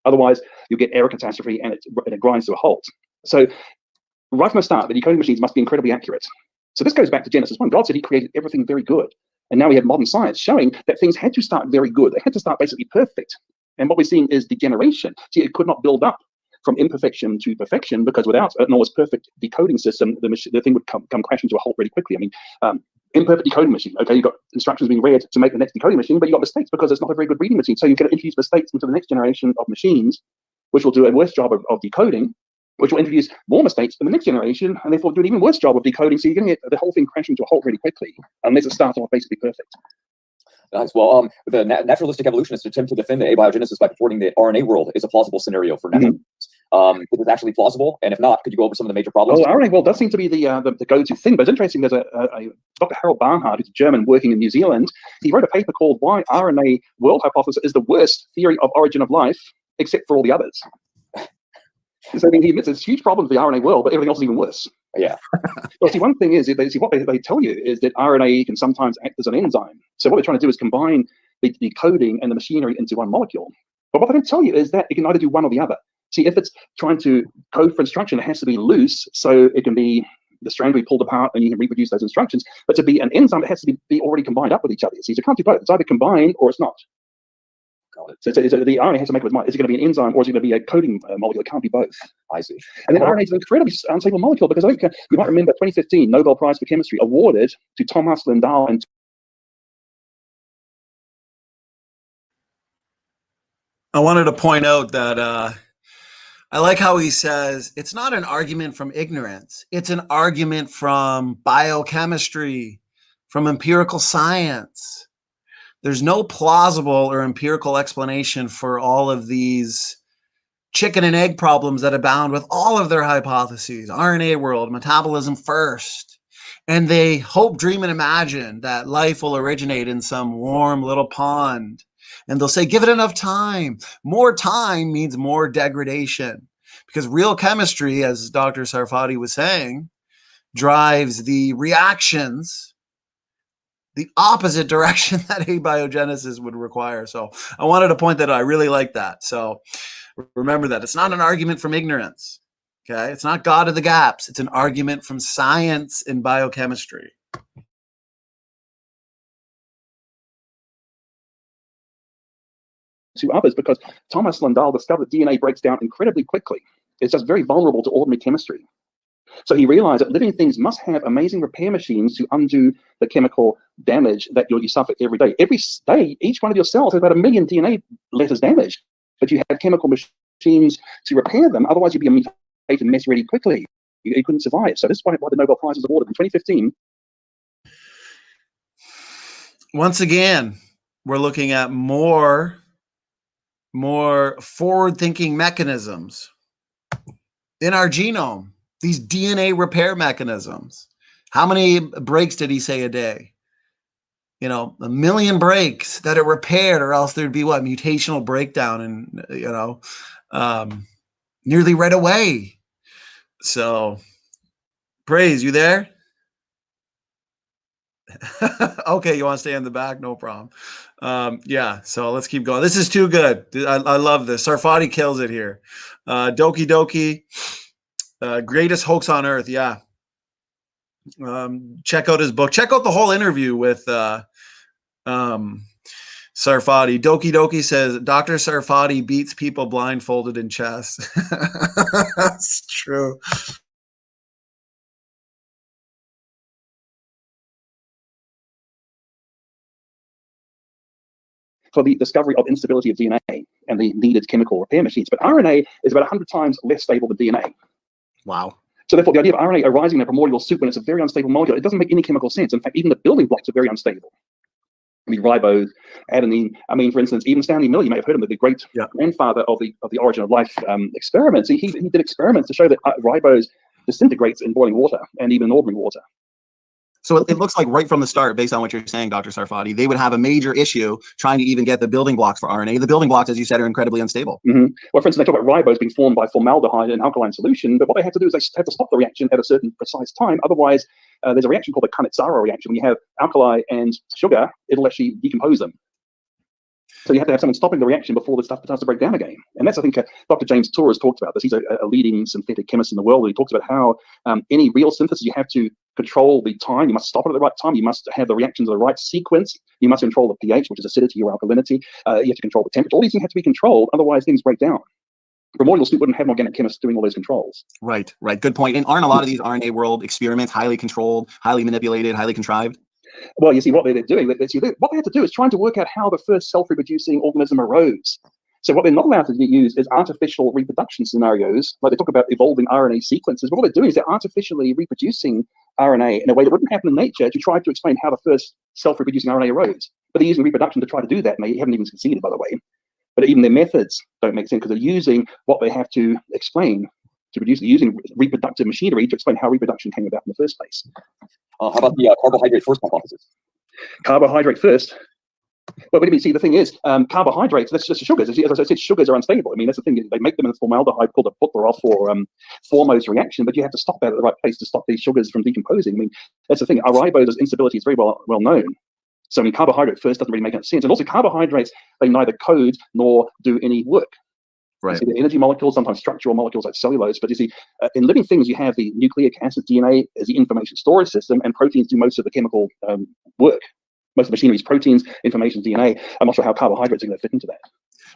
Otherwise, you get error catastrophe and it grinds to a halt. So right from the start, the decoding machines must be incredibly accurate. So this goes back to Genesis 1. God said he created everything very good. And now we have modern science showing that things had to start very good. They had to start basically perfect. And what we're seeing is degeneration. See, it could not build up from imperfection to perfection because without an almost perfect decoding system, the thing would come crashing to a halt really quickly. I mean, imperfect decoding machine. Okay, you've got instructions being read to make the next decoding machine, but you've got mistakes because it's not a very good reading machine. So you've got to introduce mistakes into the next generation of machines, which will do a worse job of decoding. which will introduce more mistakes in the next generation, and therefore do an even worse job of decoding. So you're going to get the whole thing crashing to a halt really quickly, unless it starts off basically perfect. Nice. Well, the naturalistic evolutionists attempt to defend the abiogenesis by purporting that RNA world is a plausible scenario for natural. Is it actually plausible? And if not, could you go over some of the major problems? Well, RNA world does seem to be the go-to thing, but it's interesting. There's a Dr. Harold Barnhart, who's German, working in New Zealand. He wrote a paper called "Why RNA World Hypothesis is the Worst Theory of Origin of Life, Except for All the Others." So he admits there's huge problems with the RNA world, but everything else is even worse. Yeah. Well, see, one thing is, what they tell you is that RNA can sometimes act as an enzyme. So what they're trying to do is combine the coding and the machinery into one molecule. But what they don't tell you is that it can either do one or the other. See, if it's trying to code for instruction, it has to be loose, so it can be the strand will be pulled apart and you can reproduce those instructions. But to be an enzyme, it has to be already combined up with each other. See, so it can't do both. It's either combined or it's not. So the RNA has to make up its mind. Is it going to be an enzyme or is it going to be a coding molecule? It can't be both. I see. And then RNA is an incredibly unstable molecule, because I think you might remember 2015 Nobel Prize for Chemistry awarded to Thomas Lindahl and I wanted to point out that I like how he says it's not an argument from ignorance. It's an argument from biochemistry, from empirical science. There's no plausible or empirical explanation for all of these chicken and egg problems that abound with all of their hypotheses. RNA world, metabolism first. And they hope, dream, and imagine that life will originate in some warm little pond. And they'll say, give it enough time. More time means more degradation. Because real chemistry, as Dr. Sarfati was saying, drives the reactions the opposite direction that abiogenesis would require. So I wanted to point that out. I really like that. So remember that. It's not an argument from ignorance. Okay? It's not God of the gaps. It's an argument from science and biochemistry. to others, because Thomas Lindahl discovered that DNA breaks down incredibly quickly. It's just very vulnerable to ordinary chemistry. So he realized that living things must have amazing repair machines to undo the chemical damage that you suffer every day. Every day, each one of your cells has about 1 million DNA letters damaged, but you have chemical machines to repair them. Otherwise, you'd be a mutated mess really quickly. You couldn't survive. So this is why the Nobel Prize was awarded in 2015. Once again, we're looking at more forward-thinking mechanisms in our genome. These DNA repair mechanisms. How many breaks did he say a day? 1 million breaks that are repaired, or else there'd be what? Mutational breakdown, and nearly right away. So, Praise, you there? Okay, you want to stay in the back? No problem. Yeah, so let's keep going. This is too good. I love this. Sarfati kills it here. Doki Doki. Greatest hoax on earth. Yeah. Check out his book. Check out the whole interview with Sarfati. Doki Doki says Dr. Sarfati beats people blindfolded in chess. That's true. For the discovery of instability of DNA and the needed chemical repair machines. But RNA is about 100 times less stable than DNA. Wow. So therefore, the idea of RNA arising in a primordial soup when it's a very unstable molecule, it doesn't make any chemical sense. In fact, even the building blocks are very unstable. I mean, ribose, adenine. I mean, for instance, even Stanley Miller, you may have heard of him, the great grandfather of the origin of life experiments. He did experiments to show that ribose disintegrates in boiling water and even in ordinary water. So it looks like right from the start, based on what you're saying, Dr. Sarfati, they would have a major issue trying to even get the building blocks for RNA. The building blocks, as you said, are incredibly unstable. Mm-hmm. Well, for instance, they talk about ribose being formed by formaldehyde in an alkaline solution, but what they have to do is they have to stop the reaction at a certain precise time. Otherwise, there's a reaction called the Cannizzaro reaction. When you have alkali and sugar, it'll actually decompose them. So you have to have someone stopping the reaction before the stuff starts to break down again. And that's, I think, Dr. James Torres talked about this. He's a leading synthetic chemist in the world. And he talks about how any real synthesis, you have to control the time. You must stop it at the right time. You must have the reactions in the right sequence. You must control the pH, which is acidity or alkalinity. You have to control the temperature. All these things have to be controlled. Otherwise, things break down. Primordial soup wouldn't have an organic chemist doing all those controls. Right. Good point. And aren't a lot of these RNA world experiments highly controlled, highly manipulated, highly contrived? Well, you see, what they're doing, what they have to do is trying to work out how the first self-reproducing organism arose. So what they're not allowed to use is artificial reproduction scenarios. Like they talk about evolving RNA sequences, but what they're doing is they're artificially reproducing RNA in a way that wouldn't happen in nature to try to explain how the first self-reproducing RNA arose. But they're using reproduction to try to do that, and they haven't even succeeded, by the way. But even their methods don't make sense because they're using what they have to explain to produce. They're using reproductive machinery to explain how reproduction came about in the first place. How about the carbohydrate first hypothesis? Carbohydrate first. Well, wait a minute. See, the thing is, carbohydrates, that's just sugars. As I said, sugars are unstable. I mean, that's the thing. They make them in formaldehyde called a Butler-Off or Formose reaction, but you have to stop that at the right place to stop these sugars from decomposing. I mean, that's the thing. Our ribose instability is very well known. So, I mean, carbohydrate first doesn't really make any sense. And also, carbohydrates, they neither code nor do any work. Right. You see the energy molecules, sometimes structural molecules like cellulose. But you see, in living things, you have the nucleic acid, DNA as the information storage system, and proteins do most of the chemical work. Most of the machinery is proteins, information, DNA. I'm not sure how carbohydrates are going to fit into that.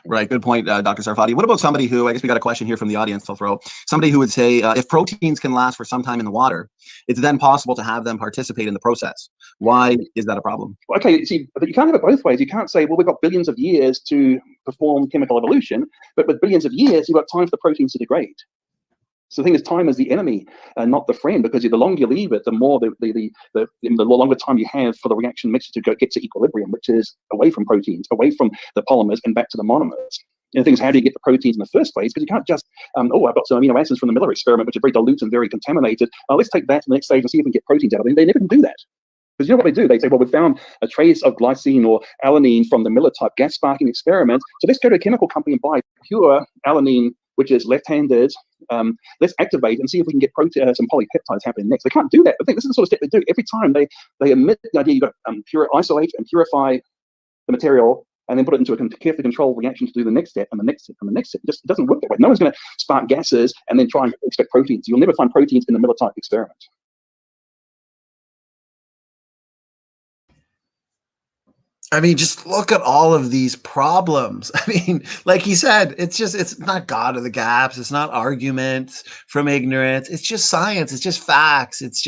Right. Good point, Dr. Sarfati. What about somebody who, I guess we got a question here from the audience, I'll throw, somebody who would say, if proteins can last for some time in the water, it's then possible to have them participate in the process. Why is that a problem? Okay, see, but you can't have it both ways. You can't say, well, we've got billions of years to perform chemical evolution, but with billions of years, you've got time for the proteins to degrade. So the thing is, time is the enemy, not the friend, because the longer you leave it, the more the longer time you have for the reaction mixture to get to equilibrium, which is away from proteins, away from the polymers, and back to the monomers. And the thing is, how do you get the proteins in the first place? Because you can't just, I've got some amino acids from the Miller experiment, which are very dilute and very contaminated. Let's take that to the next stage and see if we can get proteins out of it. They never can do that. Because you know what they do? They say, well, we found a trace of glycine or alanine from the Miller type gas sparking experiment. So let's go to a chemical company and buy pure alanine, which is left-handed. Let's activate and see if we can get some polypeptides happening next. They can't do that. I think this is the sort of step they do. Every time they admit the idea, you've got isolate and purify the material, and then put it into a carefully controlled reaction to do the next step and the next step and the next step. It doesn't work that way. No one's going to spark gases and then try and expect proteins. You'll never find proteins in the Miller type experiment. I mean, just look at all of these problems. I mean, like he said, it's not God of the gaps. It's not arguments from ignorance. It's just science. It's just facts. It's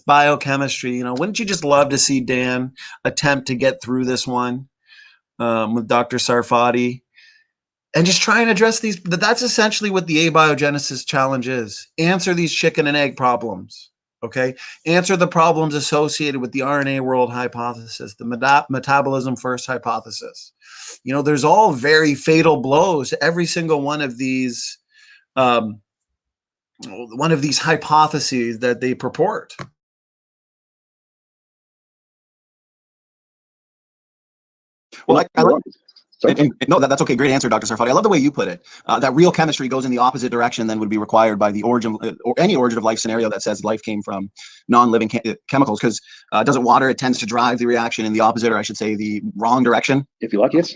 biochemistry. Wouldn't you just love to see Dan attempt to get through this one with Dr. Sarfati and just try and address these? That's essentially what the abiogenesis challenge is. Answer these chicken and egg problems. Okay, answer the problems associated with the RNA world hypothesis, the metabolism first hypothesis. There's all very fatal blows to every single one of these hypotheses that they purport. Well, no, that's okay. Great answer, Dr. Sarfati. I love the way you put it. That real chemistry goes in the opposite direction than would be required by the origin or any origin of life scenario that says life came from non-living chemicals. Because doesn't water, it tends to drive the reaction in the opposite, or I should say the wrong direction. If you like, yes.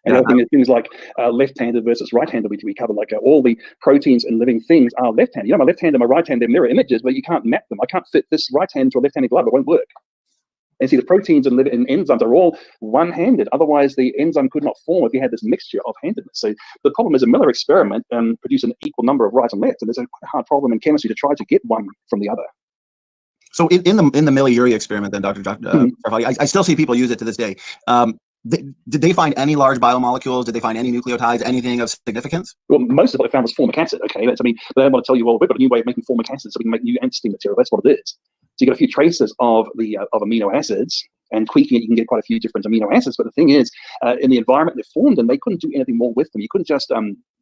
And the other thing is things like left-handed versus right-handed, we covered, like all the proteins in living things are left-handed. My left hand and my right hand, they're mirror images, but you can't map them. I can't fit this right hand to a left-handed glove. It won't work. And see, the proteins and enzymes are all one-handed. Otherwise, the enzyme could not form if you had this mixture of handedness. So the problem is a Miller experiment produced an equal number of right and left, and there's a hard problem in chemistry to try to get one from the other. So in the Miller-Urey experiment, then, Dr. Sarfati, I still see people use it to this day. Did they find any large biomolecules? Did they find any nucleotides? Anything of significance? Well, most of what they found was formic acid. Okay, they want to tell you, well, we've got a new way of making formic acid, so we can make new antisteam material. That's what it is. So you got a few traces of amino acids, and tweaking it, you can get quite a few different amino acids. But the thing is, in the environment they formed in, they couldn't do anything more with them. You couldn't just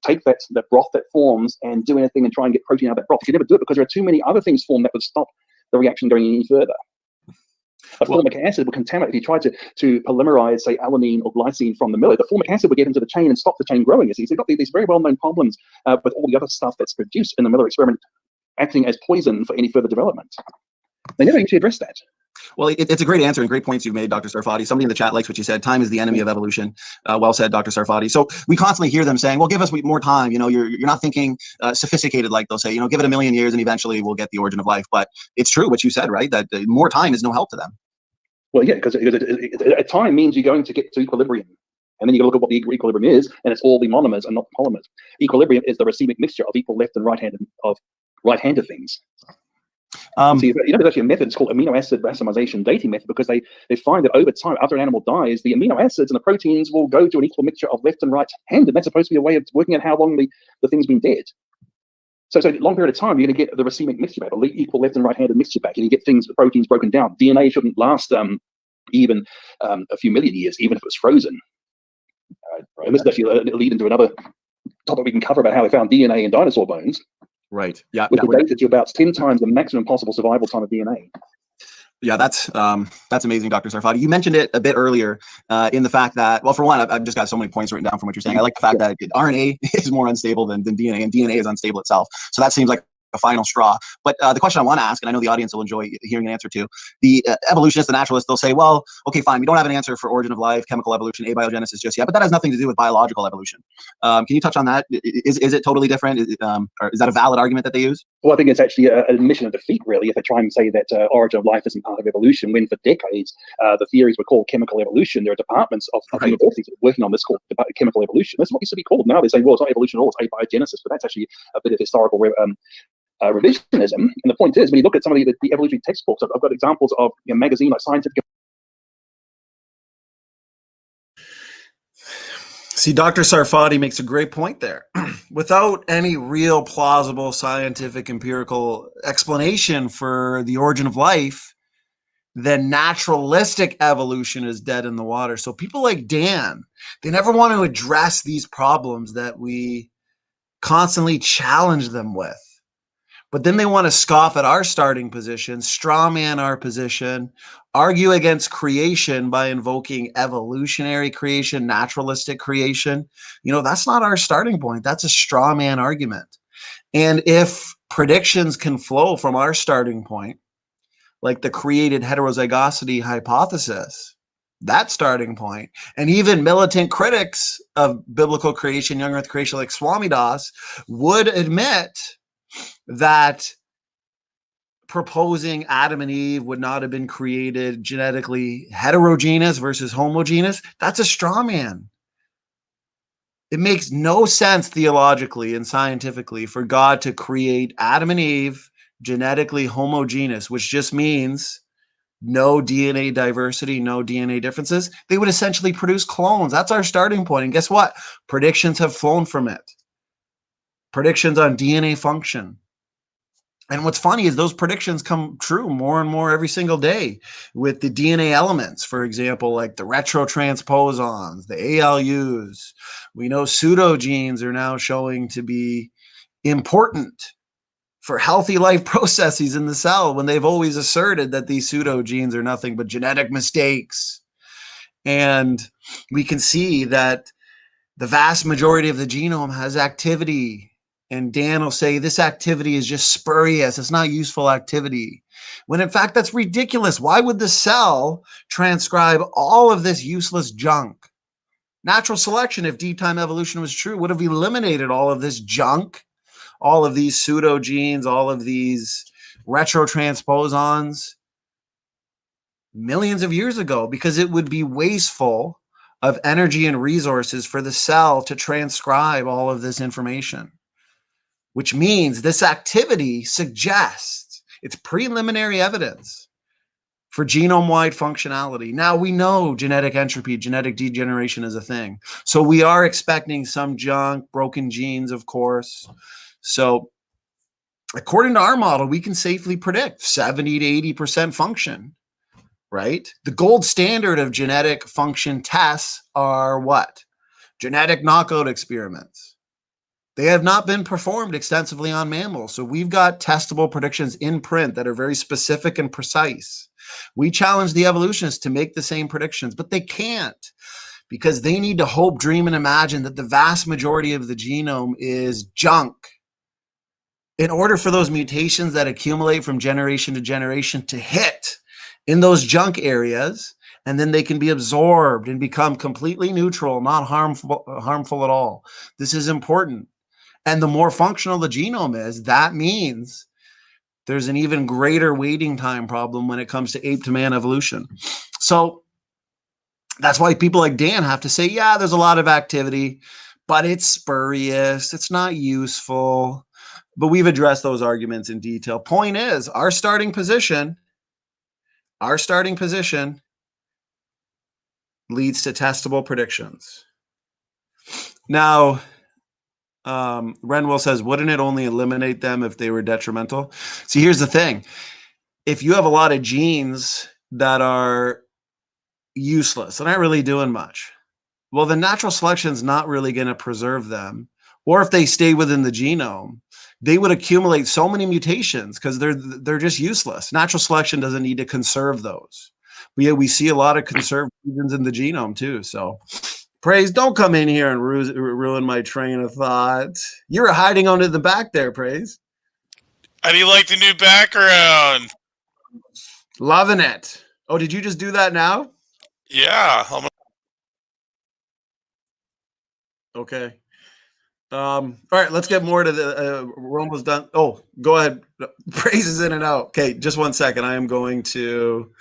take that broth that forms and do anything and try and get protein out of that broth. You could never do it because there are too many other things formed that would stop the reaction going any further. Formic acid would contaminate. If you tried to polymerize, say, alanine or glycine from the Miller, the formic acid would get into the chain and stop the chain growing. So you've got these very well-known problems with all the other stuff that's produced in the Miller experiment acting as poison for any further development. They never actually addressed that. Well, it's a great answer and great points you've made, Dr. Sarfati. Somebody in the chat likes what you said. Time is the enemy of evolution. Well said, Dr. Sarfati. So we constantly hear them saying, well, give us more time. You're not thinking sophisticated, like they'll say, give it 1,000,000 years and eventually we'll get the origin of life. But it's true what you said, right? That more time is no help to them. Well, yeah, because time means you're going to get to equilibrium. And then you got to look at what the equilibrium is, and it's all the monomers and not the polymers. Equilibrium is the racemic mixture of equal left and right-handed things. See, there's actually a method, it's called amino acid racemization dating method, because they find that over time, after an animal dies, the amino acids and the proteins will go to an equal mixture of left and right handed. That's supposed to be a way of working out how long the thing's been dead. So a long period of time, you're going to get the racemic mixture back, equal left and right-handed mixture back, and you get the proteins broken down. DNA shouldn't last even a few million years, even if it was frozen. And this is actually a lead into another topic we can cover about how we found DNA in dinosaur bones. Right. Yeah. Which dated to about 10 times the maximum possible survival time of DNA. Yeah, that's amazing, Dr. Sarfati. You mentioned it a bit earlier in the fact that, well, for one, I've just got so many points written down from what you're saying. I like the fact that RNA is more unstable than DNA, and DNA is unstable itself. So that seems like a final straw. But the question I want to ask, and I know the audience will enjoy hearing an answer to, the evolutionists, the naturalists, they'll say, well, okay, fine, we don't have an answer for origin of life, chemical evolution, abiogenesis just yet, but that has nothing to do with biological evolution. Can you touch on that? Is it totally different? Or is that a valid argument that they use? Well, I think it's actually an admission of defeat, really, if they try and say that origin of life isn't part of evolution, when for decades the theories were called chemical evolution. There are departments of universities that are working on this called chemical evolution. That's what it used to be called. Now they say, well, it's not evolution at all, it's abiogenesis, but that's actually a bit of historical revisionism. And the point is, when you look at some of the evolutionary textbooks, I've got examples of magazine like Scientific. See, Dr. Sarfati makes a great point there. Without any real plausible scientific empirical explanation for the origin of life, then naturalistic evolution is dead in the water. So people like Dan, they never want to address these problems that we constantly challenge them with. But then they want to scoff at our starting position, straw man our position, argue against creation by invoking evolutionary creation, naturalistic creation. You know, that's not our starting point. That's a straw man argument. And if predictions can flow from our starting point, like the created heterozygosity hypothesis, that starting point, and even militant critics of biblical creation, young earth creation like Swamidas, would admit that proposing Adam and Eve would not have been created genetically heterogeneous versus homogeneous, that's a straw man. It makes no sense theologically and scientifically for God to create Adam and Eve genetically homogeneous, which just means no DNA diversity, no DNA differences. They would essentially produce clones. That's our starting point. And guess what? Predictions have flown from it. Predictions on DNA function. And what's funny is those predictions come true more and more every single day with the DNA elements, for example, like the retrotransposons, the ALUs. We know pseudogenes are now showing to be important for healthy life processes in the cell when they've always asserted that these pseudogenes are nothing but genetic mistakes. And we can see that the vast majority of the genome has activity. And Dan will say this activity is just spurious. It's not useful activity. When in fact, that's ridiculous. Why would the cell transcribe all of this useless junk? Natural selection, if deep time evolution was true, would have eliminated all of this junk, all of these pseudogenes, all of these retrotransposons millions of years ago, because it would be wasteful of energy and resources for the cell to transcribe all of this information. Which means this activity suggests it's preliminary evidence for genome-wide functionality. Now we know genetic entropy, genetic degeneration is a thing. So we are expecting some junk, broken genes, of course. So according to our model, we can safely predict 70 to 80% function, right? The gold standard of genetic function tests are what? Genetic knockout experiments. They have not been performed extensively on mammals. So we've got testable predictions in print that are very specific and precise. We challenge the evolutionists to make the same predictions, but they can't because they need to hope, dream, and imagine that the vast majority of the genome is junk. In order for those mutations that accumulate from generation to generation to hit in those junk areas, and then they can be absorbed and become completely neutral, not harmful at all. This is important. And the more functional the genome is, that means there's an even greater waiting time problem when it comes to ape to man evolution. So that's why people like Dan have to say, yeah, there's a lot of activity, but it's spurious. It's not useful. but we've addressed those arguments in detail. Point is, our starting position leads to testable predictions. Now, Renwell says, wouldn't it only eliminate them if they were detrimental? See, here's the thing. If you have a lot of genes that are useless, they're not really doing much, well, the natural selection is not really going to preserve them. Or if they stay within the genome, they would accumulate so many mutations because they're just useless. Natural selection doesn't need to conserve those. But yeah, we see a lot of conserved regions in the genome too. So Praise, don't come in here and ruin my train of thought. You were hiding under the back there, Praise. How do you like the new background? Loving it. Oh, did you just do that now? Yeah. Okay. All right, let's get more to the we're almost done. Oh, go ahead. Praise is in and out. Okay, just 1 second. I am going to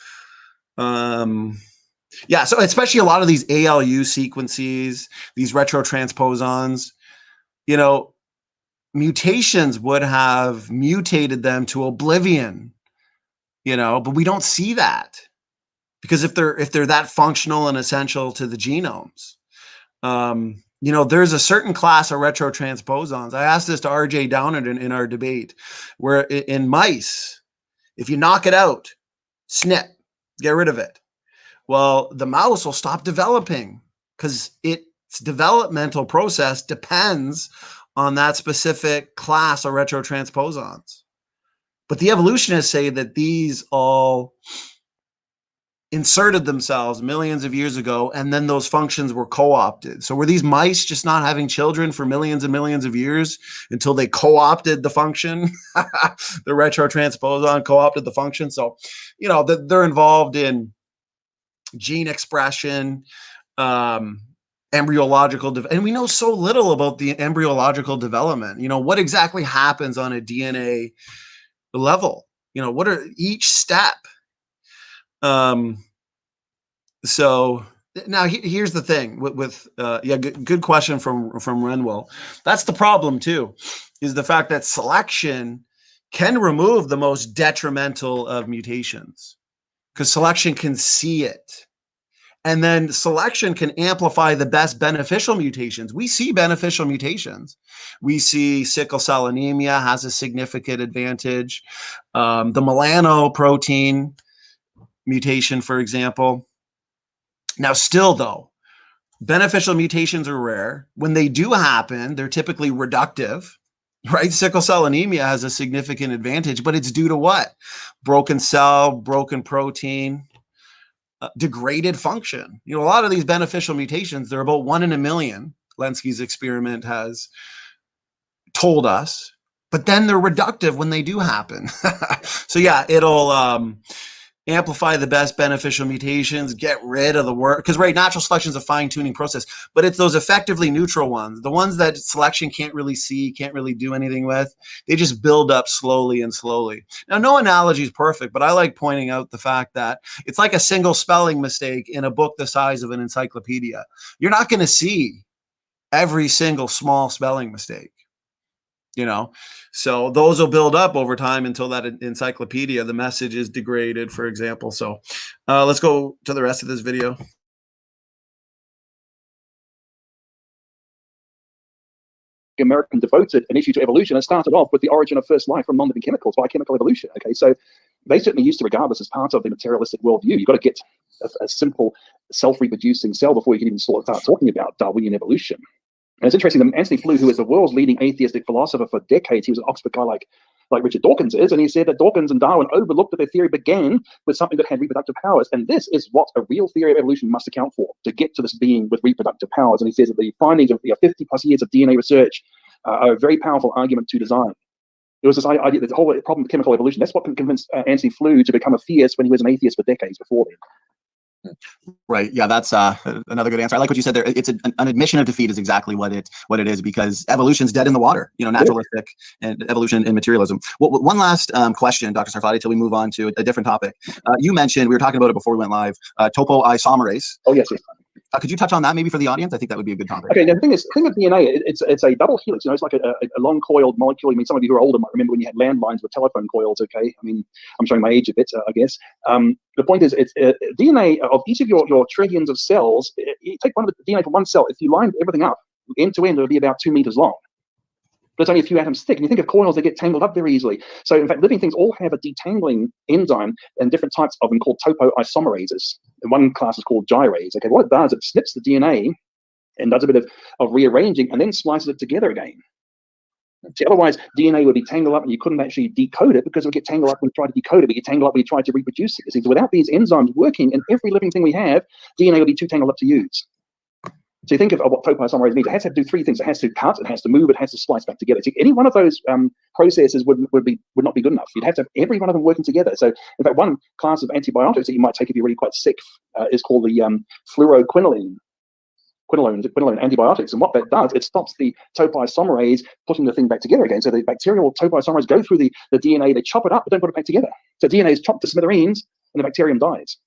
yeah, so especially a lot of these ALU sequences, these retrotransposons, you know, mutations would have mutated them to oblivion, you know, but we don't see that because if they're that functional and essential to the genomes. You know, there's a certain class of retrotransposons. I asked this to RJ Downard in our debate, where in mice, if you knock it out, snip, get rid of it. Well, the mouse will stop developing because its developmental process depends on that specific class of retrotransposons. But the evolutionists say that these all inserted themselves millions of years ago, and then those functions were co-opted. So were these mice just not having children for millions and millions of years until they co-opted the function? The retrotransposon co-opted the function. So, you know, they're involved in gene expression, embryological, and we know so little about the embryological development. You know, what exactly happens on a DNA level? You know, what are each step? So now here's the thing with yeah, good question from Renwell. That's the problem too, is the fact that selection can remove the most detrimental of mutations because selection can see it. And then selection can amplify the best beneficial mutations. We see beneficial mutations. We see sickle cell anemia has a significant advantage. The melanoprotein mutation, for example. Now, still though, beneficial mutations are rare. When they do happen, they're typically reductive, right? Sickle cell anemia has a significant advantage, but it's due to what? Broken cell, broken protein, degraded function. You know, a lot of these beneficial mutations, they're about 1 in a million. Lenski's experiment has told us, but then they're reductive when they do happen. So yeah, it'll amplify the best beneficial mutations, get rid of the work, because right, natural selection is a fine-tuning process, but it's those effectively neutral ones, the ones that selection can't really see, can't really do anything with. They just build up slowly and slowly. Now, no analogy is perfect, but I like pointing out the fact that it's like a single spelling mistake in a book the size of an encyclopedia. You're not going to see every single small spelling mistake. You know, so those will build up over time until that encyclopedia, the message is degraded, for example. So let's go to the rest of this video. American devoted an issue to evolution and started off with the origin of first life from non-living chemicals by chemical evolution. Okay, so they certainly used to regard this as part of the materialistic worldview. You've got to get a simple self-reproducing cell before you can even start talking about Darwinian evolution. And it's interesting that Anthony Flew, who is the world's leading atheistic philosopher for decades, he was an Oxford guy like Richard Dawkins is, and he said that Dawkins and Darwin overlooked that their theory began with something that had reproductive powers. And this is what a real theory of evolution must account for, to get to this being with reproductive powers. And he says that the findings of 50 plus years of DNA research are a very powerful argument to design. There was this idea that the whole problem with chemical evolution, that's what convinced Anthony Flew to become a theist when he was an atheist for decades before then. Right. Yeah, that's another good answer. I like what you said there. It's an admission of defeat is exactly what it is, because evolution's dead in the water. You know, naturalistic and evolution and materialism. Well, one last question, Dr. Sarfati, till we move on to a different topic. You mentioned, we were talking about it before we went live, topoisomerase. Oh, yes. Could you touch on that maybe for the audience? I think that would be a good topic. Okay, now the thing with DNA, it's a double helix. You know, it's like a long coiled molecule. I mean, some of you who are older might remember when you had landlines with telephone coils. Okay, I mean, I'm showing my age a bit, I guess. The point is, it's DNA of each of your trillions of cells. You take one of the DNA from one cell. If you lined everything up end to end, it would be about 2 meters long. But it's only a few atoms thick. And you think of coils, they get tangled up very easily. So in fact, living things all have a detangling enzyme and different types of them called topoisomerases. And one class is called gyrase. Okay, what it does, it snips the DNA and does a bit of rearranging and then slices it together again. See, otherwise, DNA would be tangled up and you couldn't actually decode it because it would get tangled up when you tried to decode it, but get tangled up when you tried to reproduce it. See, so without these enzymes working in every living thing we have, DNA would be too tangled up to use. So you think of what topoisomerase means. It has to do three things. It has to cut, it has to move, it has to splice back together. So any one of those processes would not be good enough. You'd have to have every one of them working together. So in fact, one class of antibiotics that you might take if you're really quite sick is called the fluoroquinolone antibiotics. And what that does, it stops the topoisomerase putting the thing back together again. So the bacterial topoisomerase go through the DNA, they chop it up, but don't put it back together. So DNA is chopped to smithereens and the bacterium dies.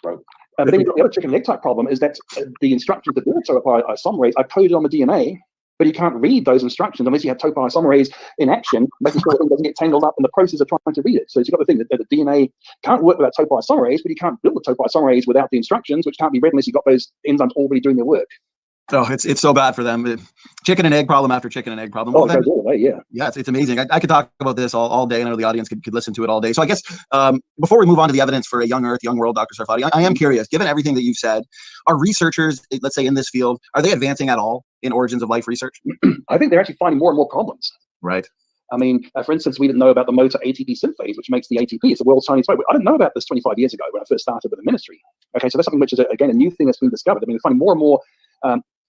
Right. But then you've got the other chicken and egg type problem is that the instructions that do topoisomerase are coded on the DNA, but you can't read those instructions unless you have topoisomerase in action, making sure the thing doesn't get tangled up in the process of trying to read it. So you've got the thing that the DNA can't work without topoisomerase, but you can't build the topoisomerase without the instructions, which can't be read unless you've got those enzymes already doing their work. Oh, it's so bad for them. Chicken and egg problem after chicken and egg problem. Oh, it goes all the way, yeah. Yeah, it's amazing. I could talk about this all day. I know the audience could listen to it all day. So I guess before we move on to the evidence for a young Earth, young world, Dr. Sarfati, I am curious, given everything that you've said, are researchers, let's say in this field, are they advancing at all in origins of life research? I think they're actually finding more and more problems. Right. I mean, for instance, we didn't know about the motor ATP synthase, which makes the ATP. It's the world's tiniest motor. I didn't know about this 25 years ago when I first started with the ministry. Okay, so that's something which is, again, a new thing that's been discovered. I mean, we're finding more and more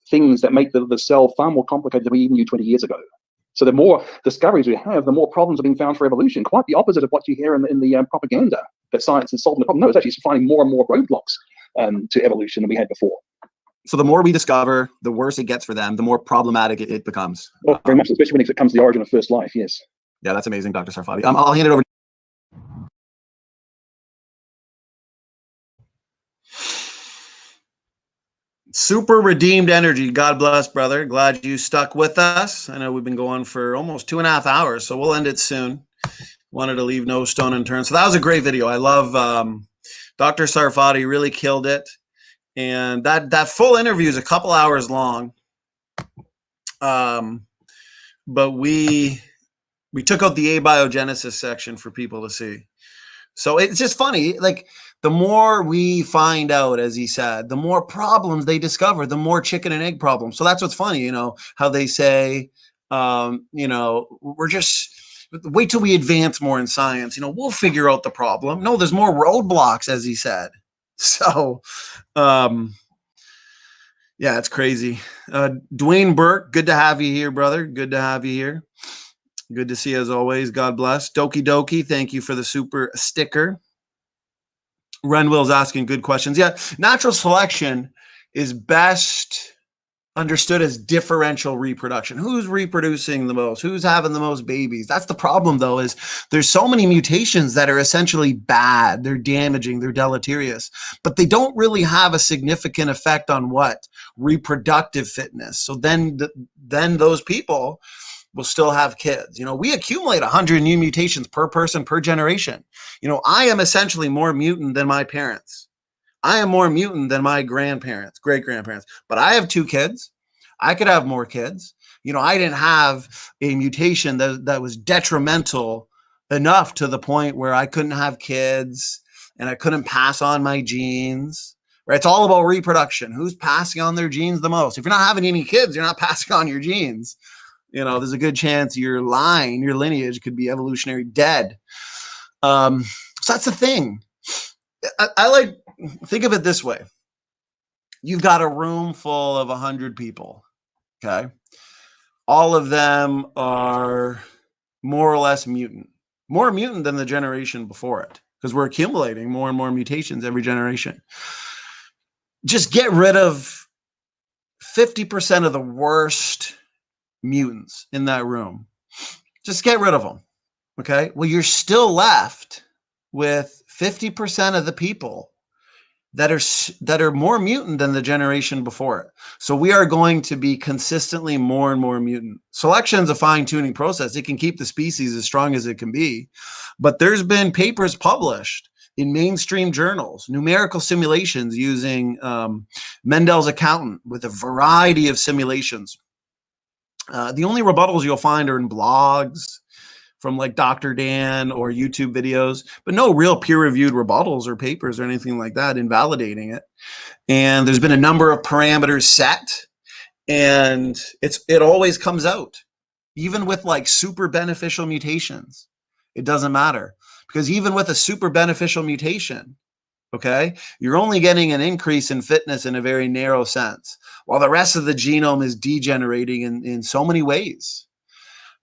things that make the cell far more complicated than we even knew 20 years ago. So the more discoveries we have, the more problems are being found for evolution. Quite the opposite of what you hear in the propaganda, that science is solving the problem. No, it's actually finding more and more roadblocks to evolution than we had before. So the more we discover, the worse it gets for them, the more problematic it becomes. Well, very much, especially when it comes to the origin of first life, yes. Yeah, that's amazing, Dr. Sarfati. I'll hand it over. Super redeemed energy. God bless, brother. Glad you stuck with us. I know we've been going for almost 2.5 hours, so we'll end it soon. Wanted to leave no stone unturned. So that was a great video. I love Dr. Sarfati, really killed it. And that full interview is a couple hours long. But we took out the abiogenesis section for people to see. So it's just funny, like the more we find out, as he said, the more problems they discover, the more chicken and egg problems. So that's what's funny, you know, how they say, you know, we're just, wait till we advance more in science, you know, we'll figure out the problem. No, there's more roadblocks, as he said. So, yeah, it's crazy. Dwayne Burke, good to have you here, brother. Good to have you here. Good to see you as always. God bless. Doki Doki, thank you for the super sticker. Renwill's asking good questions. Yeah, natural selection is best understood as differential reproduction. Who's reproducing the most? Who's having the most babies? That's the problem, though, is there's so many mutations that are essentially bad. They're damaging. They're deleterious. But they don't really have a significant effect on what? Reproductive fitness. So then those people will still have kids. You know, we accumulate 100 new mutations per person per generation. You know, I am essentially more mutant than my parents. I am more mutant than my grandparents, great-grandparents. But I have 2 kids. I could have more kids. You know, I didn't have a mutation that was detrimental enough to the point where I couldn't have kids and I couldn't pass on my genes. Right? It's all about reproduction. Who's passing on their genes the most? If you're not having any kids, you're not passing on your genes. You know, there's a good chance your line, your lineage could be evolutionary dead. So that's the thing. I like, think of it this way. You've got a room full of 100 people, okay? All of them are more or less mutant. More mutant than the generation before it, because we're accumulating more and more mutations every generation. Just get rid of 50% of the worst mutants in that room. Just get rid of them. Okay. Well, you're still left with 50% of the people that are more mutant than the generation before it. So we are going to be consistently more and more mutant. Selection is a fine-tuning process. It can keep the species as strong as it can be, but there's been papers published in mainstream journals, numerical simulations using Mendel's accountant with a variety of simulations. The only rebuttals you'll find are in blogs from like Dr. Dan or YouTube videos, but no real peer-reviewed rebuttals or papers or anything like that invalidating it. And there's been a number of parameters set, and it always comes out, even with like super beneficial mutations. It doesn't matter, because even with a super beneficial mutation, okay, you're only getting an increase in fitness in a very narrow sense, while the rest of the genome is degenerating in so many ways,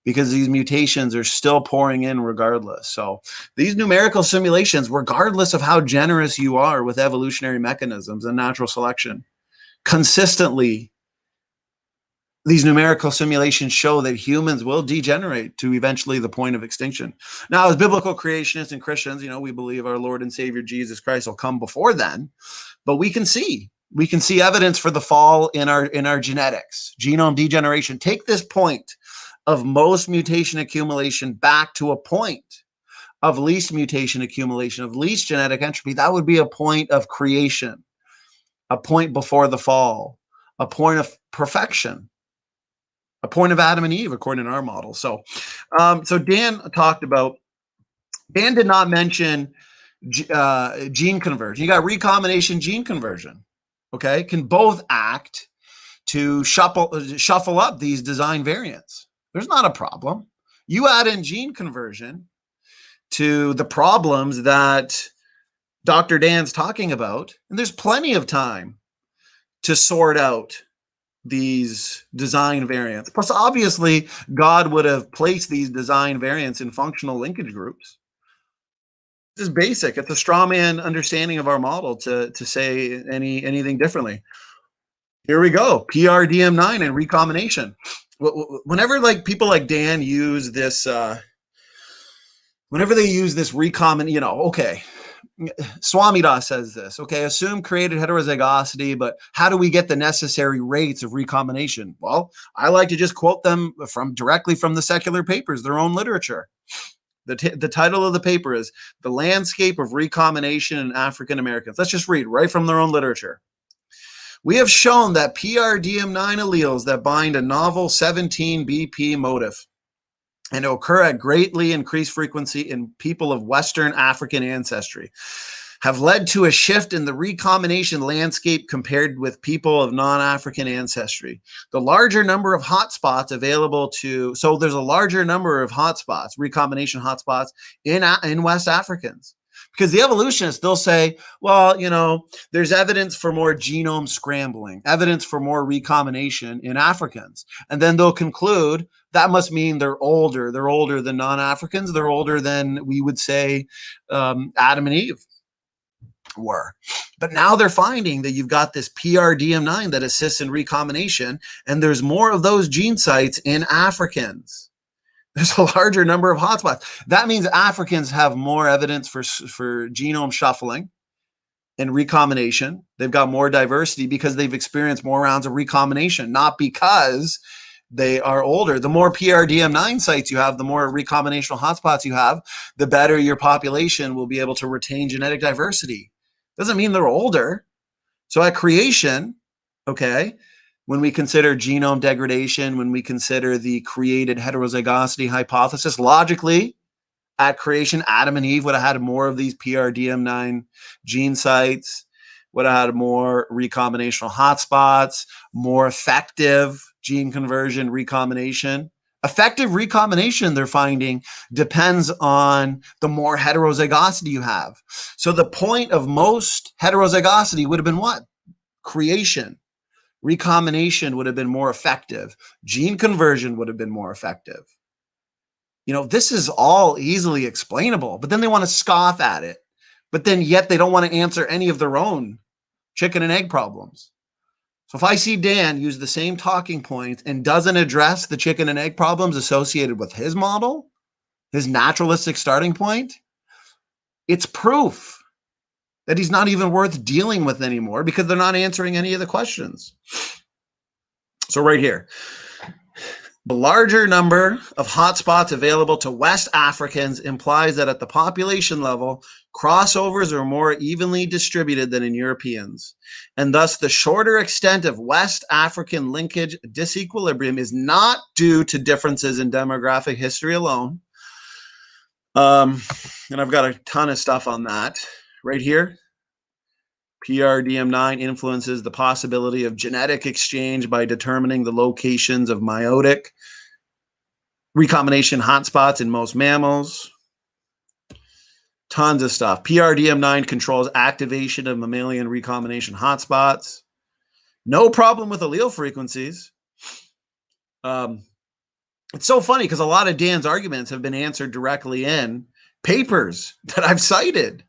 because these mutations are still pouring in regardless. So these numerical simulations, regardless of how generous you are with evolutionary mechanisms and natural selection, consistently, these numerical simulations show that humans will degenerate to eventually the point of extinction. Now, as biblical creationists and Christians, we believe our Lord and Savior Jesus Christ will come before then, but we can see evidence for the fall in our genetics, genome degeneration. Take this point of most mutation accumulation back to a point of least mutation accumulation, of least genetic entropy. That would be a point of creation, a point before the fall, a point of perfection, a point of Adam and Eve, according to our model. So Dan did not mention gene conversion. You got recombination, gene conversion, okay, can both act to shuffle up these design variants. There's not a problem. You add in gene conversion to the problems that Dr. Dan's talking about, and there's plenty of time to sort out these design variants. Plus, obviously, God would have placed these design variants in functional linkage groups. This is basic. It's a straw man understanding of our model to say anything differently. Here we go. PRDM9 and recombination. Whenever like people like Dan use this, whenever they use this recombination, okay, Swamidas says this, okay, assume created heterozygosity, but how do we get the necessary rates of recombination? Well, I like to just quote them directly from the secular papers, their own literature. The title of the paper is The Landscape of Recombination in African Americans. Let's just read right from their own literature. We have shown that PRDM9 alleles that bind a novel 17BP motif and occur at greatly increased frequency in people of Western African ancestry have led to a shift in the recombination landscape compared with people of non-African ancestry. The larger number of hotspots available so there's a larger number of hotspots, recombination hotspots in West Africans. Because the evolutionists, they'll say, well, there's evidence for more genome scrambling, evidence for more recombination in Africans. And then they'll conclude that must mean they're older. They're older than non-Africans. They're older than we would say Adam and Eve were. But now they're finding that you've got this PRDM9 that assists in recombination, and there's more of those gene sites in Africans. There's a larger number of hotspots. That means Africans have more evidence for genome shuffling and recombination. They've got more diversity because they've experienced more rounds of recombination, not because they are older. The more PRDM9 sites you have, the more recombinational hotspots you have, the better your population will be able to retain genetic diversity. Doesn't mean they're older. So at creation, okay, when we consider genome degradation, when we consider the created heterozygosity hypothesis, logically, at creation, Adam and Eve would have had more of these PRDM9 gene sites, would have had more recombinational hotspots, more effective gene conversion recombination. Effective recombination, they're finding, depends on the more heterozygosity you have. So the point of most heterozygosity would have been what? Creation. Recombination would have been more effective. Gene conversion would have been more effective. This is all easily explainable, but then they want to scoff at it. But then yet they don't want to answer any of their own chicken and egg problems. So if I see Dan use the same talking points and doesn't address the chicken and egg problems associated with his model, his naturalistic starting point, it's proof that he's not even worth dealing with anymore because they're not answering any of the questions. So right here, the larger number of hotspots available to West Africans implies that at the population level, crossovers are more evenly distributed than in Europeans. And thus, the shorter extent of West African linkage disequilibrium is not due to differences in demographic history alone. And I've got a ton of stuff on that right here. PRDM9 influences the possibility of genetic exchange by determining the locations of meiotic recombination hotspots in most mammals. Tons of stuff. PRDM9 controls activation of mammalian recombination hotspots. No problem with allele frequencies. It's so funny because a lot of Dan's arguments have been answered directly in papers that I've cited.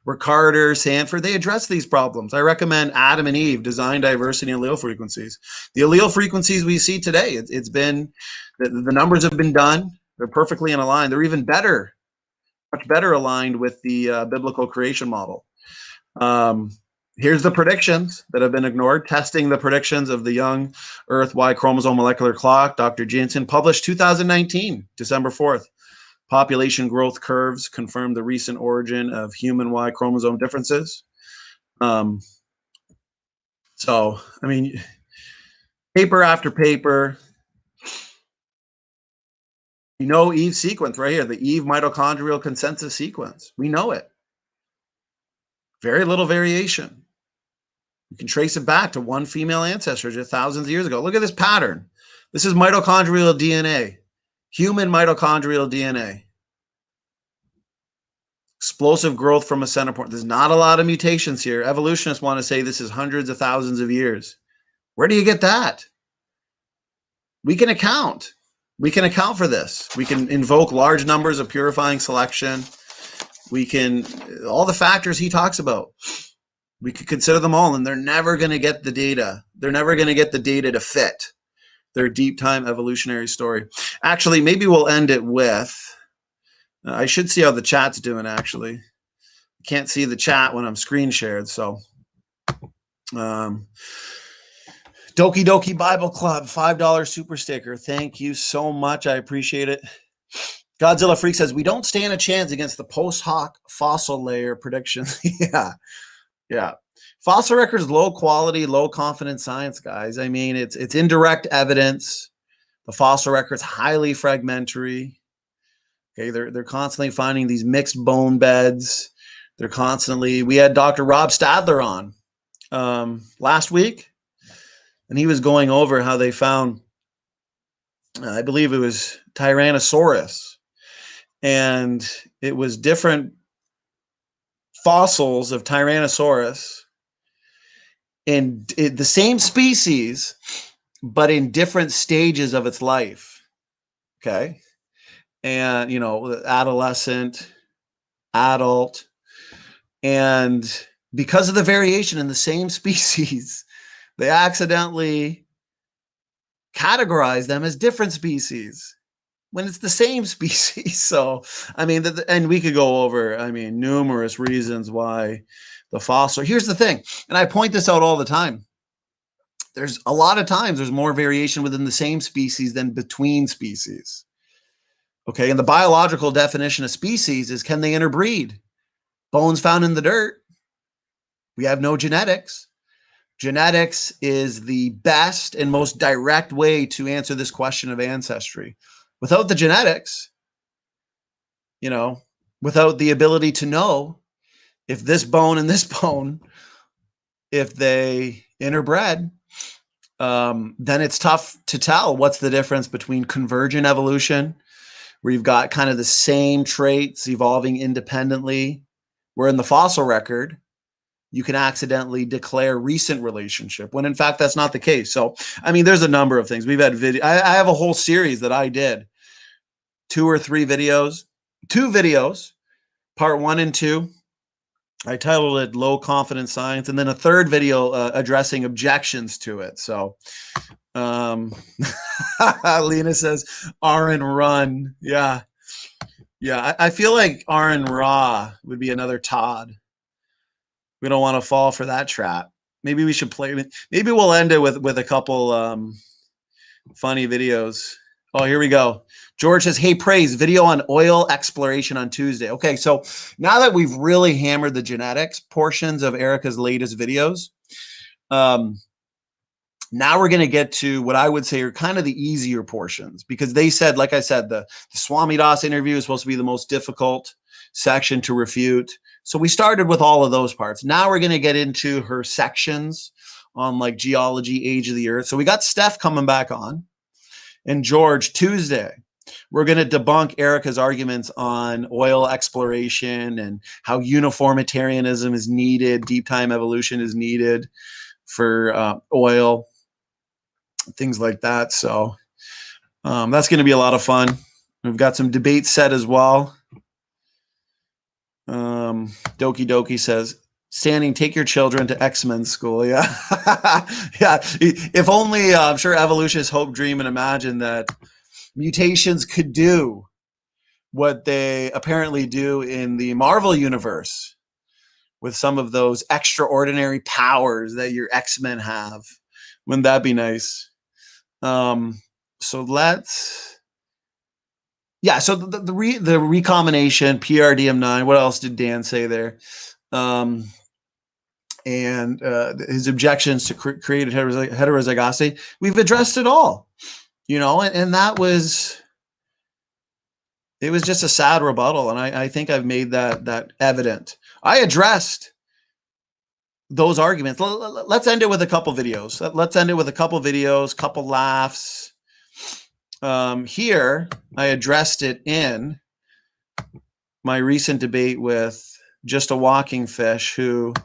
Ricarder, Sanford, they address these problems. I recommend Adam and Eve, Design Diversity and Allele Frequencies. The allele frequencies we see today, it's been, the numbers have been done. They're perfectly in line. They're even better, much better aligned with the biblical creation model. Here's the predictions that have been ignored. Testing the predictions of the young Earth Y chromosome molecular clock. Dr. Jensen published 2019, December 4th. Population growth curves confirm the recent origin of human Y chromosome differences. So, I mean, paper after paper. You know Eve's sequence right here, the Eve mitochondrial consensus sequence. We know it. Very little variation. You can trace it back to one female ancestor just thousands of years ago. Look at this pattern. This is mitochondrial DNA. Human mitochondrial DNA. Explosive growth from a center point. There's not a lot of mutations here. Evolutionists want to say this is hundreds of thousands of years. Where do you get that? We can account. We can account for this. We can invoke large numbers of purifying selection. We can, all the factors he talks about, we could consider them all, and they're never going to get the data. They're never going to get the data to fit their deep time evolutionary story. Actually, maybe we'll end it with, I should see how the chat's doing, actually. I can't see the chat when I'm screen shared, so. Doki Doki Bible Club, $5 super sticker. Thank you so much. I appreciate it. Godzilla Freak says, we don't stand a chance against the post hoc fossil layer predictions. Yeah. Fossil records, low quality, low confidence science, guys. I mean, it's indirect evidence. The fossil record's highly fragmentary. Okay, they're constantly finding these mixed bone beds. They're constantly, we had Dr. Rob Stadler on last week, and he was going over how they found, I believe it was Tyrannosaurus, and it was different fossils of Tyrannosaurus in the same species, but in different stages of its life. Okay. And, you know, adolescent, adult, and because of the variation in the same species, they accidentally categorize them as different species when it's the same species. So, I mean, and we could go over, I mean, numerous reasons why the fossil. Here's the thing, and I point this out all the time. There's a lot of times there's more variation within the same species than between species. Okay, and the biological definition of species is, can they interbreed? Bones found in the dirt. We have no genetics. Genetics is the best and most direct way to answer this question of ancestry. Without the genetics, you know, without the ability to know if this bone and this bone, if they interbred, then it's tough to tell what's the difference between convergent evolution, where you've got kind of the same traits evolving independently, where in the fossil record, you can accidentally declare recent relationship, when in fact, that's not the case. So, I mean, there's a number of things. We've had video. I have a whole series that I did, 2 or 3 videos, 2 videos, part 1 and 2. I titled it Low Confidence Science, and then a 3rd video addressing objections to it. So, Lena says, Aaron Run. Yeah. I feel like Aaron Ra would be another Todd. We don't want to fall for that trap. Maybe we should play. Maybe we'll end it with a couple funny videos. Oh, here we go. George says, hey, praise, video on oil exploration on Tuesday. Okay, so now that we've really hammered the genetics portions of Erica's latest videos, now we're going to get to what I would say are kind of the easier portions, because they said, like I said, the Swami Das interview is supposed to be the most difficult section to refute. So we started with all of those parts. Now we're going to get into her sections on like geology, age of the earth. So we got Steph coming back on, and George Tuesday. We're going to debunk Erica's arguments on oil exploration and how uniformitarianism is needed, deep time evolution is needed for oil, things like that. So that's going to be a lot of fun. We've got some debates set as well. Doki Doki says, Standing, take your children to X-Men school. Yeah. Yeah. If only, I'm sure evolutionists hope, dream, and imagine that mutations could do what they apparently do in the Marvel universe with some of those extraordinary powers that your X-Men have. Wouldn't that be nice? So let's, yeah. So the recombination, PRDM9. What else did Dan say there? And his objections to created heterozygosity. We've addressed it all, you know, and that was, it was just a sad rebuttal. And I think I've made that evident. I addressed those arguments. Let's end it with a couple videos. Let's end it with a couple videos, couple laughs. Here, I addressed it in my recent debate with Just a Walking Fish, who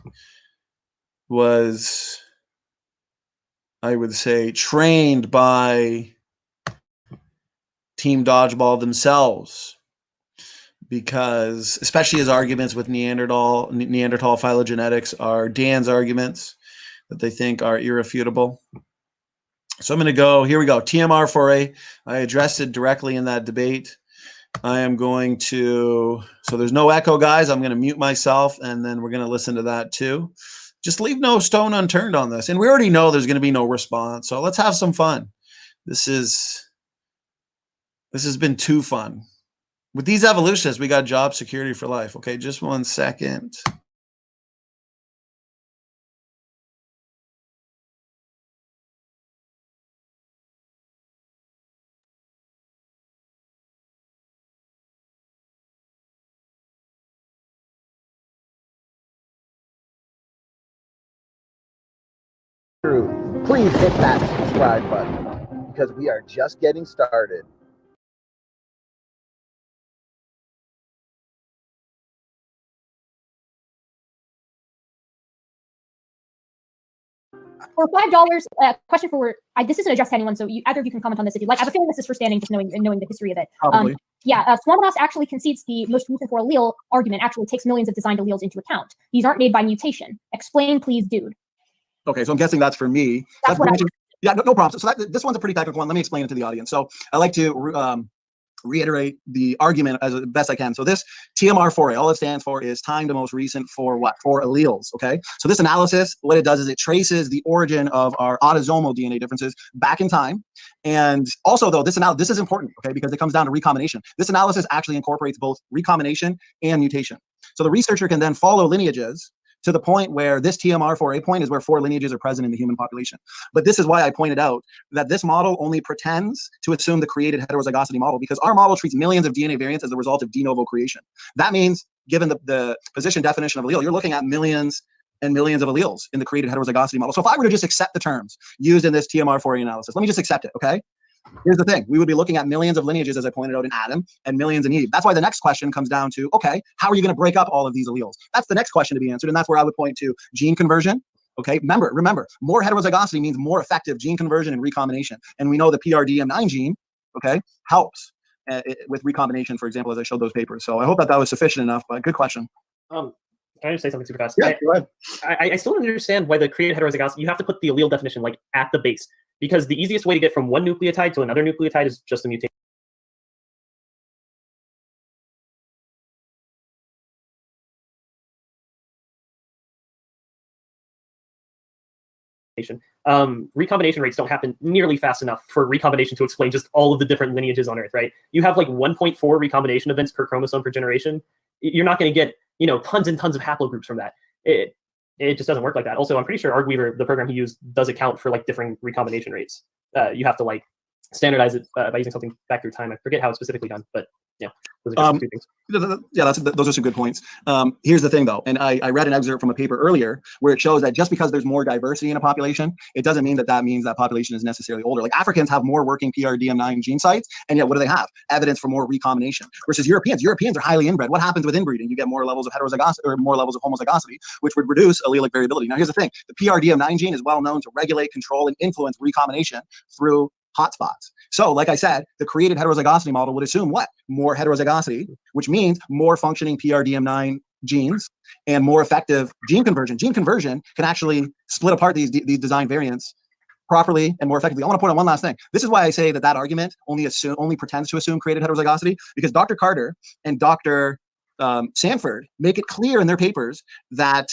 was, I would say, trained by Team Dodgeball themselves, because especially his arguments with Neanderthal phylogenetics are Dan's arguments that they think are irrefutable. So I'm going to go, here we go, TMR4A. I addressed it directly in that debate. I am going to, so there's no echo, guys. I'm going to mute myself, and then we're going to listen to that too. Just leave no stone unturned on this. And we already know there's going to be no response. So let's have some fun. This has been too fun. With these evolutionists, we got job security for life. Okay, just 1 second. Please hit that subscribe button, because we are just getting started. For $5, question for this isn't addressed to anyone, so either of you can comment on this if you like. I have a feeling this is for Standing, just knowing the history of it. Probably. Swamidas actually concedes the most recent for allele argument actually takes millions of designed alleles into account. These aren't made by mutation. Explain, please, dude. Okay, so I'm guessing that's for me. That's what yeah, no problem. So this one's a pretty technical one. Let me explain it to the audience. So I like to reiterate the argument as best I can. So this TMR4A, all it stands for is time to most recent for what? For alleles, okay? So this analysis, what it does is it traces the origin of our autosomal DNA differences back in time. And also, though, this is important, okay, because it comes down to recombination. This analysis actually incorporates both recombination and mutation. So the researcher can then follow lineages to the point where this TMR4A point is where 4 lineages are present in the human population. But this is why I pointed out that this model only pretends to assume the created heterozygosity model, because our model treats millions of DNA variants as the result of de novo creation. That means, given the position definition of allele, you're looking at millions and millions of alleles in the created heterozygosity model. So if I were to just accept the terms used in this TMR4A analysis, let me just accept it, okay? Here's the thing. We would be looking at millions of lineages, as I pointed out, in Adam, and millions in Eve. That's why the next question comes down to, okay, how are you going to break up all of these alleles? That's the next question to be answered, and that's where I would point to gene conversion. Okay, remember, more heterozygosity means more effective gene conversion and recombination. And we know the PRDM9 gene, okay, helps with recombination, for example, as I showed those papers. So I hope that was sufficient enough, but good question. Can I just say something super fast? Yeah, go ahead. I still don't understand why the created heterozygosity, you have to put the allele definition like at the base, because the easiest way to get from one nucleotide to another nucleotide is just a mutation. Recombination rates don't happen nearly fast enough for recombination to explain just all of the different lineages on Earth, right? You have like 1.4 recombination events per chromosome per generation. You're not going to get, tons and tons of haplogroups from that. It just doesn't work like that. Also, I'm pretty sure Argweaver, the program he used, does account for like differing recombination rates. You have to like standardize it by using something back through time. I forget how it's specifically done, but yeah, those are just two things. Yeah, those are some good points. Here's the thing, though, and I read an excerpt from a paper earlier where it shows that just because there's more diversity in a population, it doesn't mean that means that population is necessarily older. Like Africans have more working PRDM9 gene sites, and yet what do they have? Evidence for more recombination. Versus Europeans. Europeans are highly inbred. What happens with inbreeding? You get more levels of heterozygosity or more levels of homozygosity, which would reduce allelic variability. Now, here's the thing: the PRDM9 gene is well known to regulate, control, and influence recombination through hotspots. So, like I said, the created heterozygosity model would assume what? More heterozygosity, which means more functioning PRDM9 genes and more effective gene conversion. Gene conversion can actually split apart these design variants properly and more effectively. I want to point out one last thing. This is why I say that argument only pretends to assume created heterozygosity, because Dr. Carter and Dr. Sanford make it clear in their papers that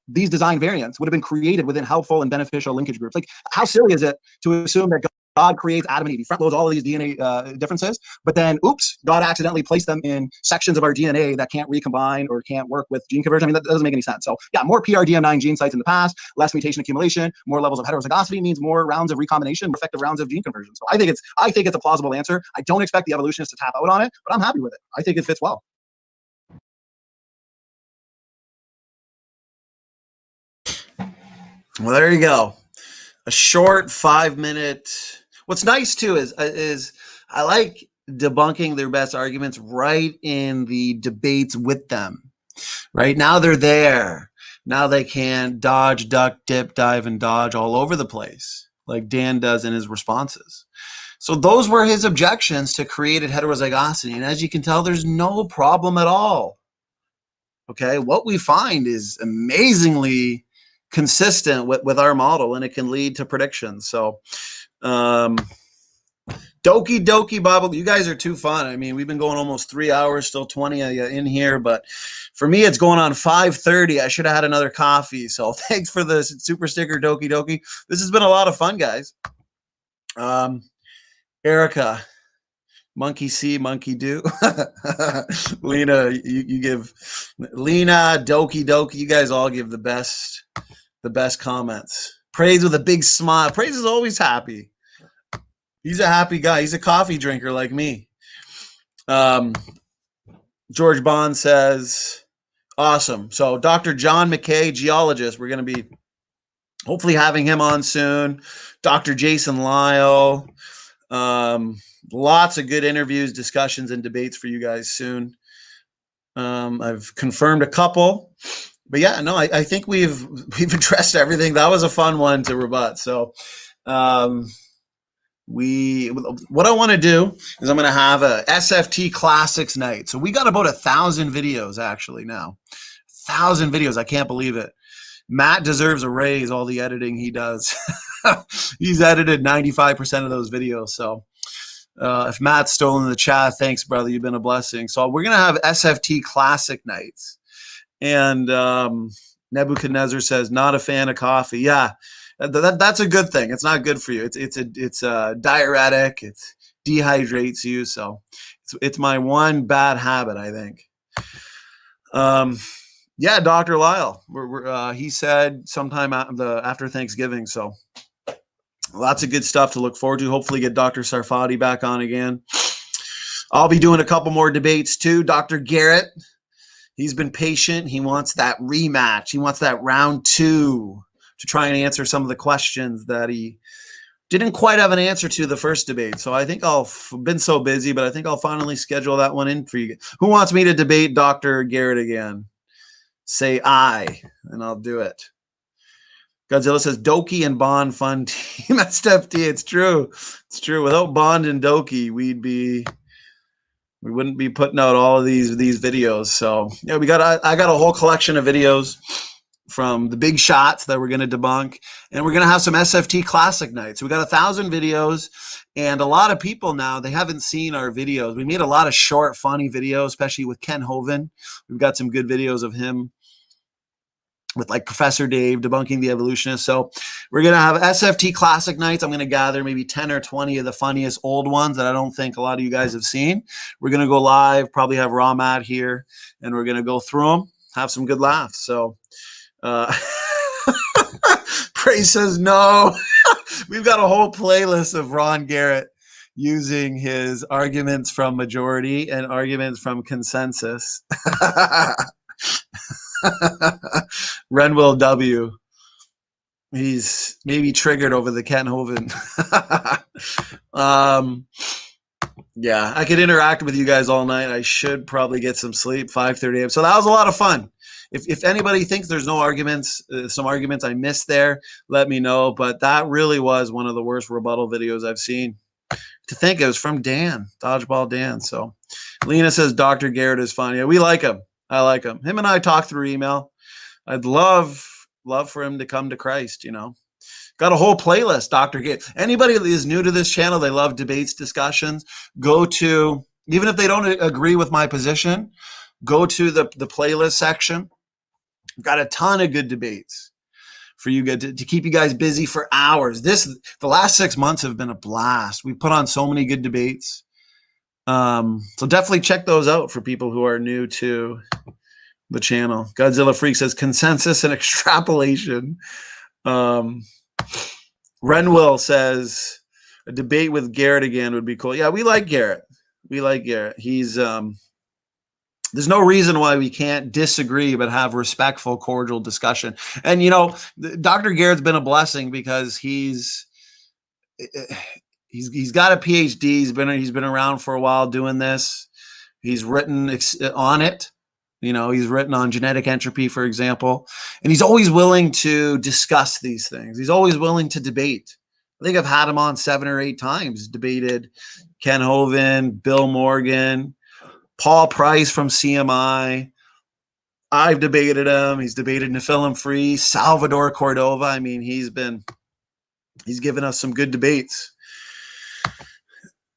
these design variants would have been created within helpful and beneficial linkage groups. Like, how silly is it to assume that God creates Adam and Eve, he front loads all of these DNA differences, but then, oops, God accidentally placed them in sections of our DNA that can't recombine or can't work with gene conversion. I mean, that doesn't make any sense. So yeah, more PRDM9 gene sites in the past, less mutation accumulation, more levels of heterozygosity means more rounds of recombination, more effective rounds of gene conversion. So I think it's a plausible answer. I don't expect the evolutionists to tap out on it, but I'm happy with it. I think it fits well. Well, there you go. A short 5-minute. What's nice too is I like debunking their best arguments right in the debates with them. Right now they're there. Now they can dodge, duck, dip, dive, and dodge all over the place, like Dan does in his responses. So those were his objections to created heterozygosity, and as you can tell, there's no problem at all. Okay, what we find is amazingly consistent with our model, and it can lead to predictions. So Doki Doki Bible, you guys are too fun. I mean, we've been going almost 3 hours, still 20 of you in here, but for me it's going on 5:30. I should have had another coffee. So thanks for the super sticker, Doki Doki. This has been a lot of fun, guys. Erica, monkey see, monkey do. Lena, you give Lena, Doki Doki, you guys all give the best comments. Praise with a big smile. Praise is always happy. He's a happy guy. He's a coffee drinker like me. George Bond says, awesome. So Dr. John McKay, geologist, we're going to be hopefully having him on soon. Dr. Jason Lyle. Lots of good interviews, discussions, and debates for you guys soon. I've confirmed a couple. But yeah, no, I think we've addressed everything. That was a fun one to rebut. So what I want to do is I'm going to have a SFT Classics night. So we got about 1,000 videos actually now. 1,000 videos. I can't believe it. Matt deserves a raise, all the editing he does. He's edited 95% of those videos. So if Matt's still in the chat, thanks, brother. You've been a blessing. So we're going to have SFT Classic nights. And Nebuchadnezzar says, not a fan of coffee. Yeah, that's a good thing. It's not good for you. It's a diuretic. It dehydrates you. So it's my one bad habit, I think. Yeah, Dr. Lyle. He said sometime after Thanksgiving. So lots of good stuff to look forward to. Hopefully get Dr. Sarfati back on again. I'll be doing a couple more debates too. Dr. Garrett. He's been patient. He wants that rematch. He wants that round 2 to try and answer some of the questions that he didn't quite have an answer to the first debate. So I think I've been so busy, but I think I'll finally schedule that one in for you. Who wants me to debate Dr. Garrett again? Say aye, and I'll do it. Godzilla says, Doki and Bond fun team at Steph T. It's true. It's true. Without Bond and Doki, we wouldn't be putting out all of these videos. So yeah, I got a whole collection of videos from the big shots that we're going to debunk, and we're going to have some SFT Classic nights. We got 1,000 videos, and a lot of people now, they haven't seen our videos. We made a lot of short, funny videos, especially with Ken Hovind. We've got some good videos of him. with like Professor Dave, Debunking the Evolutionist. So we're going to have SFT Classic Nights. I'm going to gather maybe 10 or 20 of the funniest old ones that I don't think a lot of you guys have seen. We're going to go live, probably have Raw Matt here, and we're going to go through them, have some good laughs. So Praise says no. We've got a whole playlist of Ron Garrett using his arguments from majority and arguments from consensus. Renwell W. He's maybe triggered over the Ken Hovind. Yeah, I could interact with you guys all night. I should probably get some sleep, 5:30 a.m. So that was a lot of fun. If anybody thinks there's no arguments, some arguments I missed there, let me know. But that really was one of the worst rebuttal videos I've seen. To think it was from Dan, Dodgeball Dan. So Lena says Dr. Garrett is fun. Yeah, we like him. I like him. Him and I talk through email. I'd love for him to come to Christ, you know. Got a whole playlist, Dr. Garrett. Anybody that is new to this channel, they love debates, discussions, go to, even if they don't agree with my position, go to the playlist section. Got a ton of good debates for you guys to keep you guys busy for hours. The last 6 months have been a blast. We put on so many good debates. So definitely check those out for people who are new to the channel. Godzilla Freak says consensus and extrapolation. Renwell says a debate with Garrett again would be cool. Yeah, we like Garrett. We like Garrett. He's there's no reason why we can't disagree but have respectful, cordial discussion. And you know, Dr. Garrett's been a blessing because he's got a PhD. He's been around for a while doing this. He's written on it. You know, he's written on genetic entropy, for example, and he's always willing to discuss these things. He's always willing to debate. I think I've had him on 7 or 8 times, debated Ken Hovind, Bill Morgan, Paul Price from CMI. I've debated him. He's debated Nephilim Free, Salvador Cordova. I mean, he's given us some good debates.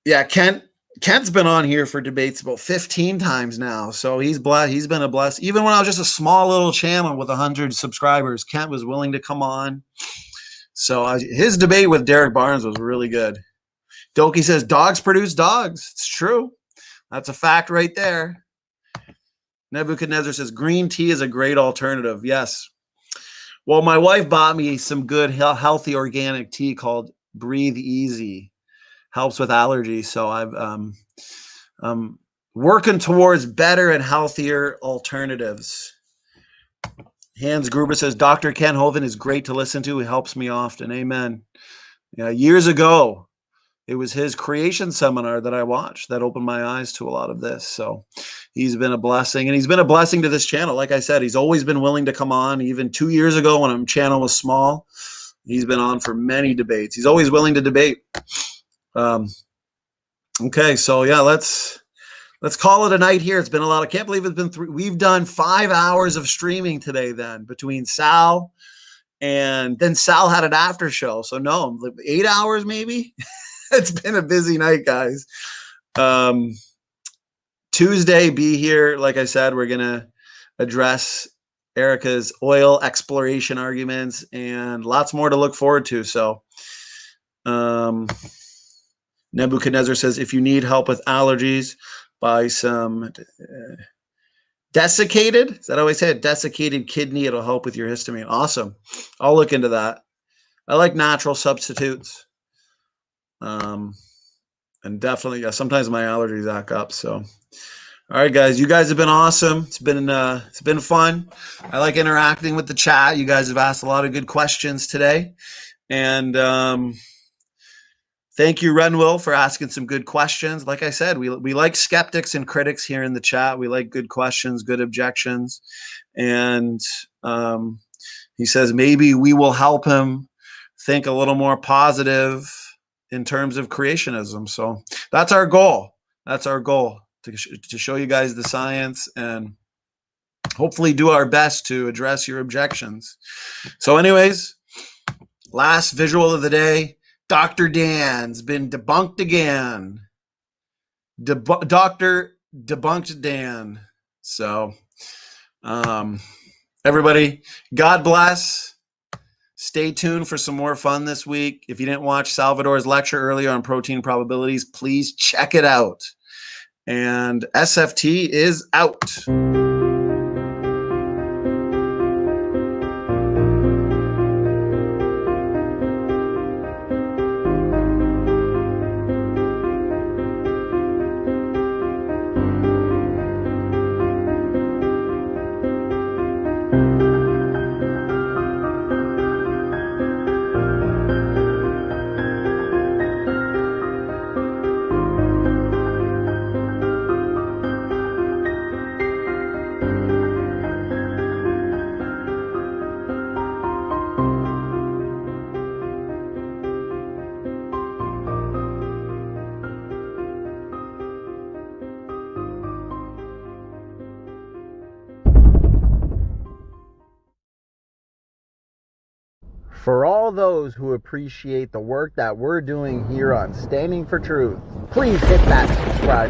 Yeah, Kent's been on here for debates about 15 times now. So he's been a bless. Even when I was just a small little channel with 100 subscribers, Kent was willing to come on. So his debate with Derek Barnes was really good. Doki says dogs produce dogs. It's true. That's a fact right there. Nebuchadnezzar says green tea is a great alternative. Yes. Well, my wife bought me some good healthy organic tea called Breathe Easy. Helps with allergies. So I'm working towards better and healthier alternatives. Hans Gruber says, Dr. Ken Hovind is great to listen to. He helps me often. Amen. Yeah, years ago, it was his creation seminar that I watched that opened my eyes to a lot of this. So he's been a blessing, and he's been a blessing to this channel. Like I said, he's always been willing to come on. Even 2 years ago when our channel was small, he's been on for many debates. He's always willing to debate. Okay, so yeah, let's call it a night here. It's been a lot. I can't believe it's been we've done 5 hours of streaming today then between Sal and then Sal had an after show. So no, 8 hours maybe. It's been a busy night, guys. Tuesday, be here. Like I said, we're gonna address Erica's oil exploration arguments and lots more to look forward to. So Nebuchadnezzar says, if you need help with allergies, buy some desiccated. Is that how I say it? Desiccated kidney. It'll help with your histamine. Awesome. I'll look into that. I like natural substitutes. And definitely, yeah, sometimes my allergies act up. So, all right, guys, you guys have been awesome. It's been fun. I like interacting with the chat. You guys have asked a lot of good questions today. And, thank you, Renwell, for asking some good questions. Like I said, we like skeptics and critics here in the chat. We like good questions, good objections. And he says maybe we will help him think a little more positive in terms of creationism. So that's our goal. That's our goal, to show you guys the science and hopefully do our best to address your objections. So anyways, last visual of the day. Dr. Dan's been debunked again. Dr. Debunked Dan. So Everybody, God bless. Stay tuned for some more fun this week. If you didn't watch Salvador's lecture earlier on protein probabilities, please check it out. And SFT is out. For all those who appreciate the work that we're doing here on Standing for Truth, please hit that subscribe